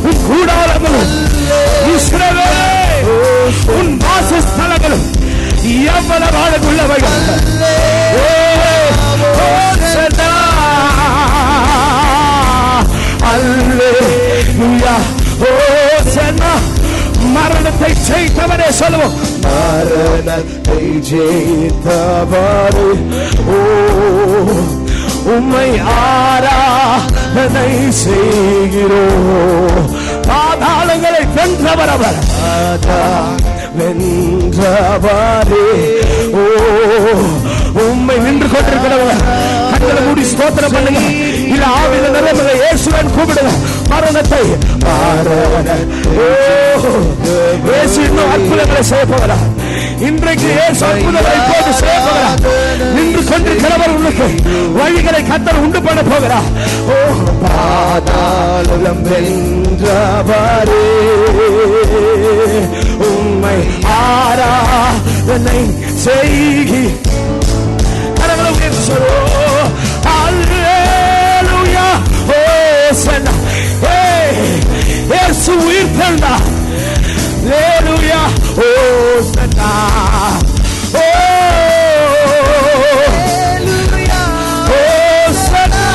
உன் கூடாரங்களும் இஸ்ரவேலே உன் வாசஸ்தலங்களும் எவ்வளவு அழகுள்ளவைகள். ஓசனா அல்லேலூயா ஓசனா. மரணத்தை ஜெயித்தவரே சொல்லுவோம். மரணத்தை ஜெயித்தவரே ஓ உம்மை ஆராதனை செய்கிறோம். பாதாளங்களை வென்றவர் அவர். வென்றவரே ஓ உம்மை நின்று கொண்டிருக்கிறவர். கண்களை மூடி ஸ்தோத்திரம் பண்ணுங்க. இல்ல ஆவியில நிரம்புங்க. இயேசுவின் கூப்பிடுங்க. மரணத்தை இயேசு இன்னும் அற்புதங்களை செய்ய போகிறார். இன்றைக்கு இயேசு அற்புதங்களை போட்டு செய்ய போகிறார். நின்று கொண்டிருக்கிறவர் உங்களுக்கு வழிகளை கர்த்தர் உண்டு பண்ண போகிறார். ஓ பாதாளம் வென்றவரே உம்மை ஆராதனை செய்கி. கரங்களை உயர்த்தி சொல்லுவோம். அல்லேலூயா ஓசனா. இயேசு உயிர்த்தெழுந்தார். அல்லேலூயா ஓசனா. ஓ அல்லேலூயா ஓசனா.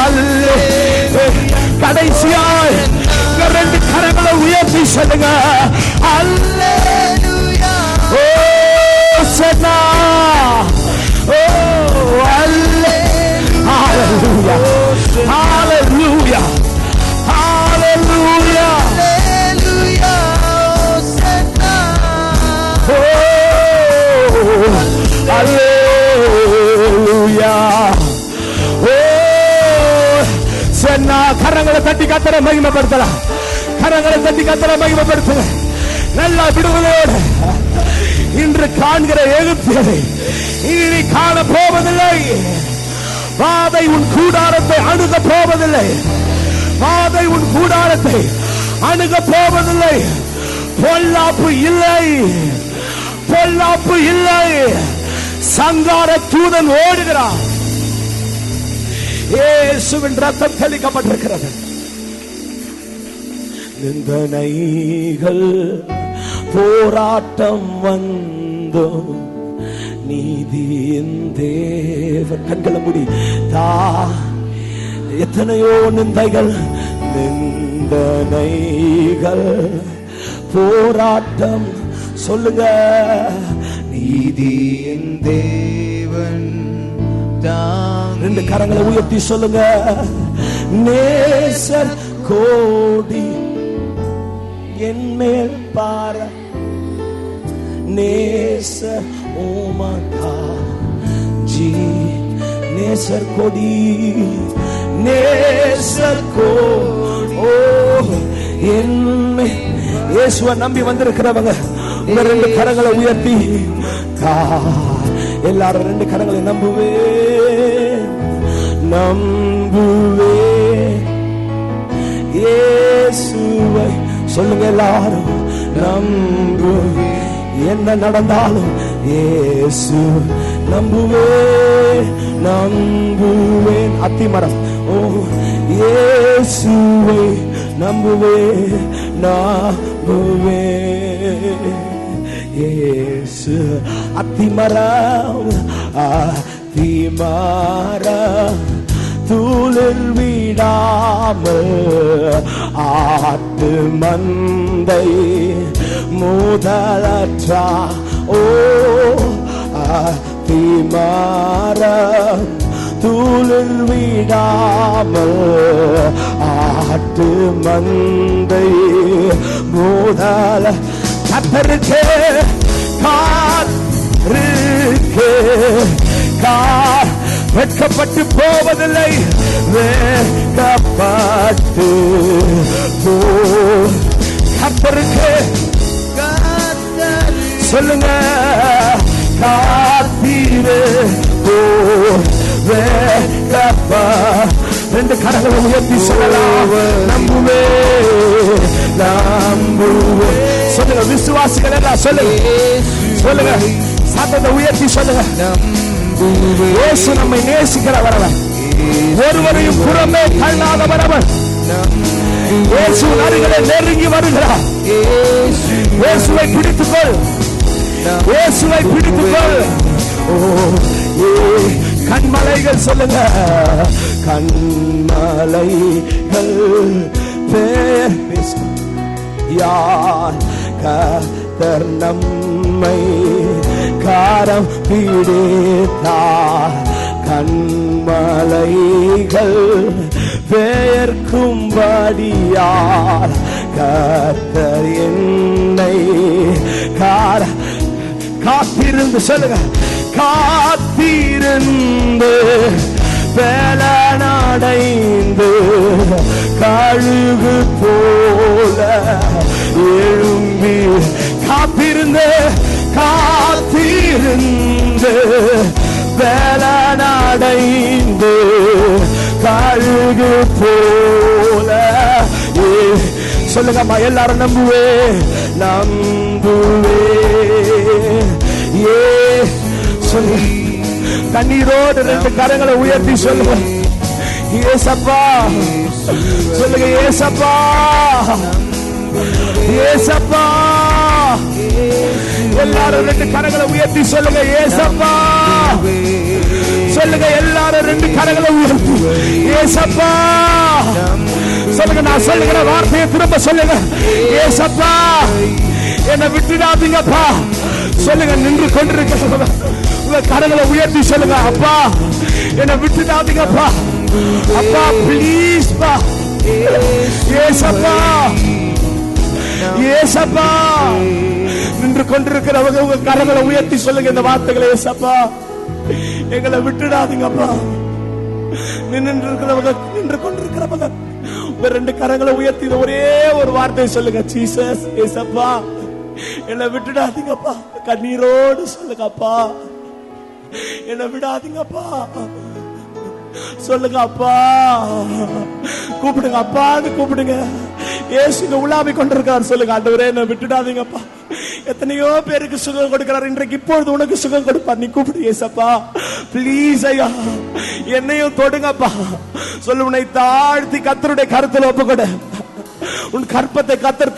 அல்லேலூயா. கடைசியாய் 2 கரங்களை உயர்த்தி சொல்லுங்க. அல்லேலூயா ஓசனா. ஓ அல்லேலூயா. ஹalleluya hallelujah hallelujah ஓசனா. ஓ அல்லேலூயா ஓ சன்னா. கரங்களை தட்டி கர்த்தரை மகிமைப்படுத்தலாம். கரங்களை தட்டி கர்த்தரை மகிமைப்படுத்துங்க. நல்லா விடுதலையோடு இன்று காண்கிற எகிப்தியரை இனி காண போவதில்லை. வாதை உன் கூடாரத்தை அணுக போவதில்லை. வாதை உன் கூடாரத்தை அணுக போவதில்லை. பொல்லாப்பு இல்லை. பொல்லாப்பு இல்லை. சங்கார தூதன் ஓடுகிறான். இயேசுவின் ரத்தம் தெளிக்கப்பட்டிருக்கிறது. நிந்தனைகள் போராட்டம் வந்தோ நீதியின் தேவன். கண்களை மூடி தா. எத்தனையோ நிந்தைகள் நிந்தனைகள் போராட்டம். சொல்லுங்க. நீதியின் தேவன். 2 கரங்களை உயர்த்தி சொல்லுங்க. நேசர் கோடி என் மேல் பார. நேசர் ஓமகா ஜி. நேசர் கொடி. நேசர் கோடி ஓ என்மே. இயேசுவை நம்பி வந்திருக்கிறவங்க உங்க 2 கரங்களை உயர்த்தி எல்லாரும் 2 கரங்களை நம்புவே நம்புவே இயேசுவை சொல்லுங்க எல்லாரும். நம்புவே. என்ன நடந்தாலும் இயேசு நம்புவே நம்புவேன். அத்திமரம். ஓ இயேசுவை நம்புவே நம்புவே. இயேசு அத்திமரம். அத்திமரம் தூளில் விடாமல் ஆட்டு மந்தை முதலற்றா. ஓ அத்திமரம் தூளில் விடாமல் ஆட்டு மந்தை முதல. கத்தருக்கு காத்திருக்கு. வெட்கப்பட்டு போவதில்லை, வெட்கப்பட்டு கத்தருக்கு சொல்லுங்க காத்தீரு. ரெண்டு கரங்களை உயர்த்தி சொல்லலாம். நம்புவே நம்புவே சொல்லுங்க. விசுவாசிகள் எல்லாம் சொல்லுங்க, சொல்லுங்க. சத்தத்தை உயர்த்தி சொல்லுங்க. இயேசு நம்மை நேசிக்கிறவரவர், ஒருவரையும் புறமே தள்ளாதவரவர். இயேசு அருகிலே நெருங்கி வருகிறார். இயேசுவை பிடித்துக்கொள், இயேசுவை பிடித்துக்கொள். கண்மலைகள் சொல்லுங்க, கண்மலைகள் யார் கர்த்தர் நம்மை காரம் பிடித்தார். கண்மலைகள் பெயர்க்கும்படியார் கர்த்தர் என்னை காத்திருந்து சொல்லுங்க, காத்திருந்து பலனடைந்து கழுகு போல எழும்பி. காத்திருந்து காத்திருந்து பலனடைந்து கழுகு போல சொல்லுங்கம்மா எல்லாரும். நம்புவே நம்புவே சொல்லு. கண்ணீரோடு ரெண்டு கரங்களை உயர்த்தி சொல்லுங்க, ஏசப்பா சொல்லுங்க, ஏசப்பா ஏசப்பா. எல்லாரும் ரெண்டு கரங்களை உயர்த்தி சொல்லுங்க, ஏசப்பா சொல்லுங்க. எல்லாரும் ரெண்டு கரங்களை உயர்த்தி ஏசப்பா சொல்லுங்க. நான் சொல்லுகிற வார்த்தையை திரும்ப சொல்லுங்க, ஏசப்பா என்னை விட்டுடாதீங்கப்பா சொல்லுங்க. நின்று கொண்டிருக்க உங்க கரங்களை உயர்த்தி சொல்லுங்க, அப்பா என்னை விட்டுடாதீங்கப்பா, அப்பா ப்ளீஸ் பா, ஏசப்பா ஏசப்பா. நின்று கொண்டிருக்கிறவங்க உங்க கரங்களை உயர்த்தி சொல்லுங்க இந்த வார்த்தைகளை, ஏசப்பா எங்களை விட்டுடாதீங்கப்பா. நின்று கொண்டிருக்கிறவங்க உங்க ரெண்டு கரங்களை உயர்த்தி ஒரே ஒரு வார்த்தை சொல்லுங்க, ஜீசஸ் ஏசப்பா என்னை விட்டுடாதீங்கப்பா. கண்ணீரோடு சொல்லுங்க, அப்பா என்னை விடாதீங்கப்பா சொல்லுங்க, அப்பா கூப்பிடுங்க, அப்பான்னு கூப்பிடுங்க. இயேசுங்க உலாவி கொண்டிருக்கார். சொல்லுங்க, ஆண்டவரே என்னை விட்டுடாதீங்கப்பா. எத்தனையோ பேருக்கு சுகம் கொடுக்கிறார், இன்றைக்கு இப்பொழுது உனக்கு சுகம் கொடுப்பார். நீ கூப்பிடு ஏசப்பா ப்ளீஸ் ஐயா, என்னையும் தொடுங்கப்பா சொல்லு. உன்னை தாழ்த்தி கர்த்தருடைய கருத்தில் ஒப்புக்கொடு. உன் கற்பத்தை கர்த்தர்